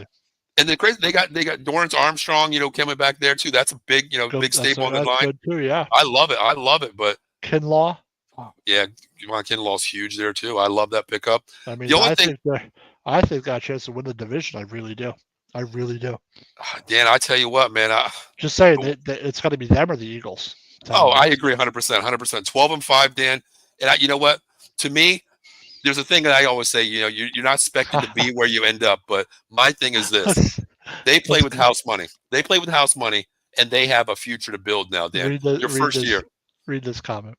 [SPEAKER 1] And the crazy, they got Dorrance Armstrong, coming back there too. That's a big, big staple on the line.
[SPEAKER 2] Good too, yeah.
[SPEAKER 1] I love it. But
[SPEAKER 2] Kinlaw.
[SPEAKER 1] Yeah, Kinlaw's huge there too. I love that pickup.
[SPEAKER 2] I mean, I think they got a chance to win the division. I really do. Dan,
[SPEAKER 1] I tell you what, man.
[SPEAKER 2] Just saying it's going to be them or the Eagles.
[SPEAKER 1] I agree 100%. 12-5, Dan. And you know what? To me, there's a thing that I always say. You're not expected to be where you end up. But my thing is this: they play with house money. And they have a future to build now, Dan. Your first year.
[SPEAKER 2] Read this comment.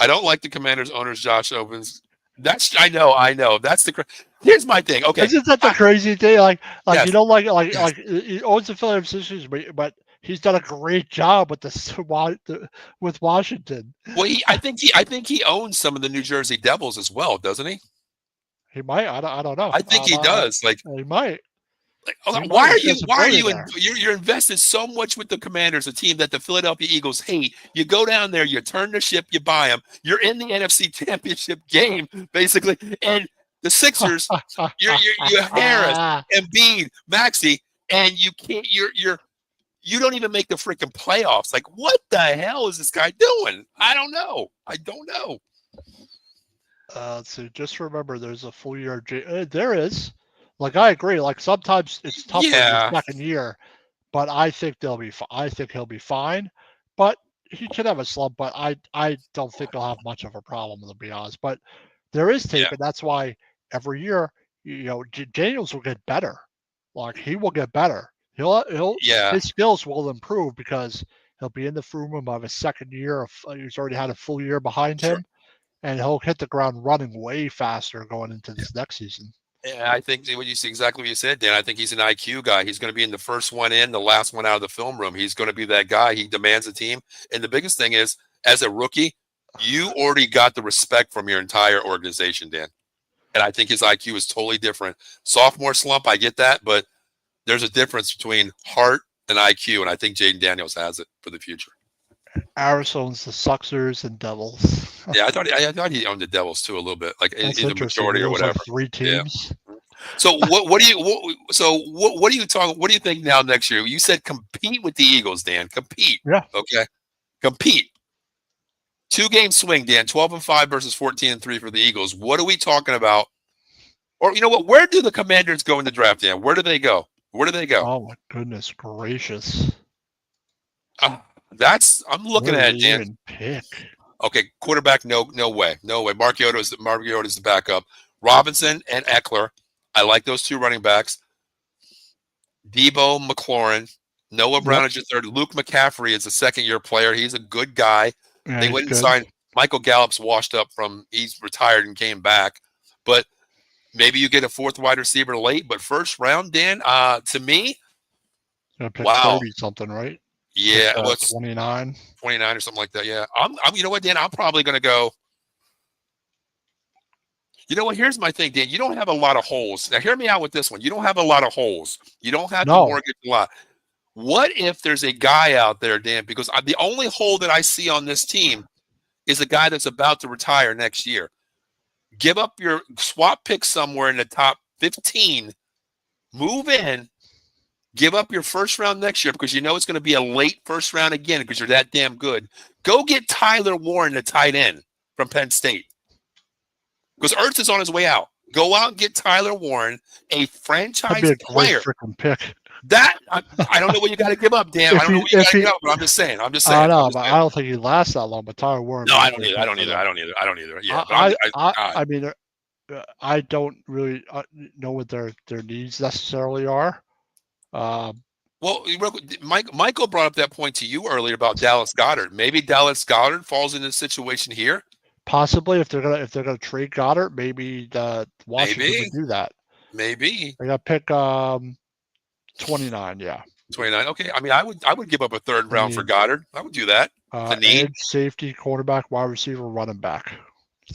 [SPEAKER 1] I don't like the Commanders owners, Josh Opens. I know. That's here's my thing. Okay,
[SPEAKER 2] isn't that the crazy thing? Like yes. You don't like he owns the Philadelphia Sixers, but he's done a great job with Washington.
[SPEAKER 1] Well, I think he owns some of the New Jersey Devils as well, doesn't he?
[SPEAKER 2] He might. I don't know.
[SPEAKER 1] I think he does.
[SPEAKER 2] He might.
[SPEAKER 1] Why are you're invested so much with the Commanders, a team that the Philadelphia Eagles hate? You go down there, you turn the ship, you buy them. You're in the NFC Championship game, basically, and the Sixers, you're Harris, Embiid, Maxey, and you can't. You don't even make the freaking playoffs. Like, what the hell is this guy doing? I don't know.
[SPEAKER 2] So just remember, there's a full year. There is. Like I agree. Like sometimes it's tough in the second year, but I think he'll be fine. But he could have a slump. But I don't think he'll have much of a problem, to be honest. But there is tape, and that's why every year, Daniels will get better. Like he will get better. His skills will improve because he'll be in the room of his second year. He's already had a full year behind him, and he'll hit the ground running way faster going into this next season.
[SPEAKER 1] Yeah, I think exactly what you said, Dan. I think he's an IQ guy. He's going to be in the first one in, the last one out of the film room. He's going to be that guy. He demands a team. And the biggest thing is, as a rookie, you already got the respect from your entire organization, Dan. And I think his IQ is totally different. Sophomore slump, I get that, but there's a difference between heart and IQ, and I think Jaden Daniels has it for the future.
[SPEAKER 2] Aris owns the Sixers and Devils.
[SPEAKER 1] Yeah, I thought he owned the Devils too a little bit, like in the majority or whatever.
[SPEAKER 2] Like 3 teams.
[SPEAKER 1] Yeah. So what do you think now next year? You said compete with the Eagles, Dan. Compete.
[SPEAKER 2] Yeah.
[SPEAKER 1] Okay. Compete. 2-game swing, Dan. 12-5 versus 14-3 for the Eagles. What are we talking about? Or you know what? Where do the Commanders go in the draft, Dan? Where do they go?
[SPEAKER 2] Oh my goodness gracious.
[SPEAKER 1] I'm looking at it, Dan.
[SPEAKER 2] Pick.
[SPEAKER 1] Okay, quarterback, no way. Mark Yoda is the backup. Robinson and Eckler. I like those 2 running backs. Deebo, McLaurin. Noah Brown is your third. Luke McCaffrey is a second-year player. He's a good guy.
[SPEAKER 2] Yeah,
[SPEAKER 1] they went and signed Michael Gallup's washed up he's retired and came back. But maybe you get a 4th wide receiver late, but first round, Dan, to me,
[SPEAKER 2] pick 30-something, right?
[SPEAKER 1] Yeah,
[SPEAKER 2] well, 29.
[SPEAKER 1] 29 or something like that. Yeah, I'm. You know what, Dan? I'm probably going to go. You know what? Here's my thing, Dan. You don't have a lot of holes. Now, hear me out with this one. You don't have a lot of holes. You don't have to
[SPEAKER 2] No.
[SPEAKER 1] mortgage a lot. What if there's a guy out there, Dan? Because the only hole that I see on this team is a guy that's about to retire next year. Give up your swap pick somewhere in the top 15. Move in. Give up your first round next year because you know it's going to be a late first round again because you're that damn good. Go get Tyler Warren, the tight end from Penn State. Because Ertz is on his way out. Go out and get Tyler Warren, a franchise
[SPEAKER 2] That'd be a
[SPEAKER 1] player.
[SPEAKER 2] great freaking pick.
[SPEAKER 1] That I don't know what you got to give up, Dan. I don't know what you got to give up, but I'm just saying.
[SPEAKER 2] I know, but I don't think he lasts that long. But Tyler Warren.
[SPEAKER 1] No, I don't either. Yeah,
[SPEAKER 2] I mean, I don't really know what their needs necessarily are.
[SPEAKER 1] Well, Michael brought up that point to you earlier about Dallas Goedert. Maybe Dallas Goedert falls into the situation here.
[SPEAKER 2] Possibly, if they're gonna trade Goddard, maybe Washington would do that.
[SPEAKER 1] Maybe
[SPEAKER 2] they got to pick 29. Yeah,
[SPEAKER 1] 29. Okay, I mean, I would give up a third round for Goddard. I would do that.
[SPEAKER 2] Edge, safety, quarterback, wide receiver, running back.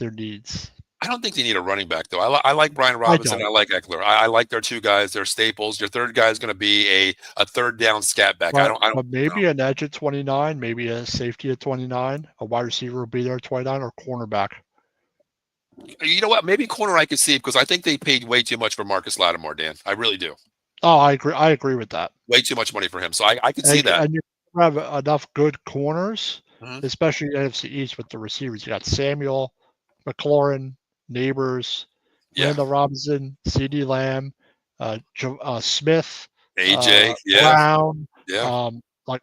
[SPEAKER 2] Their needs.
[SPEAKER 1] I don't think they need a running back though. I like Brian Robinson. I like Eckler. I like their two guys. They're staples. Your third guy is going to be a third down scat back.
[SPEAKER 2] But maybe an edge at 29, maybe a safety at 29, a wide receiver will be there at 29, or cornerback.
[SPEAKER 1] You know what? Maybe corner I could see because I think they paid way too much for Marcus Lattimore, Dan. I really do.
[SPEAKER 2] Oh, I agree. I agree with that.
[SPEAKER 1] Way too much money for him. So I could see that.
[SPEAKER 2] And you have enough good corners, especially in NFC East with the receivers. You got Samuel, McLaurin, Neighbors, Randall Robinson, CeeDee Lamb, Smith,
[SPEAKER 1] AJ,
[SPEAKER 2] Brown. Yeah.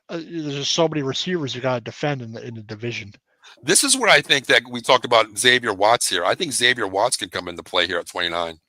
[SPEAKER 2] There's just so many receivers you got to defend in the division.
[SPEAKER 1] This is where I think that we talked about Xavier Watts here. I think Xavier Watts can come into play here at 29.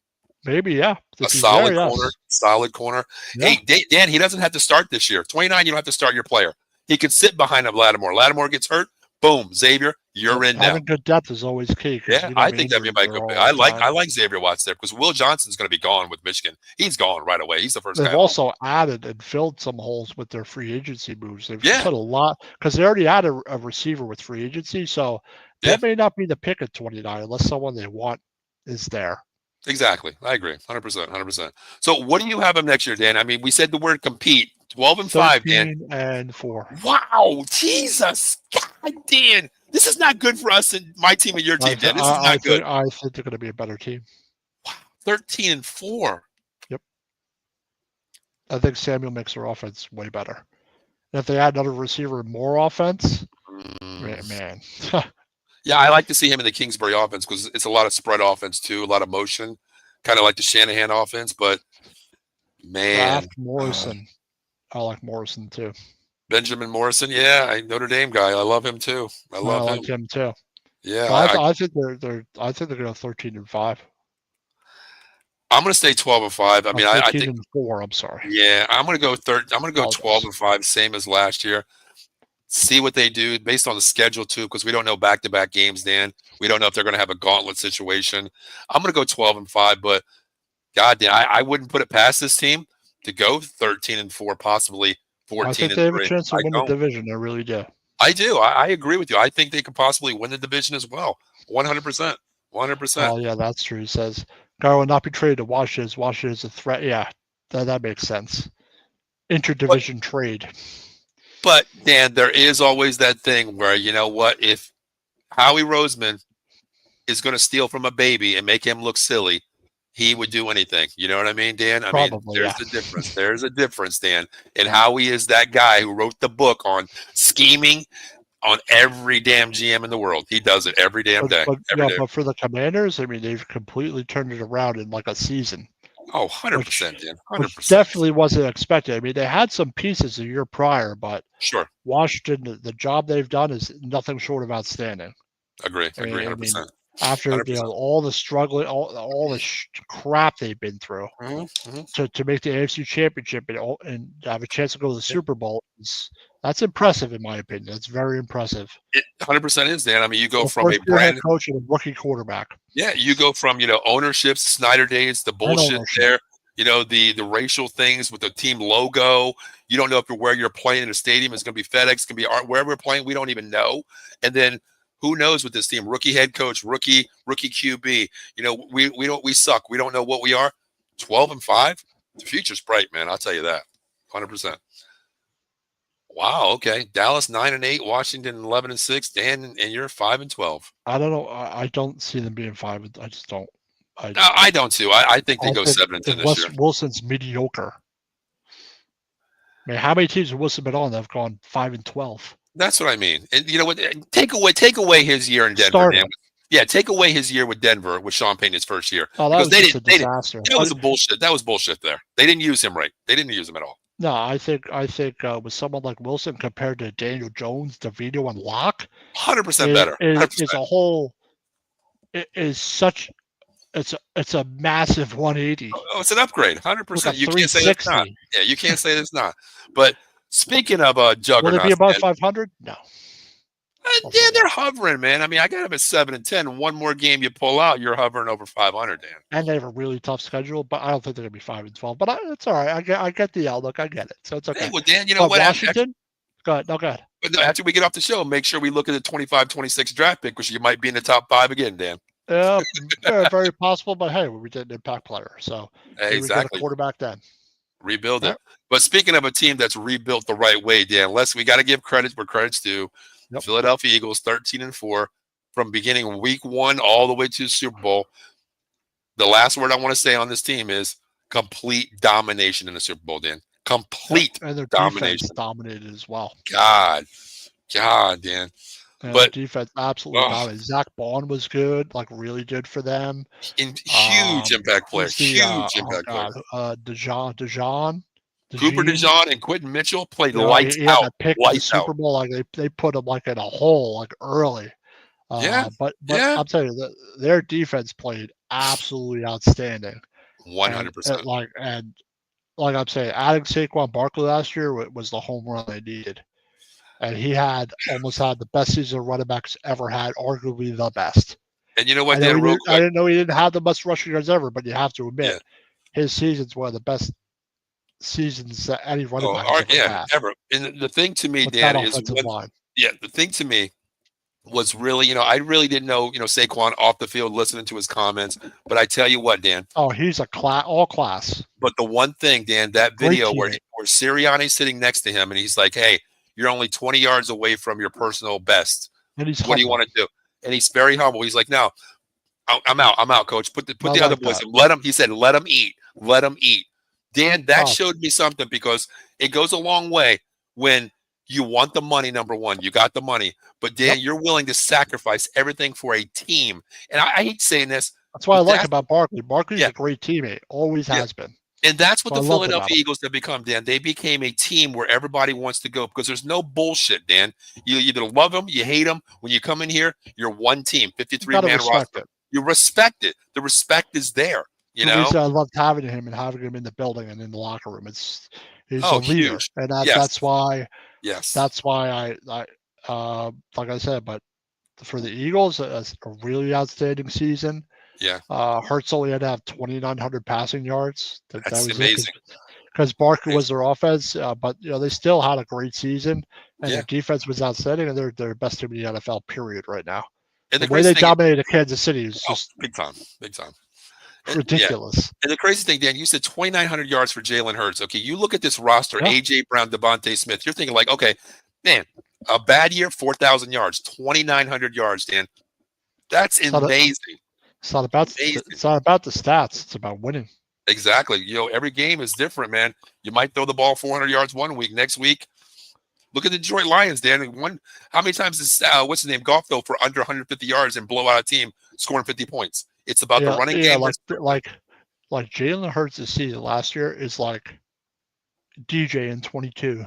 [SPEAKER 2] Maybe, yeah.
[SPEAKER 1] A solid corner. Solid corner. Yeah. Hey, Dan, he doesn't have to start this year. 29, you don't have to start your player. He can sit behind him, Lattimore. Lattimore gets hurt. Boom, Xavier, you're in now.
[SPEAKER 2] Having good depth is always key.
[SPEAKER 1] Yeah, I think that'd be a good pick. I like Xavier Watts there because Will Johnson's going to be gone with Michigan. He's gone right away. He's the first guy.
[SPEAKER 2] They've also added and filled some holes with their free agency moves. They've put a lot because they already had a receiver with free agency, so that may not be the pick at 29 unless someone they want is there.
[SPEAKER 1] Exactly. I agree. 100%. So what do you have him next year, Dan? I mean, we said the word compete. 12-5, Dan.
[SPEAKER 2] 13-4.
[SPEAKER 1] Wow. Jesus. God, Dan. This is not good for us and my team and your team, Dan. This is not good.
[SPEAKER 2] I think they're going to be a better team.
[SPEAKER 1] Wow. 13-4.
[SPEAKER 2] Yep. I think Samuel makes their offense way better. And if they add another receiver, more offense, man.
[SPEAKER 1] Yeah, I like to see him in the Kingsbury offense because it's a lot of spread offense too, a lot of motion, kind of like the Shanahan offense. But man,
[SPEAKER 2] Morrison, I like Morrison too.
[SPEAKER 1] Benjamin Morrison, yeah, Notre Dame guy. I love him too. I
[SPEAKER 2] like him too.
[SPEAKER 1] Yeah,
[SPEAKER 2] I think they're going to go 13-5.
[SPEAKER 1] I'm going to stay 12-5. I mean, I think
[SPEAKER 2] 13-4. I'm sorry.
[SPEAKER 1] Yeah, I'm going to go 12-5, same as last year. See what they do based on the schedule too, because we don't know back-to-back games, Dan. We don't know if they're going to have a gauntlet situation. I'm going to go 12-5, but God damn, I wouldn't put it past this team to go 13-4, possibly 14-3.
[SPEAKER 2] I think they have a chance to win the division. They really do.
[SPEAKER 1] I do. I agree with you. I think they could possibly win the division as well. 100%. 100%.
[SPEAKER 2] Oh yeah, that's true. He says guy will not be traded to Washington. Washington is a threat. Yeah, that makes sense. Interdivision trade.
[SPEAKER 1] But, Dan, there is always that thing where, you know what, if Howie Roseman is going to steal from a baby and make him look silly, he would do anything. You know what I mean, Dan? There's a difference. There's a difference, Dan. And Howie is that guy who wrote the book on scheming on every damn GM in the world. He does it every damn day.
[SPEAKER 2] But for the Commanders, I mean, they've completely turned it around in like a season.
[SPEAKER 1] Oh, 100%, Dan. 100%.
[SPEAKER 2] Which definitely wasn't expected. I mean, they had some pieces a year prior, but
[SPEAKER 1] sure,
[SPEAKER 2] Washington, the job they've done is nothing short of outstanding.
[SPEAKER 1] Agree, 100%.
[SPEAKER 2] After 100%. All the struggling, all the crap they've been through to make the AFC Championship and have a chance to go to the Super Bowl, that's impressive in my opinion. That's very impressive.
[SPEAKER 1] It 100% is, Dan. I mean, you go from a brand
[SPEAKER 2] coach and a rookie quarterback.
[SPEAKER 1] Yeah, you go from ownership, Snyder days, the bullshit there. You know, the racial things with the team logo. You don't know if where you're playing in the stadium is going to be FedEx, it's going to be wherever we're playing. We don't even know. And then who knows with this team? Rookie head coach, rookie QB. You know, we suck. We don't know what we are. 12-5. The future's bright, man. I'll tell you that. 100%. Wow. Okay. Dallas 9-8. Washington 11-6. Dan, and you're 5-12.
[SPEAKER 2] I don't know. I don't see them being 5. I just don't.
[SPEAKER 1] I don't too. I think they go 7-10 this year.
[SPEAKER 2] Wilson's mediocre. I mean, how many teams have Wilson been on that have gone 5-12?
[SPEAKER 1] That's what I mean. And you know what? Take away his year in Denver. Yeah, take away his year with Denver with Sean Payton's first year.
[SPEAKER 2] Oh, that was just a disaster.
[SPEAKER 1] That was a bullshit. That was bullshit there. They didn't use him right. They didn't use him at all.
[SPEAKER 2] No, I think with someone like Wilson compared to Daniel Jones, DeVito, and Locke,
[SPEAKER 1] 100% better.
[SPEAKER 2] 100%. It's a whole. It is such. It's a massive 180.
[SPEAKER 1] Oh, it's an upgrade, 100%. You can't say it's not. Yeah, you can't say it's not. But speaking of juggernauts,
[SPEAKER 2] will it be above 500? No.
[SPEAKER 1] Yeah, they're hovering, man. I mean, I got them at 7-10. One more game you pull out, you're hovering over 500, Dan.
[SPEAKER 2] And they have a really tough schedule, but I don't think they're gonna be 5-12. But it's all right. I get the outlook. I get it. So it's okay.
[SPEAKER 1] Hey, well, Dan, you know what?
[SPEAKER 2] Washington. Go ahead. No, go ahead.
[SPEAKER 1] But after we get off the show, make sure we look at the 25-26 draft pick, which you might be in the top 5 again, Dan.
[SPEAKER 2] Yeah, very possible. But hey, we did an impact player, so
[SPEAKER 1] exactly. We got
[SPEAKER 2] a quarterback then.
[SPEAKER 1] Rebuild it. But speaking of a team that's rebuilt the right way, Dan, we got to give credit where credit's due. Yep. Philadelphia Eagles 13-4 from beginning week 1 all the way to the Super Bowl. The last word I want to say on this team is complete domination in the Super Bowl, Dan. Complete
[SPEAKER 2] and their
[SPEAKER 1] domination.
[SPEAKER 2] Defense dominated as well.
[SPEAKER 1] God, Dan.
[SPEAKER 2] And but defense absolutely dominated. Zach Bond was good, like really good for them.
[SPEAKER 1] Huge impact player. Huge impact player.
[SPEAKER 2] DeJean.
[SPEAKER 1] Cooper DeJean and Quentin Mitchell played lights out.
[SPEAKER 2] Pick in the Super Bowl, like they put him like in a hole, like early. But I'm telling you, their defense played absolutely outstanding.
[SPEAKER 1] 100%.
[SPEAKER 2] And like I'm saying, adding Saquon Barkley last year was the home run they needed, and he almost had the best season running backs ever had, arguably the best.
[SPEAKER 1] And you know what?
[SPEAKER 2] I didn't know he didn't have the best rushing yards ever, but you have to admit his season's one of the best seasons that any running back
[SPEAKER 1] ever. And the thing to me, Dan, is the thing to me was really, I really didn't know, Saquon off the field, listening to his comments. But I tell you what, Dan.
[SPEAKER 2] Oh, he's all class.
[SPEAKER 1] But the one thing, Dan, that video where Sirianni's sitting next to him and he's like, "Hey, you're only 20 yards away from your personal best.
[SPEAKER 2] And
[SPEAKER 1] what do you want to do?" And he's very humble. He's like, "No, I'm out, coach. Put the other boys in. Let him." He said, "Let him eat. Let him eat." Dan, that showed me something, because it goes a long way when you want the money, number one. You got the money. But, Dan, you're willing to sacrifice everything for a team. And I hate saying this.
[SPEAKER 2] That's what I like about Barkley. Barkley's a great teammate. Always has been.
[SPEAKER 1] And that's what the Philadelphia Eagles have become, Dan. They became a team where everybody wants to go, because there's no bullshit, Dan. You either love them, you hate them. When you come in here, you're one team, 53-man roster. You respect it. The respect is there.
[SPEAKER 2] I loved having him in the building and in the locker room. He's a leader,
[SPEAKER 1] huge.
[SPEAKER 2] And that's why.
[SPEAKER 1] Yes,
[SPEAKER 2] that's why I like I said. But for the Eagles, a really outstanding season.
[SPEAKER 1] Yeah,
[SPEAKER 2] Hurts only had to have 2,900 passing yards.
[SPEAKER 1] That was amazing.
[SPEAKER 2] Because Barkley was their offense, but they still had a great season, and their defense was outstanding, and they're best team in the NFL. Period. Right now, and the way they dominated Kansas City is just
[SPEAKER 1] big time.
[SPEAKER 2] Ridiculous.
[SPEAKER 1] And the crazy thing, Dan, you said 2,900 yards for Jalen Hurts. Okay, you look at this roster, AJ Brown, Devontae Smith. You're thinking like, okay, man, a bad year, 4,000 yards, 2,900 yards, Dan. That's amazing.
[SPEAKER 2] It's not about the stats. It's about winning.
[SPEAKER 1] Exactly. Every game is different, man. You might throw the ball 400 yards one week. Next week, look at the Detroit Lions, Dan. How many times is what's his name, Goff, though, for under 150 yards and blow out a team scoring 50 points? It's about the running game.
[SPEAKER 2] Like Jalen Hurts this season last year is like DJ in 22.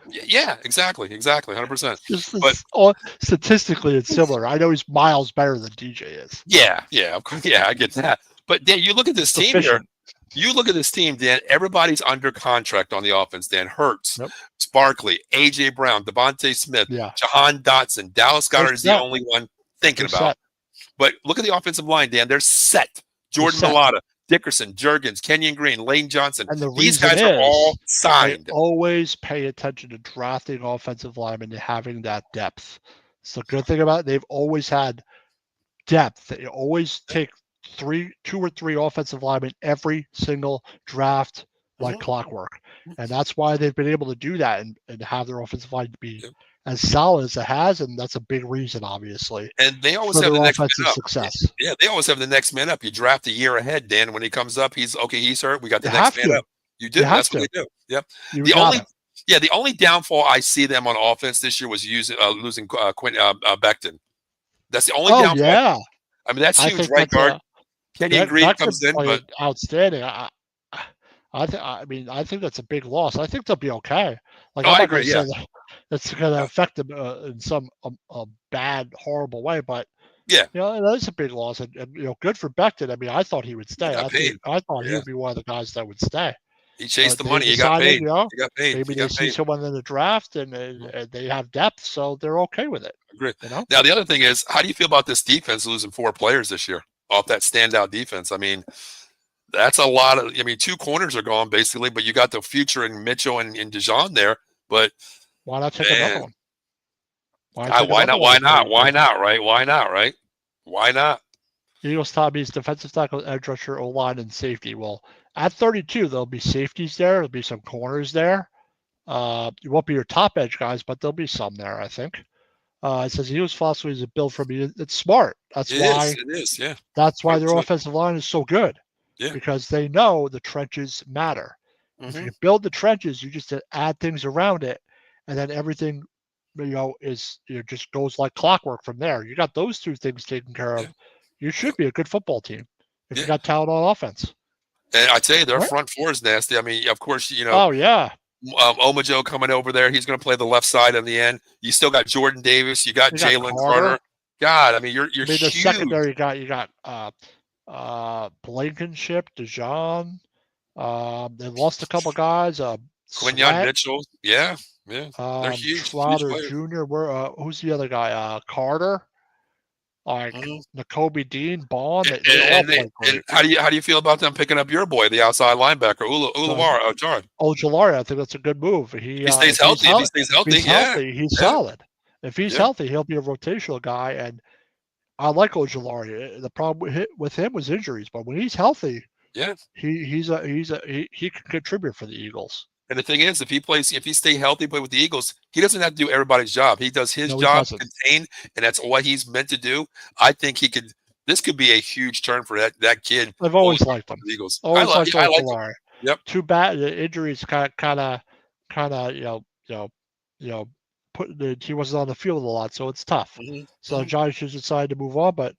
[SPEAKER 1] Yeah, exactly, 100%.
[SPEAKER 2] But statistically, it's similar. I know he's miles better than DJ is.
[SPEAKER 1] Yeah, of course. Yeah, I get that. But Dan, you look at this team here. You look at this team, Dan. Everybody's under contract on the offense. Dan, Hurts, Barkley, AJ Brown, Devontae Smith, Jahan Dotson, Dallas Goedert is the only one thinking about. But look at the offensive line, Dan. They're set. Jordan Mailata, Dickerson, Juergens, Kenyon Green, Lane Johnson.
[SPEAKER 2] And
[SPEAKER 1] these guys are all signed.
[SPEAKER 2] They always pay attention to drafting offensive linemen and having that depth. It's the good thing about it. They've always had depth. They always take 2 or 3 offensive linemen every single draft like clockwork. And that's why they've been able to do that and have their offensive line be as solid as it has, and that's a big reason, obviously.
[SPEAKER 1] And they always have the next man up.
[SPEAKER 2] Success.
[SPEAKER 1] Yeah, they always have the next man up. You draft a year ahead, Dan. When he comes up, he's hurt. We got the next man up. You do. That's what they do. Yep. The only downfall I see them on offense this year was losing Quinn Becton. That's the only downfall.
[SPEAKER 2] Yeah.
[SPEAKER 1] I mean, that's huge, right guard. Kenyon Green comes in, but
[SPEAKER 2] outstanding. I think that's a big loss. I think they'll be okay. Like,
[SPEAKER 1] I agree. Yeah,
[SPEAKER 2] that's going to affect them in some bad, horrible way. But
[SPEAKER 1] yeah,
[SPEAKER 2] that is a big loss. And good for Becton. I mean, I thought he would stay. I thought he would be one of the guys that would stay.
[SPEAKER 1] He chased the money. He got paid. He got paid.
[SPEAKER 2] Maybe they see someone in the draft and they have depth, so they're okay with it.
[SPEAKER 1] Agree. Now, the other thing is, how do you feel about this defense losing 4 players this year off that standout defense? I mean, that's a lot of. I mean, 2 corners are gone basically, but you got the future in Mitchell and Dijon there. But
[SPEAKER 2] why not take another one?
[SPEAKER 1] Why not? Why not? Right? Why not? Right? Why not?
[SPEAKER 2] Eagles top means defensive tackle, edge rusher, O-line, and safety. Well, at 32, there'll be safeties there. There'll be some corners there. It won't be your top edge guys, but there'll be some there, I think. It says Eagles philosophy is a build from you. It's smart. It is. Yeah. That's why their offensive line is so good. Yeah. Because they know the trenches matter. If you build the trenches, you just add things around it, and then everything, just goes like clockwork from there. You got those 2 things taken care of. You should be a good football team if you got talent on offense.
[SPEAKER 1] And I tell you, their front 4 is nasty. I mean, of course,
[SPEAKER 2] Oh yeah.
[SPEAKER 1] Omajo coming over there. He's going to play the left side in the end. You still got Jordan Davis. You got Jalen Carter. God, I mean, you're huge.
[SPEAKER 2] The secondary you got Blankenship, Dijon. They lost a couple guys.
[SPEAKER 1] Quinyon Mitchell. Yeah. They're huge.
[SPEAKER 2] Slaughter Jr. Who's the other guy? Carter. Like Nakobe Dean, Bond.
[SPEAKER 1] And how do you feel about them picking up your boy, the outside linebacker, Ojulari?
[SPEAKER 2] Ojulari, I think that's a good move. He
[SPEAKER 1] stays healthy. If he stays healthy,
[SPEAKER 2] he's solid. If he's healthy, he'll be a rotational guy. And I like Ojulari. The problem with him was injuries, but when he's healthy, he can contribute for the Eagles.
[SPEAKER 1] And the thing is, if he stay healthy, play with the Eagles, he doesn't have to do everybody's job. He does his job, contain, and that's what he's meant to do. I think this could be a huge turn for that kid.
[SPEAKER 2] I've always liked him.
[SPEAKER 1] The Eagles.
[SPEAKER 2] I like him.
[SPEAKER 1] Yep.
[SPEAKER 2] Too bad the injuries kind of he wasn't on the field a lot, so it's tough. So the Giants just decided to move on, but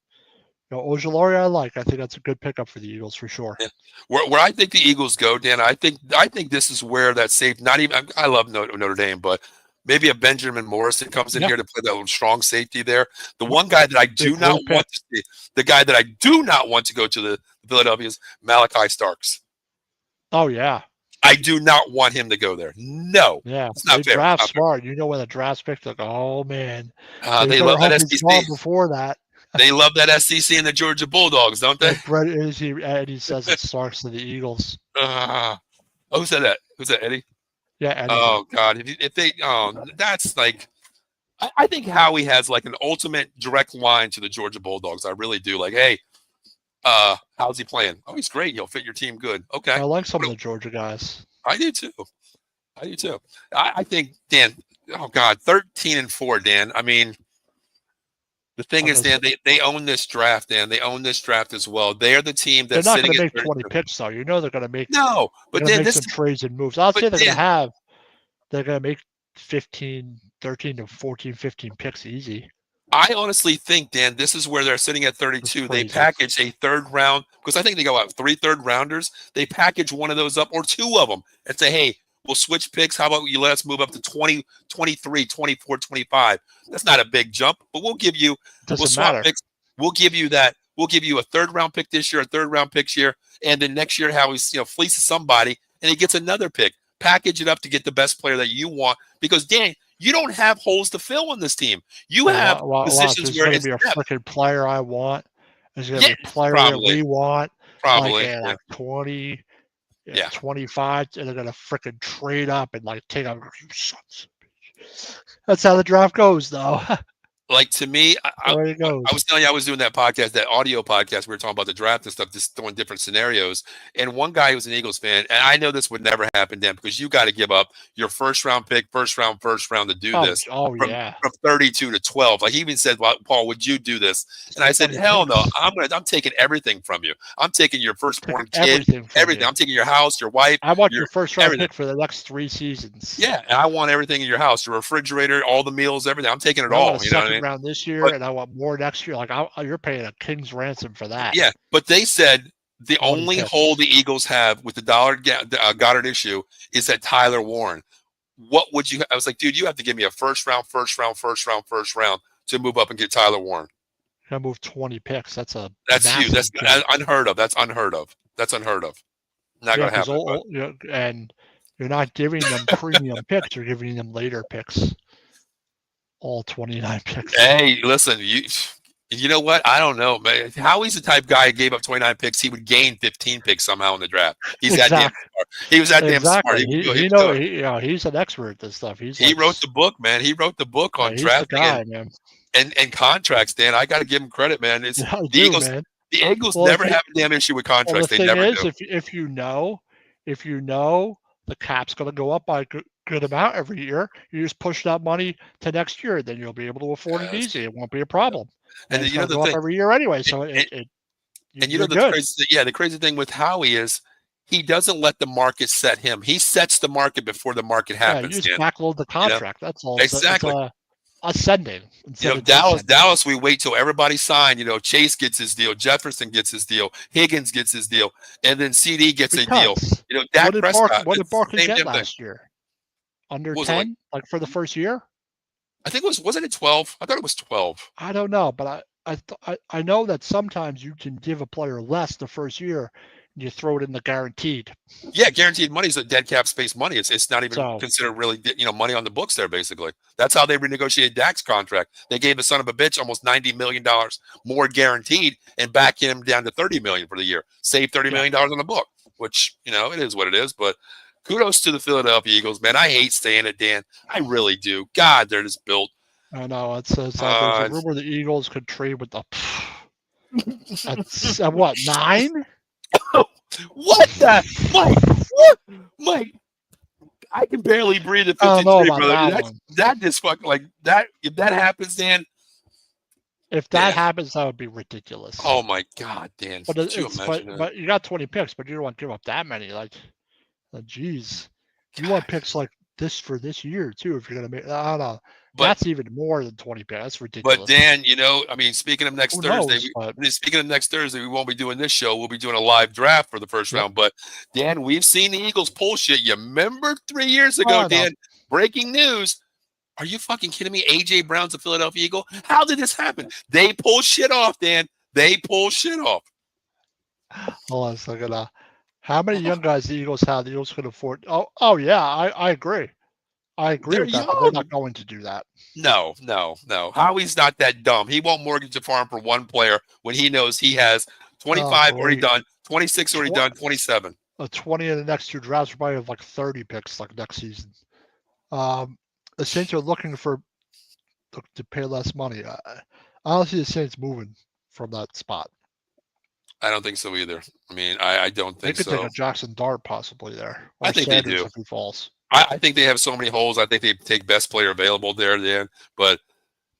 [SPEAKER 2] Ojulari I think that's a good pickup for the Eagles for sure.
[SPEAKER 1] Yeah. Where I think the Eagles go, Dan, I think this is where that safe. Not even I love Notre Dame, but maybe a Benjamin Morrison comes in here to play that little strong safety there. The one guy that I do not want to see, the guy that I do not want to go to the Philadelphia is Malachi Starks.
[SPEAKER 2] Oh yeah.
[SPEAKER 1] I do not want him to go there. No.
[SPEAKER 2] Yeah.
[SPEAKER 1] It's not fair.
[SPEAKER 2] Draft smart. When the draft pick's like, oh man.
[SPEAKER 1] They love that SEC.
[SPEAKER 2] Before that.
[SPEAKER 1] They love that SEC and the Georgia Bulldogs, don't they?
[SPEAKER 2] Eddie says it starts to the Eagles.
[SPEAKER 1] Who said that? Who's that, Eddie?
[SPEAKER 2] Yeah, Eddie.
[SPEAKER 1] Oh God! If they, that's like, I think Howie has like an ultimate direct line to the Georgia Bulldogs. I really do. Like, hey, how's he playing? Oh, he's great. He'll fit your team good. Okay.
[SPEAKER 2] I like some of the Georgia guys.
[SPEAKER 1] I do too. I think, Dan. Oh God, 13-4, Dan. I mean. The thing is, Dan, they own this draft, Dan. They own this draft as well. They're the team that's
[SPEAKER 2] they're not going to make 20 picks, though. They're going to make
[SPEAKER 1] but then
[SPEAKER 2] some trades and moves. I'll say they're going to make 13 to 14, 15 picks easy.
[SPEAKER 1] I honestly think, Dan, this is where they're sitting at 32. They package a 3rd round because I think they go out 3 third-rounders. They package one of those up or 2 of them and say, hey, we'll switch picks. How about you let us move up to 20, 23, 24, 25? That's not a big jump, but we'll give you we'll swap picks. We'll give you that. We'll give you a 3rd round pick this year, a 3rd round pick year, and then next year how he's fleeces somebody and he gets another pick. Package it up to get the best player that you want because Dan, you don't have holes to fill on this team. You have positions where
[SPEAKER 2] it's going to be a freaking player I want. There's going to be a player that we want.
[SPEAKER 1] Probably.
[SPEAKER 2] Like 20,
[SPEAKER 1] Yeah.
[SPEAKER 2] 25, and they're going to freaking trade up and like take out you sons. That's how the draft goes, though.
[SPEAKER 1] Like, to me, I was telling you, I was doing that podcast, that audio podcast. We were talking about the draft and stuff, just throwing different scenarios. And one guy who was an Eagles fan, and I know this would never happen, Dan, because you got to give up your first round pick, first round to do this.
[SPEAKER 2] From
[SPEAKER 1] 32 to 12. Like, he even said, well, Paul, would you do this? And I said, hell no. I'm taking everything from you. I'm taking your firstborn kid, everything. I'm taking your house, your wife.
[SPEAKER 2] I want your first round pick for the next 3 seasons.
[SPEAKER 1] Yeah, and I want everything in your house, your refrigerator, all the meals, everything. I'm taking it all. You know what I mean?
[SPEAKER 2] Round this year, and I want more next year. Like you're paying a king's ransom for that.
[SPEAKER 1] Yeah, but they said the only hole the Eagles have with the Goddard issue is that Tyler Warren. What would you? I was like, dude, you have to give me a first round to move up and get Tyler Warren.
[SPEAKER 2] You're gonna move 20 picks. That's
[SPEAKER 1] huge. That's unheard of. That's unheard of. Not gonna happen.
[SPEAKER 2] And you're not giving them premium picks. You're giving them later picks. All 29 picks.
[SPEAKER 1] Hey, listen, you know what? I don't know, man. Howie's the type guy who gave up 29 picks. He would gain 15 picks somehow in the draft. He's that damn smart. He was that damn smart.
[SPEAKER 2] He's an expert at this stuff.
[SPEAKER 1] He wrote the book, man. He wrote the book on drafting and contracts, Dan. I got to give him credit, man. The Eagles never have a damn issue with contracts.
[SPEAKER 2] They never do. If you know the cap's going to go up by a good amount every year, you just push that money to next year, then you'll be able to afford it easy. It won't be a problem. And it's going to go up every year anyway. So
[SPEAKER 1] the crazy thing with Howie is he doesn't let the market set him. He sets the market before the market happens.
[SPEAKER 2] You just backload the contract. That's all.
[SPEAKER 1] Exactly.
[SPEAKER 2] Ascending.
[SPEAKER 1] Dallas, we wait till everybody signed. Chase gets his deal, Jefferson gets his deal, Higgins gets his deal, and then CD gets a deal. Dak Prescott.
[SPEAKER 2] What did Barkley get last year? Under 10, like for the first year?
[SPEAKER 1] I think wasn't it 12? I thought it was 12.
[SPEAKER 2] I don't know, but I know that sometimes you can give a player less the first year. You throw it in the guaranteed.
[SPEAKER 1] Yeah, guaranteed money is a dead cap space money. It's not even considered really money on the books there. Basically, that's how they renegotiated Dak's contract. They gave the son of a bitch almost $90 million more guaranteed and back him down to $30 million for the year. Save $30 million on the book, which it is what it is. But kudos to the Philadelphia Eagles, man. I hate saying it, Dan. I really do. God, they're just built.
[SPEAKER 2] I know. It's there's a rumor the Eagles could trade with the. That's what 9.
[SPEAKER 1] What the Mike? I can barely breathe at 53, brother. That just fucking like that. If that happens, Dan.
[SPEAKER 2] If that happens, that would be ridiculous.
[SPEAKER 1] Oh my God, Dan!
[SPEAKER 2] But you got 20 picks, but you don't want to give up that many. Like, geez, you want picks like this for this year too. If you're gonna make, I don't know. But that's even more than 20 picks. That's ridiculous.
[SPEAKER 1] But Dan, speaking of next Thursday, we won't be doing this show. We'll be doing a live draft for the first round. But Dan, we've seen the Eagles pull shit. You remember 3 years ago, Dan? Breaking news. Are you fucking kidding me? AJ Brown's a Philadelphia Eagle. How did this happen? They pull shit off, Dan. They pull shit off.
[SPEAKER 2] Hold on a second. How many young guys the Eagles have? The Eagles could afford. Oh yeah, I agree. I agree with that, but they're not going to do that.
[SPEAKER 1] No. Howie's not that dumb. He won't mortgage a farm for one player when he knows he has 25 already done, 26 already done, 27.
[SPEAKER 2] 20 in the next 2 drafts. We probably have like 30 picks like next season. The Saints are looking to pay less money. I don't see the Saints moving from that spot.
[SPEAKER 1] I don't think so either. I mean, I don't think so.
[SPEAKER 2] They could take a Jackson Dart possibly there.
[SPEAKER 1] I think
[SPEAKER 2] Sanders
[SPEAKER 1] they do.
[SPEAKER 2] If he falls.
[SPEAKER 1] I think they have so many holes. I think they take best player available there, Dan. But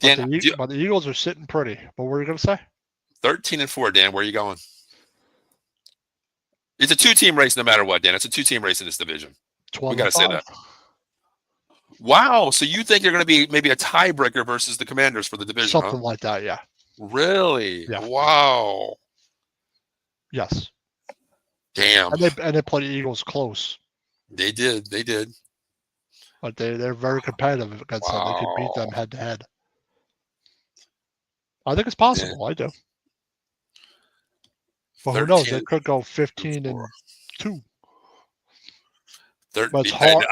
[SPEAKER 1] Dan,
[SPEAKER 2] the Eagles are sitting pretty. What were you going to say?
[SPEAKER 1] 13-4, Dan. Where are you going? It's a 2-team race no matter what, Dan. It's a 2-team race in this division. We got to say that. Wow. So you think they're going to be maybe a tiebreaker versus the Commanders for the division?
[SPEAKER 2] Something like that, yeah.
[SPEAKER 1] Really?
[SPEAKER 2] Yeah.
[SPEAKER 1] Wow.
[SPEAKER 2] Yes.
[SPEAKER 1] Damn.
[SPEAKER 2] And they played the Eagles close.
[SPEAKER 1] They did.
[SPEAKER 2] But they're very competitive against them. They could beat them head to head. I think it's possible. Yeah. I do. But who knows? They could go 15-2. But it's hard.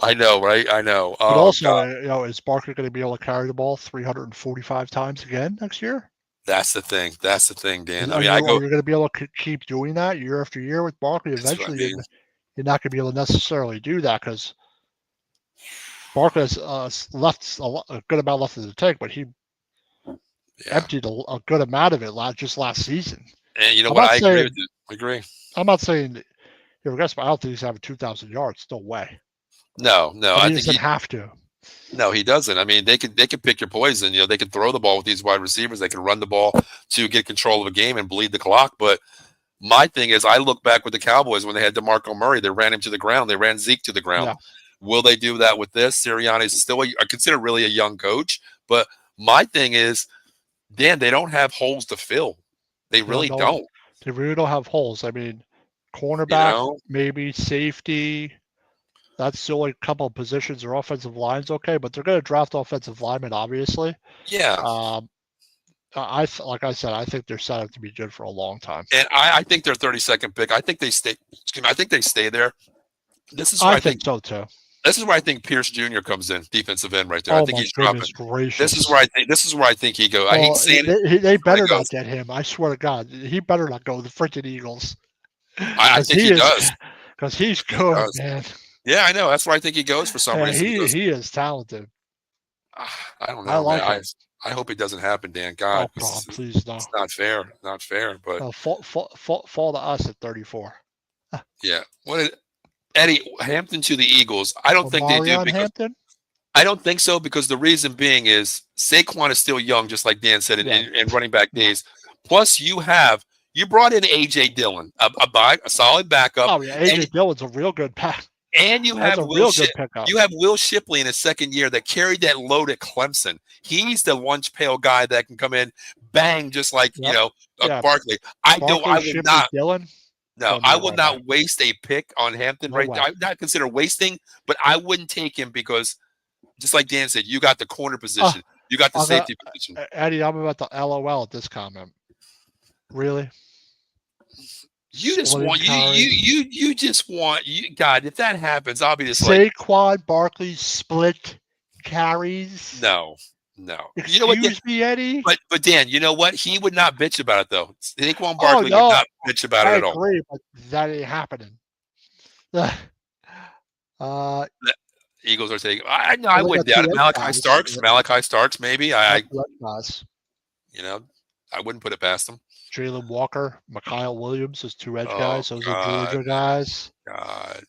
[SPEAKER 1] I know, right? I know.
[SPEAKER 2] But also, is Barker going to be able to carry the ball 345 times again next year?
[SPEAKER 1] That's the thing. That's the thing, Dan. I mean,
[SPEAKER 2] are you going to be able to keep doing that year after year with Barkley? Eventually,
[SPEAKER 1] I mean.
[SPEAKER 2] you're not going to be able to necessarily do that because Barkley has left a good amount left in the tank, but he emptied a good amount of it just last season.
[SPEAKER 1] And you know what? I agree with you. I agree.
[SPEAKER 2] I'm not saying he regrets, but I don't think he's having 2,000 yards. No way.
[SPEAKER 1] No.
[SPEAKER 2] I think he doesn't have to.
[SPEAKER 1] No, he doesn't. I mean, they could pick your poison. You know, they could throw the ball with these wide receivers. They can run the ball to get control of a game and bleed the clock. But my thing is, I look back with the Cowboys when they had DeMarco Murray. They ran him to the ground. They ran Zeke to the ground. Yeah. Will they do that with this? Sirianni is still, I consider, really a young coach. But my thing is, Dan, they don't have holes to fill. They really don't.
[SPEAKER 2] They really don't have holes. I mean, cornerback, maybe safety. That's the only couple of positions. Their offensive line's okay, but they're going to draft offensive linemen, obviously.
[SPEAKER 1] Yeah.
[SPEAKER 2] Like I said, I think they're set up to be good for a long time.
[SPEAKER 1] And I think they're 32nd pick. I think they stay. I think they stay there. This is
[SPEAKER 2] I think so too.
[SPEAKER 1] This is where I think Pierce Jr. comes in, defensive end right there. I think he's dropping.
[SPEAKER 2] Gracious.
[SPEAKER 1] This is where I think he goes.
[SPEAKER 2] I hate saying it. They better not get him. I swear to God, he better not go to the freaking Eagles.
[SPEAKER 1] I think he does
[SPEAKER 2] because he's good, man.
[SPEAKER 1] Yeah, I know. That's where I think he goes for some reason.
[SPEAKER 2] He is talented.
[SPEAKER 1] I don't know. I like him. I hope it doesn't happen, Dan. God,
[SPEAKER 2] please no.
[SPEAKER 1] It's not fair. Not fair. But
[SPEAKER 2] fall to us at 34.
[SPEAKER 1] Yeah. Eddie Hampton to the Eagles? I don't think they do.
[SPEAKER 2] Hampton?
[SPEAKER 1] I don't think so because the reason being is Saquon is still young, just like Dan said in running back days. Plus, you brought in A.J. Dillon, a solid backup.
[SPEAKER 2] Oh yeah, A.J. Dillon's a real good pack.
[SPEAKER 1] And you have Will Shipley in his second year that carried that load at Clemson. He's the lunch pail guy that can come in, bang, just like Barkley. I would not.
[SPEAKER 2] Dillon?
[SPEAKER 1] No, I will not waste a pick on Hampton right now. I would not consider wasting, but I wouldn't take him because, just like Dan said, you got the corner position, you got the safety position.
[SPEAKER 2] Eddie, I'm about to LOL at this comment. Really?
[SPEAKER 1] You just want God, if that happens, I'll be just like
[SPEAKER 2] Saquon Barkley split carries.
[SPEAKER 1] No.
[SPEAKER 2] Excuse me, Eddie.
[SPEAKER 1] But Dan, you know what? He would not bitch about it though. Saquon Barkley would not bitch about it at all.
[SPEAKER 2] I agree, but that ain't happening.
[SPEAKER 1] Eagles are taking. I wouldn't doubt it. Malachi Starks, maybe. I wouldn't put it past them.
[SPEAKER 2] Jalen Walker, Mikael Williams as two edge guys. Those are Georgia guys.
[SPEAKER 1] God,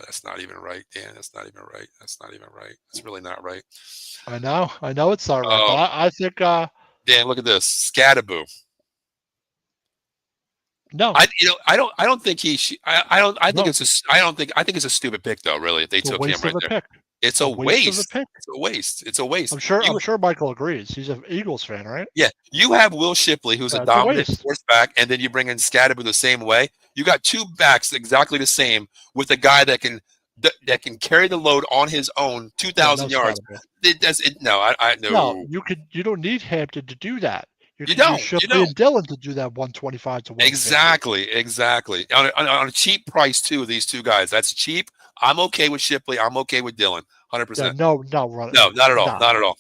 [SPEAKER 1] that's not even right, Dan. That's not even right. It's really not right.
[SPEAKER 2] I know it's not right. But I think.
[SPEAKER 1] Dan, look at this, Scadaboo.
[SPEAKER 2] No,
[SPEAKER 1] I don't think he. I think it's a stupid pick though. Really, if they took him right there. It's a waste. It's a waste.
[SPEAKER 2] I'm sure Michael agrees. He's an Eagles fan, right?
[SPEAKER 1] Yeah. You have Will Shipley, who's a dominant force back, and then you bring in Scadaboo the same way. You got two backs exactly the same with a guy that can carry the load on his own, 2,000 yards. No.
[SPEAKER 2] You don't need Hampton to do that.
[SPEAKER 1] You don't.
[SPEAKER 2] Shipley and Dillon to do that 125 to 150.
[SPEAKER 1] Exactly. On a cheap price too. These two guys. That's cheap. I'm okay with Shipley. I'm okay with Dillon. 100%.
[SPEAKER 2] No,
[SPEAKER 1] not at all. Not at all.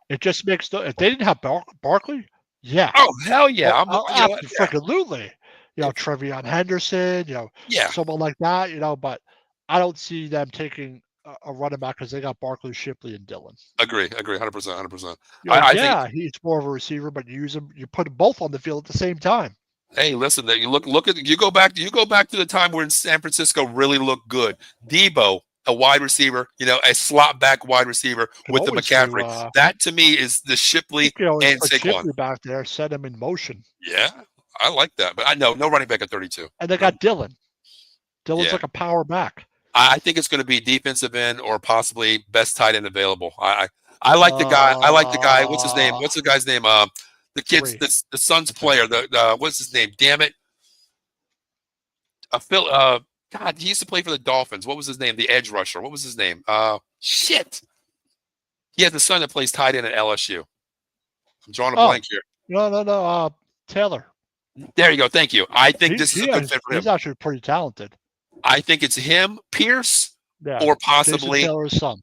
[SPEAKER 2] It just makes if they didn't have Barkley, yeah.
[SPEAKER 1] Oh hell yeah!
[SPEAKER 2] Absolutely. Trevion Henderson. Someone like that. But I don't see them taking a running back because they got Barkley, Shipley, and Dillon.
[SPEAKER 1] Agree. 100%.
[SPEAKER 2] I think he's more of a receiver, but you put them both on the field at the same time.
[SPEAKER 1] Hey, listen, you go back to the time where San Francisco really looked good. Debo, a wide receiver, a slot back wide receiver with the McCaffrey. That to me is the Shipley and Saquon.
[SPEAKER 2] Shipley back there, set him in motion.
[SPEAKER 1] Yeah, I like that, but I know no running back at 32.
[SPEAKER 2] And they got Dillon. Dillon's like a power back.
[SPEAKER 1] I think it's going to be defensive end or possibly best tight end available. I like the guy. What's his name? What's the guy's name? The kid's the Suns player. What's his name? Damn it. God, he used to play for the Dolphins. What was his name? The edge rusher. What was his name? Shit. He has the son that plays tight end at LSU. I'm drawing a blank here.
[SPEAKER 2] No. Taylor.
[SPEAKER 1] There you go. Thank you. I think this is a good fit for him.
[SPEAKER 2] He's actually pretty talented.
[SPEAKER 1] I think it's him, Pierce, or possibly
[SPEAKER 2] Taylor's son.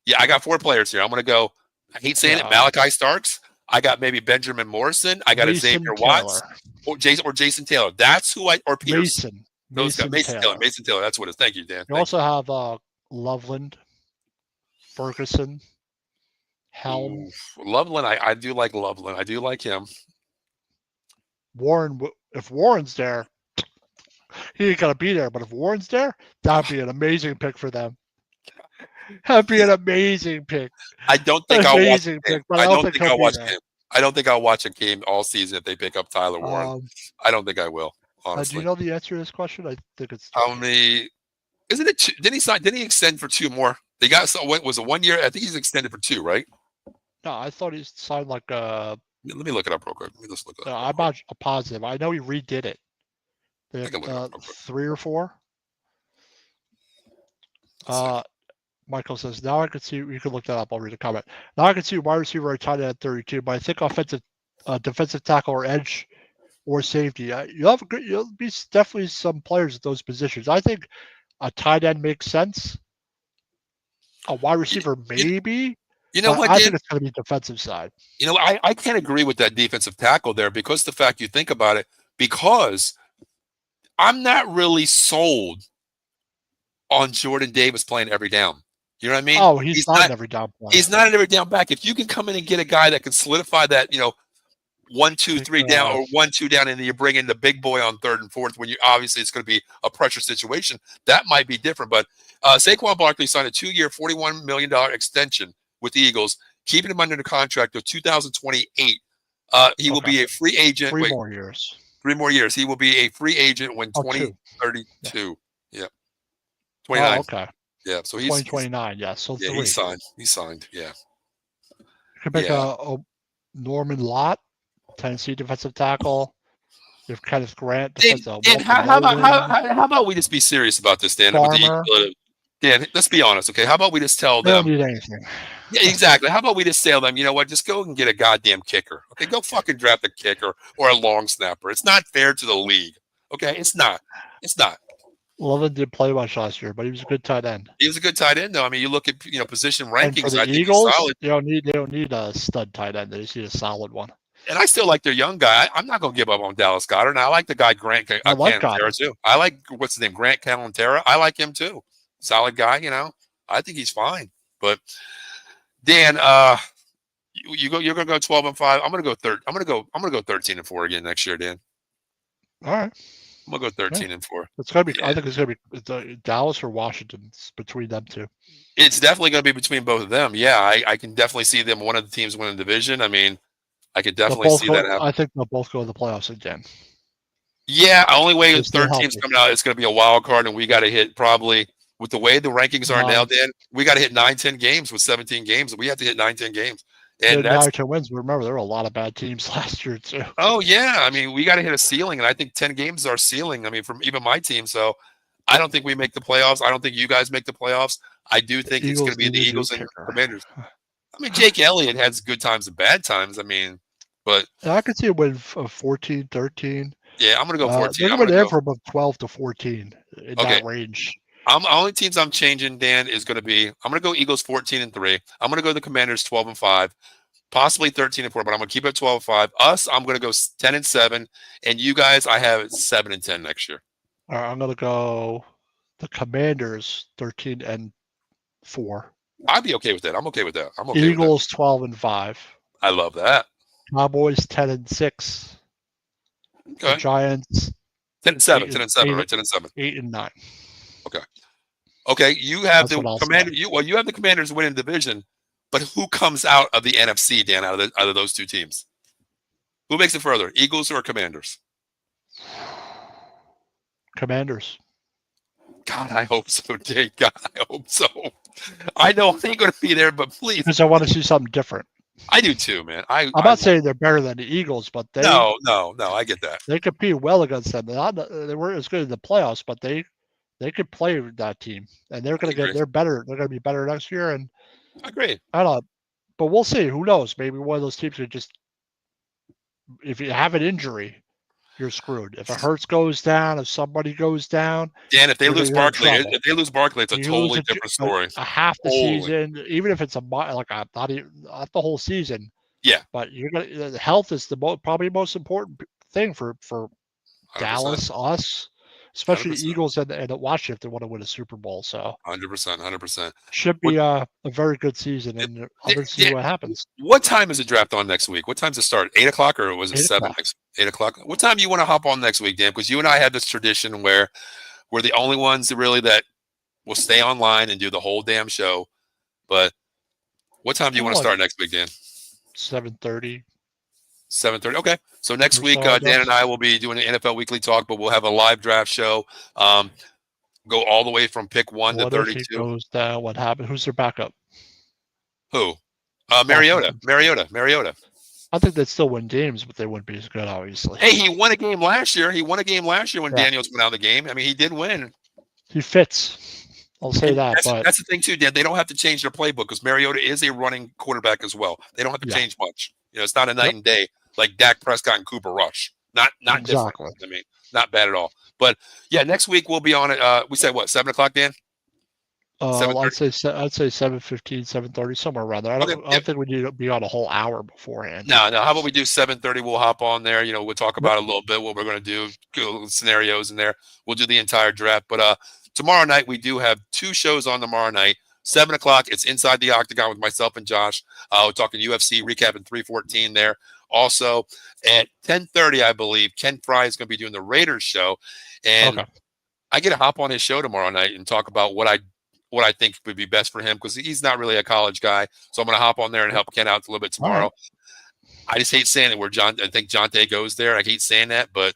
[SPEAKER 1] Yeah, I got 4 players here. I'm going to go. I hate saying it. Malachi Starks. I got maybe Benjamin Morrison. I got a Xavier Watts or Jason Taylor. That's who or Pierce. Those guys. Mason Taylor. Mason Taylor. That's what it is. Thank you, Dan.
[SPEAKER 2] You also have Loveland, Ferguson, Helm.
[SPEAKER 1] Loveland. I do like Loveland. I do like him.
[SPEAKER 2] Warren. If Warren's there, he ain't gonna be there. But if Warren's there, that'd be an amazing pick for them. That'd be an amazing pick.
[SPEAKER 1] I don't think I'll watch a game. I don't think I'll watch a game. I don't think I'll watch a game all season if they pick up Tyler Warren. I don't think I will. Honestly.
[SPEAKER 2] Do you know the answer to this question? I think it's
[SPEAKER 1] how many. Isn't it? Didn't he extend for 2 more? They got was it 1 year? I think he's extended for 2, right?
[SPEAKER 2] No, I thought he signed like a.
[SPEAKER 1] Let me look it up real quick. Let me just look it up.
[SPEAKER 2] I'm not positive. I know he redid it. They have, 3 or 4. Michael says, now I can see, you can look that up. I'll read a comment. Now I can see wide receiver or tight end at 32, but I think offensive, defensive tackle or edge or safety. You'll be definitely some players at those positions. I think a tight end makes sense. A wide receiver, maybe.
[SPEAKER 1] You know what?
[SPEAKER 2] I think it's going to be defensive side.
[SPEAKER 1] You know, I can't agree with that defensive tackle there because the fact you think about it, because I'm not really sold on Jordan Davis playing every down. You know what I mean?
[SPEAKER 2] Oh, he's not an every down player.
[SPEAKER 1] He's not an every down back. If you can come in and get a guy that can solidify that, 1, 2, 3 down or 1, 2 down, and then you bring in the big boy on 3rd and 4th when you obviously it's going to be a pressure situation, that might be different. But Saquon Barkley signed a 2-year, $41 million extension with the Eagles, keeping him under the contract of 2028. He will be a free agent.
[SPEAKER 2] 3 more years.
[SPEAKER 1] 3 more years. He will be a free agent when 2032. Yeah. 29.
[SPEAKER 2] Oh, okay.
[SPEAKER 1] Yeah, so he's
[SPEAKER 2] 2029. Yeah, so 3.
[SPEAKER 1] He signed. Yeah.
[SPEAKER 2] You could make a Norman Lott, Tennessee defensive tackle. You have Kenneth Grant.
[SPEAKER 1] Dan, how about we just be serious about this, Dan? Dan, let's be honest, okay? How about we just tell them?
[SPEAKER 2] They don't need anything.
[SPEAKER 1] Yeah, exactly. How about we just tell them, you know what? Just go and get a goddamn kicker. Okay, go fucking draft a kicker or a long snapper. It's not fair to the league. Okay, it's not.
[SPEAKER 2] Loveland didn't play much last year, but he was a good tight end.
[SPEAKER 1] He was a good tight end, though. I mean, you look at position rankings.
[SPEAKER 2] And for the Eagles, they don't need a stud tight end. They just need a solid one.
[SPEAKER 1] And I still like their young guy. I'm not going to give up on Dallas Goedert. And I like the guy Grant Calentera too. I like what's his name, Grant Calentera. I like him too. Solid guy. I think he's fine. But Dan, you're going to go 12-5. I'm going to go third. I'm going to go 13-4 again next year, Dan.
[SPEAKER 2] All right.
[SPEAKER 1] I'm going to go 13-4.
[SPEAKER 2] It's going to be. Yeah. I think it's going to be Dallas or Washington. It's between them two.
[SPEAKER 1] It's definitely going to be between both of them. Yeah, I can definitely see them. One of the teams winning the division. I mean, I could definitely see that happen.
[SPEAKER 2] I think they'll both go to the playoffs again.
[SPEAKER 1] Yeah, only way is third team's coming out. It's going to be a wild card, and we got to hit probably with the way the rankings are now. Dan, we got to hit 9-10 games with 17 games. We have to hit 9-10 games. And
[SPEAKER 2] 9-10 wins. Remember, there were a lot of bad teams last year too.
[SPEAKER 1] Oh yeah, I mean, we got to hit a ceiling, and I think 10 games is our ceiling. I mean, from even my team. So I don't think we make the playoffs. I don't think you guys make the playoffs. I do think it's going to be the Eagles and Commanders. I mean, Jake Elliott has good times and bad times. I mean, but
[SPEAKER 2] I could see a win of 14, 13.
[SPEAKER 1] Yeah, I'm going to go 14.
[SPEAKER 2] They're going to go from 12 to 14 in that range.
[SPEAKER 1] Only teams I'm changing, Dan, is going to be I'm going to go Eagles 14-3. I'm going to go the Commanders 12-5, possibly 13-4, but I'm going to keep it 12-5. Us, I'm going to go 10-7, and you guys, I have 7-10 next year.
[SPEAKER 2] All right, I'm going to go the Commanders 13-4.
[SPEAKER 1] I'd be okay with that. I'm okay with that. I'm okay.
[SPEAKER 2] Eagles 12-5.
[SPEAKER 1] I love that.
[SPEAKER 2] Cowboys 10-6.
[SPEAKER 1] Okay.
[SPEAKER 2] The Giants
[SPEAKER 1] 10-7, 10-7, right? 10-7.
[SPEAKER 2] 8-9.
[SPEAKER 1] Okay. Okay. You have the Commander. You have the Commanders winning the division, but who comes out of the NFC, Dan? Out of those two teams, who makes it further? Eagles or Commanders?
[SPEAKER 2] Commanders.
[SPEAKER 1] God, I hope so, Jake. God, I hope so. I know I ain't going to be there, but please.
[SPEAKER 2] Because I want to see something different.
[SPEAKER 1] I do too, man. I'm
[SPEAKER 2] not saying they're better than the Eagles, but they
[SPEAKER 1] no, I get that.
[SPEAKER 2] They compete well against them. They weren't as good in the playoffs, but they could play with that team, and they're going to get. They're better. They're going to be better next year. And
[SPEAKER 1] I agree.
[SPEAKER 2] I don't know, but we'll see. Who knows? Maybe one of those teams could just. If you have an injury, you're screwed. If a Hurts goes down, if somebody goes down,
[SPEAKER 1] Dan, if they lose Barkley, it's a totally different story.
[SPEAKER 2] A half the season, even if it's not the whole season.
[SPEAKER 1] Yeah.
[SPEAKER 2] But health is probably most important thing for 100%. Dallas, us, especially 100%. The Eagles and the Washington if they want to win a Super Bowl. So
[SPEAKER 1] 100%.
[SPEAKER 2] Should be a very good season, and I'm going to see what happens.
[SPEAKER 1] What time is the draft on next week? What time's it start? 8 o'clock or was it 7? 8 o'clock. What time do you want to hop on next week, Dan? Because you and I have this tradition where we're the only ones that will stay online and do the whole damn show. But what time do you want to start next week, Dan?
[SPEAKER 2] 7:30.
[SPEAKER 1] 7:30. Okay. So next week, Dan and I will be doing an NFL Weekly Talk, but we'll have a live draft show. Go all the way from pick 1 to 32.
[SPEAKER 2] If he goes down, what happened? Who's their backup?
[SPEAKER 1] Who? Mariota.
[SPEAKER 2] I think they'd still win games, but they wouldn't be as good, obviously.
[SPEAKER 1] Hey, he won a game last year. When Daniels went out of the game. I mean, he did win.
[SPEAKER 2] He fits. I'll say that.
[SPEAKER 1] That's the thing, too, Dan. They don't have to change their playbook because Mariota is a running quarterback as well. They don't have to change much. It's not a night and day like Dak Prescott and Cooper Rush. Not
[SPEAKER 2] exactly.
[SPEAKER 1] Different. I mean, not bad at all. But, yeah, next week we'll be on it. We said, 7 o'clock, Dan?
[SPEAKER 2] I'd say 7:15, 7:30, somewhere around there. I don't think we need to be on a whole hour beforehand.
[SPEAKER 1] No. How about we do 7:30? We'll hop on there. We'll talk about a little bit what we're going to do, scenarios in there. We'll do the entire draft. But tomorrow night we do have 2 shows on tomorrow night. 7 o'clock. It's Inside the Octagon with myself and Josh. We're talking UFC, recapping 314 there. Also at 10:30, I believe Ken Fry is going to be doing the Raiders show, and I get to hop on his show tomorrow night and talk about what I think would be best for him because he's not really a college guy. So I'm going to hop on there and help Ken out a little bit tomorrow. Right. I just hate saying it where I think Jonte goes there. I hate saying that, but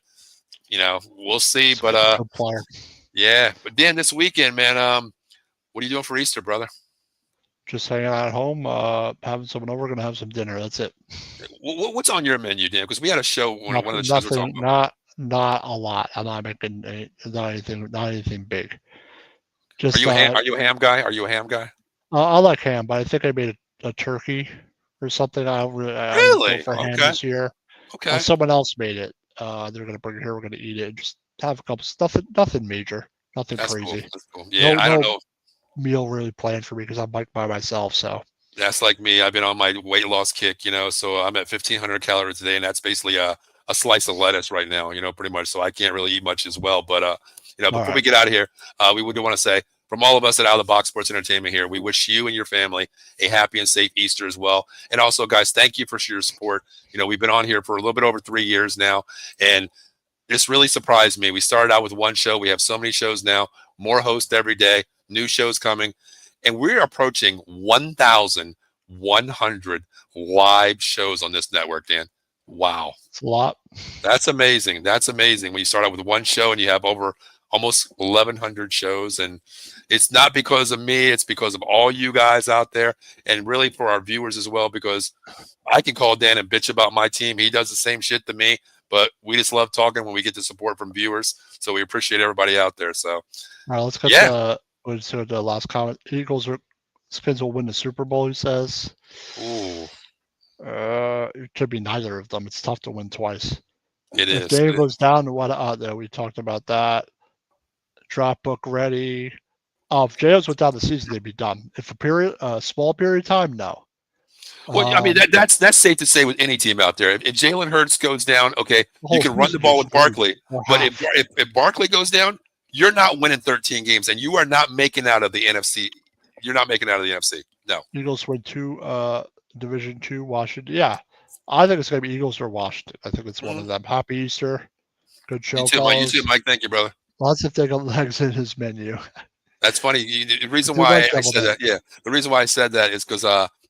[SPEAKER 1] we'll see. But yeah. But Dan, this weekend, man, what are you doing for Easter, brother?
[SPEAKER 2] Just hanging out at home, having someone over. We're going to have some dinner. That's it.
[SPEAKER 1] What's on your menu, Dan? Because we had a show one of the shows we're talking about.
[SPEAKER 2] Not a lot. I'm not making not anything big.
[SPEAKER 1] Just, are you a ham guy?
[SPEAKER 2] I like ham, but I think I made a turkey or something. I'm for ham this year.
[SPEAKER 1] Okay.
[SPEAKER 2] Someone else made it. They're going to bring it here. We're going to eat it and just have a couple stuff. Nothing major. Nothing crazy.
[SPEAKER 1] Cool. That's cool. Yeah, I don't know.
[SPEAKER 2] Meal really planned for me because I'm by myself. So
[SPEAKER 1] that's like me. I've been on my weight loss kick, so I'm at 1,500 calories a day, and that's basically a slice of lettuce right now, pretty much. So I can't really eat much as well. But before we get out of here, we would want to say from all of us at Out of the Box Sports Entertainment here, we wish you and your family a happy and safe Easter as well. And also, guys, thank you for your support. We've been on here for a little bit over 3 years now, and this really surprised me. We started out with one show. We have so many shows now, more hosts every day, new shows coming, and we're approaching 1,100 live shows on this network, Dan. Wow.
[SPEAKER 2] It's a lot.
[SPEAKER 1] That's amazing. When you start out with one show and you have over almost 1,100 shows, and it's not because of me, it's because of all you guys out there, and really for our viewers as well, because I can call Dan and bitch about my team. He does the same shit to me, but we just love talking when we get the support from viewers. So we appreciate everybody out there. So
[SPEAKER 2] all right, let's go to the last comment. Skins will win the Super Bowl, he says.
[SPEAKER 1] Ooh.
[SPEAKER 2] It could be neither of them. It's tough to win twice.
[SPEAKER 1] If
[SPEAKER 2] Dave goes down to we talked about that. Drop book ready. If Jails went down the season, they'd be done. If a small period of time, no.
[SPEAKER 1] Well, I mean that's safe to say with any team out there. If Jalen Hurts goes down, okay, you can run the ball with Barkley. But if Barkley goes down, you're not winning 13 games, and you are not making out of the NFC. You're not making out of the NFC. No.
[SPEAKER 2] Eagles win 2 Division 2 Washington. Yeah, I think it's going to be Eagles or Washington. I think it's one of them. Happy Easter. Good show.
[SPEAKER 1] You too, Mike. Thank you, brother.
[SPEAKER 2] Lots of thick legs in his menu.
[SPEAKER 1] That's funny. The reason why I said that, the reason why I said that is because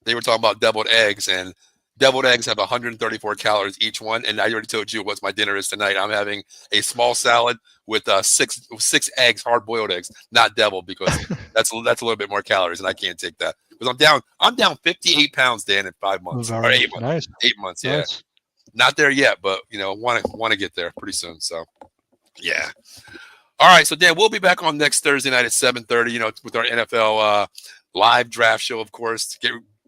[SPEAKER 1] they were talking about deviled eggs, and deviled eggs have 134 calories each one. And I already told you what my dinner is tonight. I'm having a small salad with 6 eggs, hard-boiled eggs, not deviled, because that's a little bit more calories, and I can't take that. Because I'm down 58 pounds, Dan, in 5 months or 8 months.
[SPEAKER 2] Nice.
[SPEAKER 1] 8 months, yeah. Nice. Not there yet, but want to get there pretty soon. So, yeah. All right, so Dan, we'll be back on next Thursday night at 7:30. With our NFL live draft show, of course.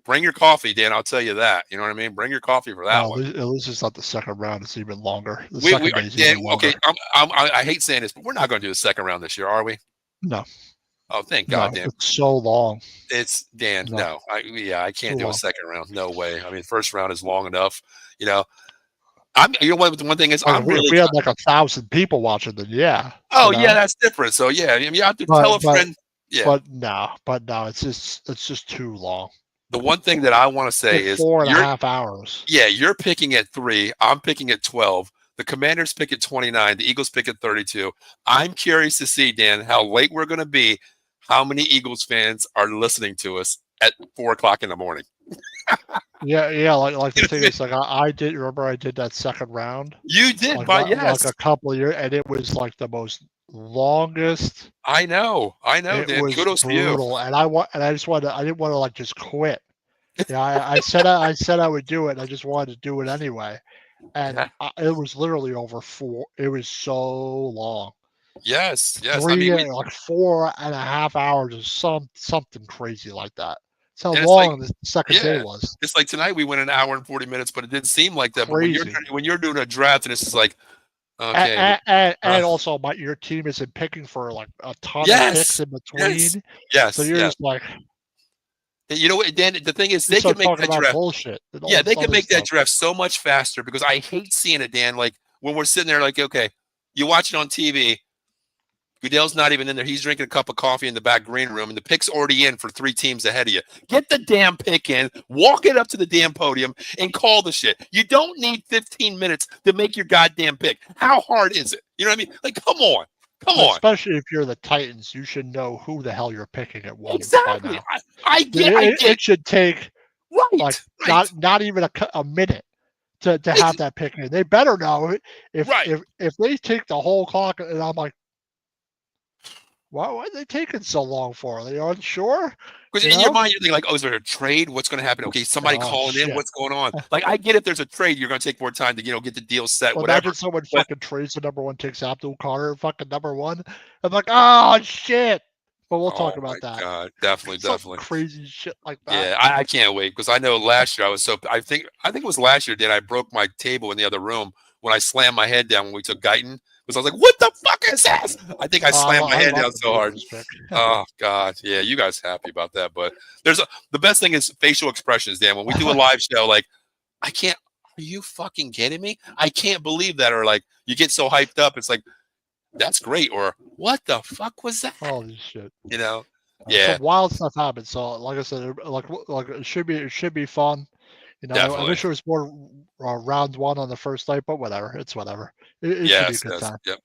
[SPEAKER 1] Bring your coffee, Dan. I'll tell you that. You know what I mean? Bring your coffee for that one.
[SPEAKER 2] At least it's not the second round. It's even longer.
[SPEAKER 1] Dan, okay, I hate saying this, but we're not going to do the second round this year, are we?
[SPEAKER 2] No.
[SPEAKER 1] Oh, thank God,
[SPEAKER 2] No,
[SPEAKER 1] damn.
[SPEAKER 2] it's so long.
[SPEAKER 1] It's Dan. No, I can't do a second round. No way. I mean, first round is long enough. You know, you know what? The one thing is,
[SPEAKER 2] Like
[SPEAKER 1] I'm really.
[SPEAKER 2] if we had like 1,000 people watching, then yeah.
[SPEAKER 1] Oh yeah, that's different. So yeah, I mean, you have to tell a friend. Yeah.
[SPEAKER 2] But no, it's just too long.
[SPEAKER 1] The one thing that I want to say
[SPEAKER 2] like
[SPEAKER 1] is
[SPEAKER 2] 4.5 hours.
[SPEAKER 1] Yeah, you're picking at 3. I'm picking at 12. The Commanders pick at 29. The Eagles pick at 32. I'm curious to see, Dan, how late we're going to be. How many Eagles fans are listening to us at 4 o'clock in the morning?
[SPEAKER 2] Yeah. Like the thing is, like I did remember I did that second round.
[SPEAKER 1] You did,
[SPEAKER 2] like,
[SPEAKER 1] but yes,
[SPEAKER 2] like a couple of years, and it was like the most longest.
[SPEAKER 1] I know,
[SPEAKER 2] It
[SPEAKER 1] Dan.
[SPEAKER 2] was
[SPEAKER 1] Kudos to you.
[SPEAKER 2] brutal, and I didn't want to like just quit. Yeah, I said I would do it. I just wanted to do it anyway, and it was literally over 4. It was so long.
[SPEAKER 1] Yes.
[SPEAKER 2] 4.5 hours or something crazy like that. That's how long the second day was.
[SPEAKER 1] It's like tonight we went an hour and 40 minutes, but it didn't seem like that.
[SPEAKER 2] Crazy.
[SPEAKER 1] But when you're doing a draft and it's just like, okay.
[SPEAKER 2] And also, your team isn't picking for like a ton of picks in between.
[SPEAKER 1] Yes.
[SPEAKER 2] So you're just like,
[SPEAKER 1] you know what, Dan? The thing is, they can make that draft.
[SPEAKER 2] Bullshit.
[SPEAKER 1] Yeah, they can make that draft so much faster because I hate seeing it, Dan. Like when we're sitting there, like, okay, you watch it on TV. Goodell's not even in there. He's drinking a cup of coffee in the back green room, and the pick's already in for 3 teams ahead of you. Get the damn pick in, walk it up to the damn podium, and call the shit. You don't need 15 minutes to make your goddamn pick. How hard is it? You know what I mean? Like, come on.
[SPEAKER 2] Especially if you're the Titans, you should know who the hell you're picking at 1.
[SPEAKER 1] Exactly. I get
[SPEAKER 2] it should take not even a minute to have that pick in. They better know if they take the whole clock, and I'm like, why are they taking so long for? Are they unsure?
[SPEAKER 1] Because in your mind, you're thinking like, oh, is there a trade? What's going to happen? Okay, somebody calling in. What's going on? Like, I get if there's a trade, you're going to take more time to get the deal set. Whatever.
[SPEAKER 2] Imagine someone fucking trades the number 1, takes Abdul Carter, fucking number 1. I'm like, oh shit. But we'll talk about that.
[SPEAKER 1] God, definitely.
[SPEAKER 2] Crazy shit like that.
[SPEAKER 1] Yeah, I can't wait because I know last year I think it was last year, Dan. I broke my table in the other room when I slammed my head down when we took Guyton. Because I was like, what the fuck is this? I think I slammed my head down so hard. Oh, God. Yeah, you guys happy about that. But the best thing is facial expressions, Dan. When we do a live show, like, are you fucking kidding me? I can't believe that. Or like, you get so hyped up. It's like, that's great. Or what the fuck was that?
[SPEAKER 2] Holy shit.
[SPEAKER 1] Yeah.
[SPEAKER 2] Some wild stuff happened. So like I said, like it should be fun. I wish it was more round 1 on the first night, but whatever. It's whatever. It should be a good time.
[SPEAKER 1] Yep.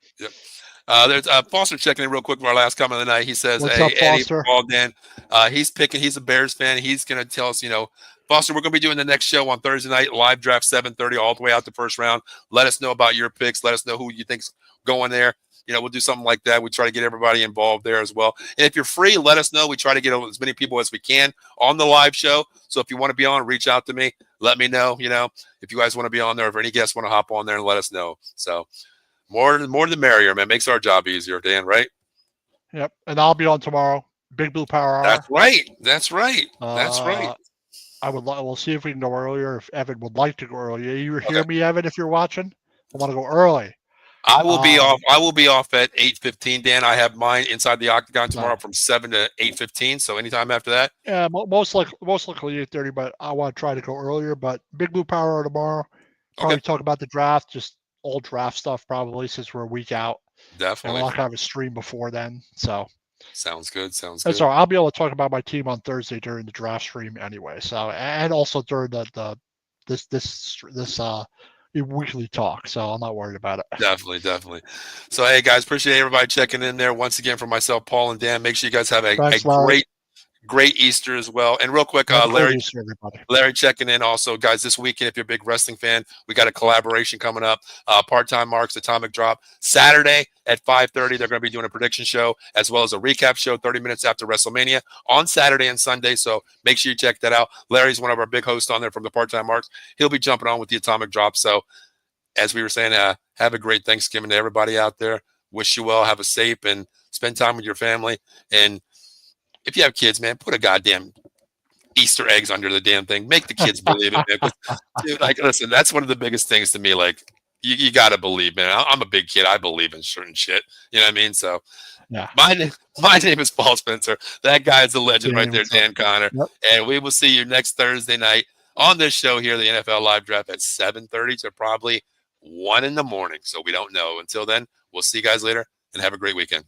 [SPEAKER 1] There's Foster checking in real quick for our last comment of the night. He says,
[SPEAKER 2] "What's
[SPEAKER 1] hey,
[SPEAKER 2] up, Foster?
[SPEAKER 1] Dan, he's a Bears fan. He's going to tell us, Foster, we're going to be doing the next show on Thursday night, live draft 7:30 all the way out the first round. Let us know about your picks. Let us know who you think's going there. We'll do something like that. We try to get everybody involved there as well. And if you're free, let us know. We try to get as many people as we can on the live show. So if you want to be on, reach out to me. Let me know, if you guys want to be on there, if any guests want to hop on there and let us know. So more the merrier, man. Makes our job easier, Dan, right?
[SPEAKER 2] Yep. And I'll be on tomorrow. Big Blue Power Hour.
[SPEAKER 1] That's right.
[SPEAKER 2] We'll see if we can go earlier, if Evan would like to go earlier. You hear me, Evan, if you're watching? I want to go early.
[SPEAKER 1] I will be off. I will be off at 8:15, Dan. I have mine inside the Octagon tomorrow from 7 to 8:15. So anytime after that.
[SPEAKER 2] Yeah, most likely 8:30, but I want to try to go earlier. But Big Blue Power tomorrow. Probably talk about the draft, just old draft stuff, probably since we're a week out.
[SPEAKER 1] Definitely.
[SPEAKER 2] And we'll have a stream before then. So.
[SPEAKER 1] Sounds good.
[SPEAKER 2] That's all right. I'll be able to talk about my team on Thursday during the draft stream anyway. So, and also during this weekly talk, so I'm not worried about it.
[SPEAKER 1] Definitely. So, hey guys, appreciate everybody checking in there once again. For myself, Paul, and Dan, make sure you guys have a great Easter as well. And real quick, Larry checking in also, guys. This weekend, if you're a big wrestling fan, we got a collaboration coming up. Part-Time Marks Atomic Drop Saturday at 5:30. They're going to be doing a prediction show as well as a recap show 30 minutes after WrestleMania on Saturday and Sunday. So make sure you check that out. Larry's one of our big hosts on there from the Part-Time Marks. He'll be jumping on with the Atomic Drop. So as we were saying, have a great Thanksgiving to everybody out there. Wish you well. Have a safe and spend time with your family. And if you have kids, man, put a goddamn Easter eggs under the damn thing. Make the kids believe it, man. Dude, listen, that's one of the biggest things to me. Like, you got to believe, man. I'm a big kid. I believe in certain shit. You know what I mean? So,
[SPEAKER 2] Yeah.
[SPEAKER 1] My name is Paul Spencer. That guy's a legend right there, Dan Connor. Yep. And we will see you next Thursday night on this show here, the NFL Live Draft at 7:30 to probably 1 in the morning. So we don't know. Until then, we'll see you guys later and have a great weekend.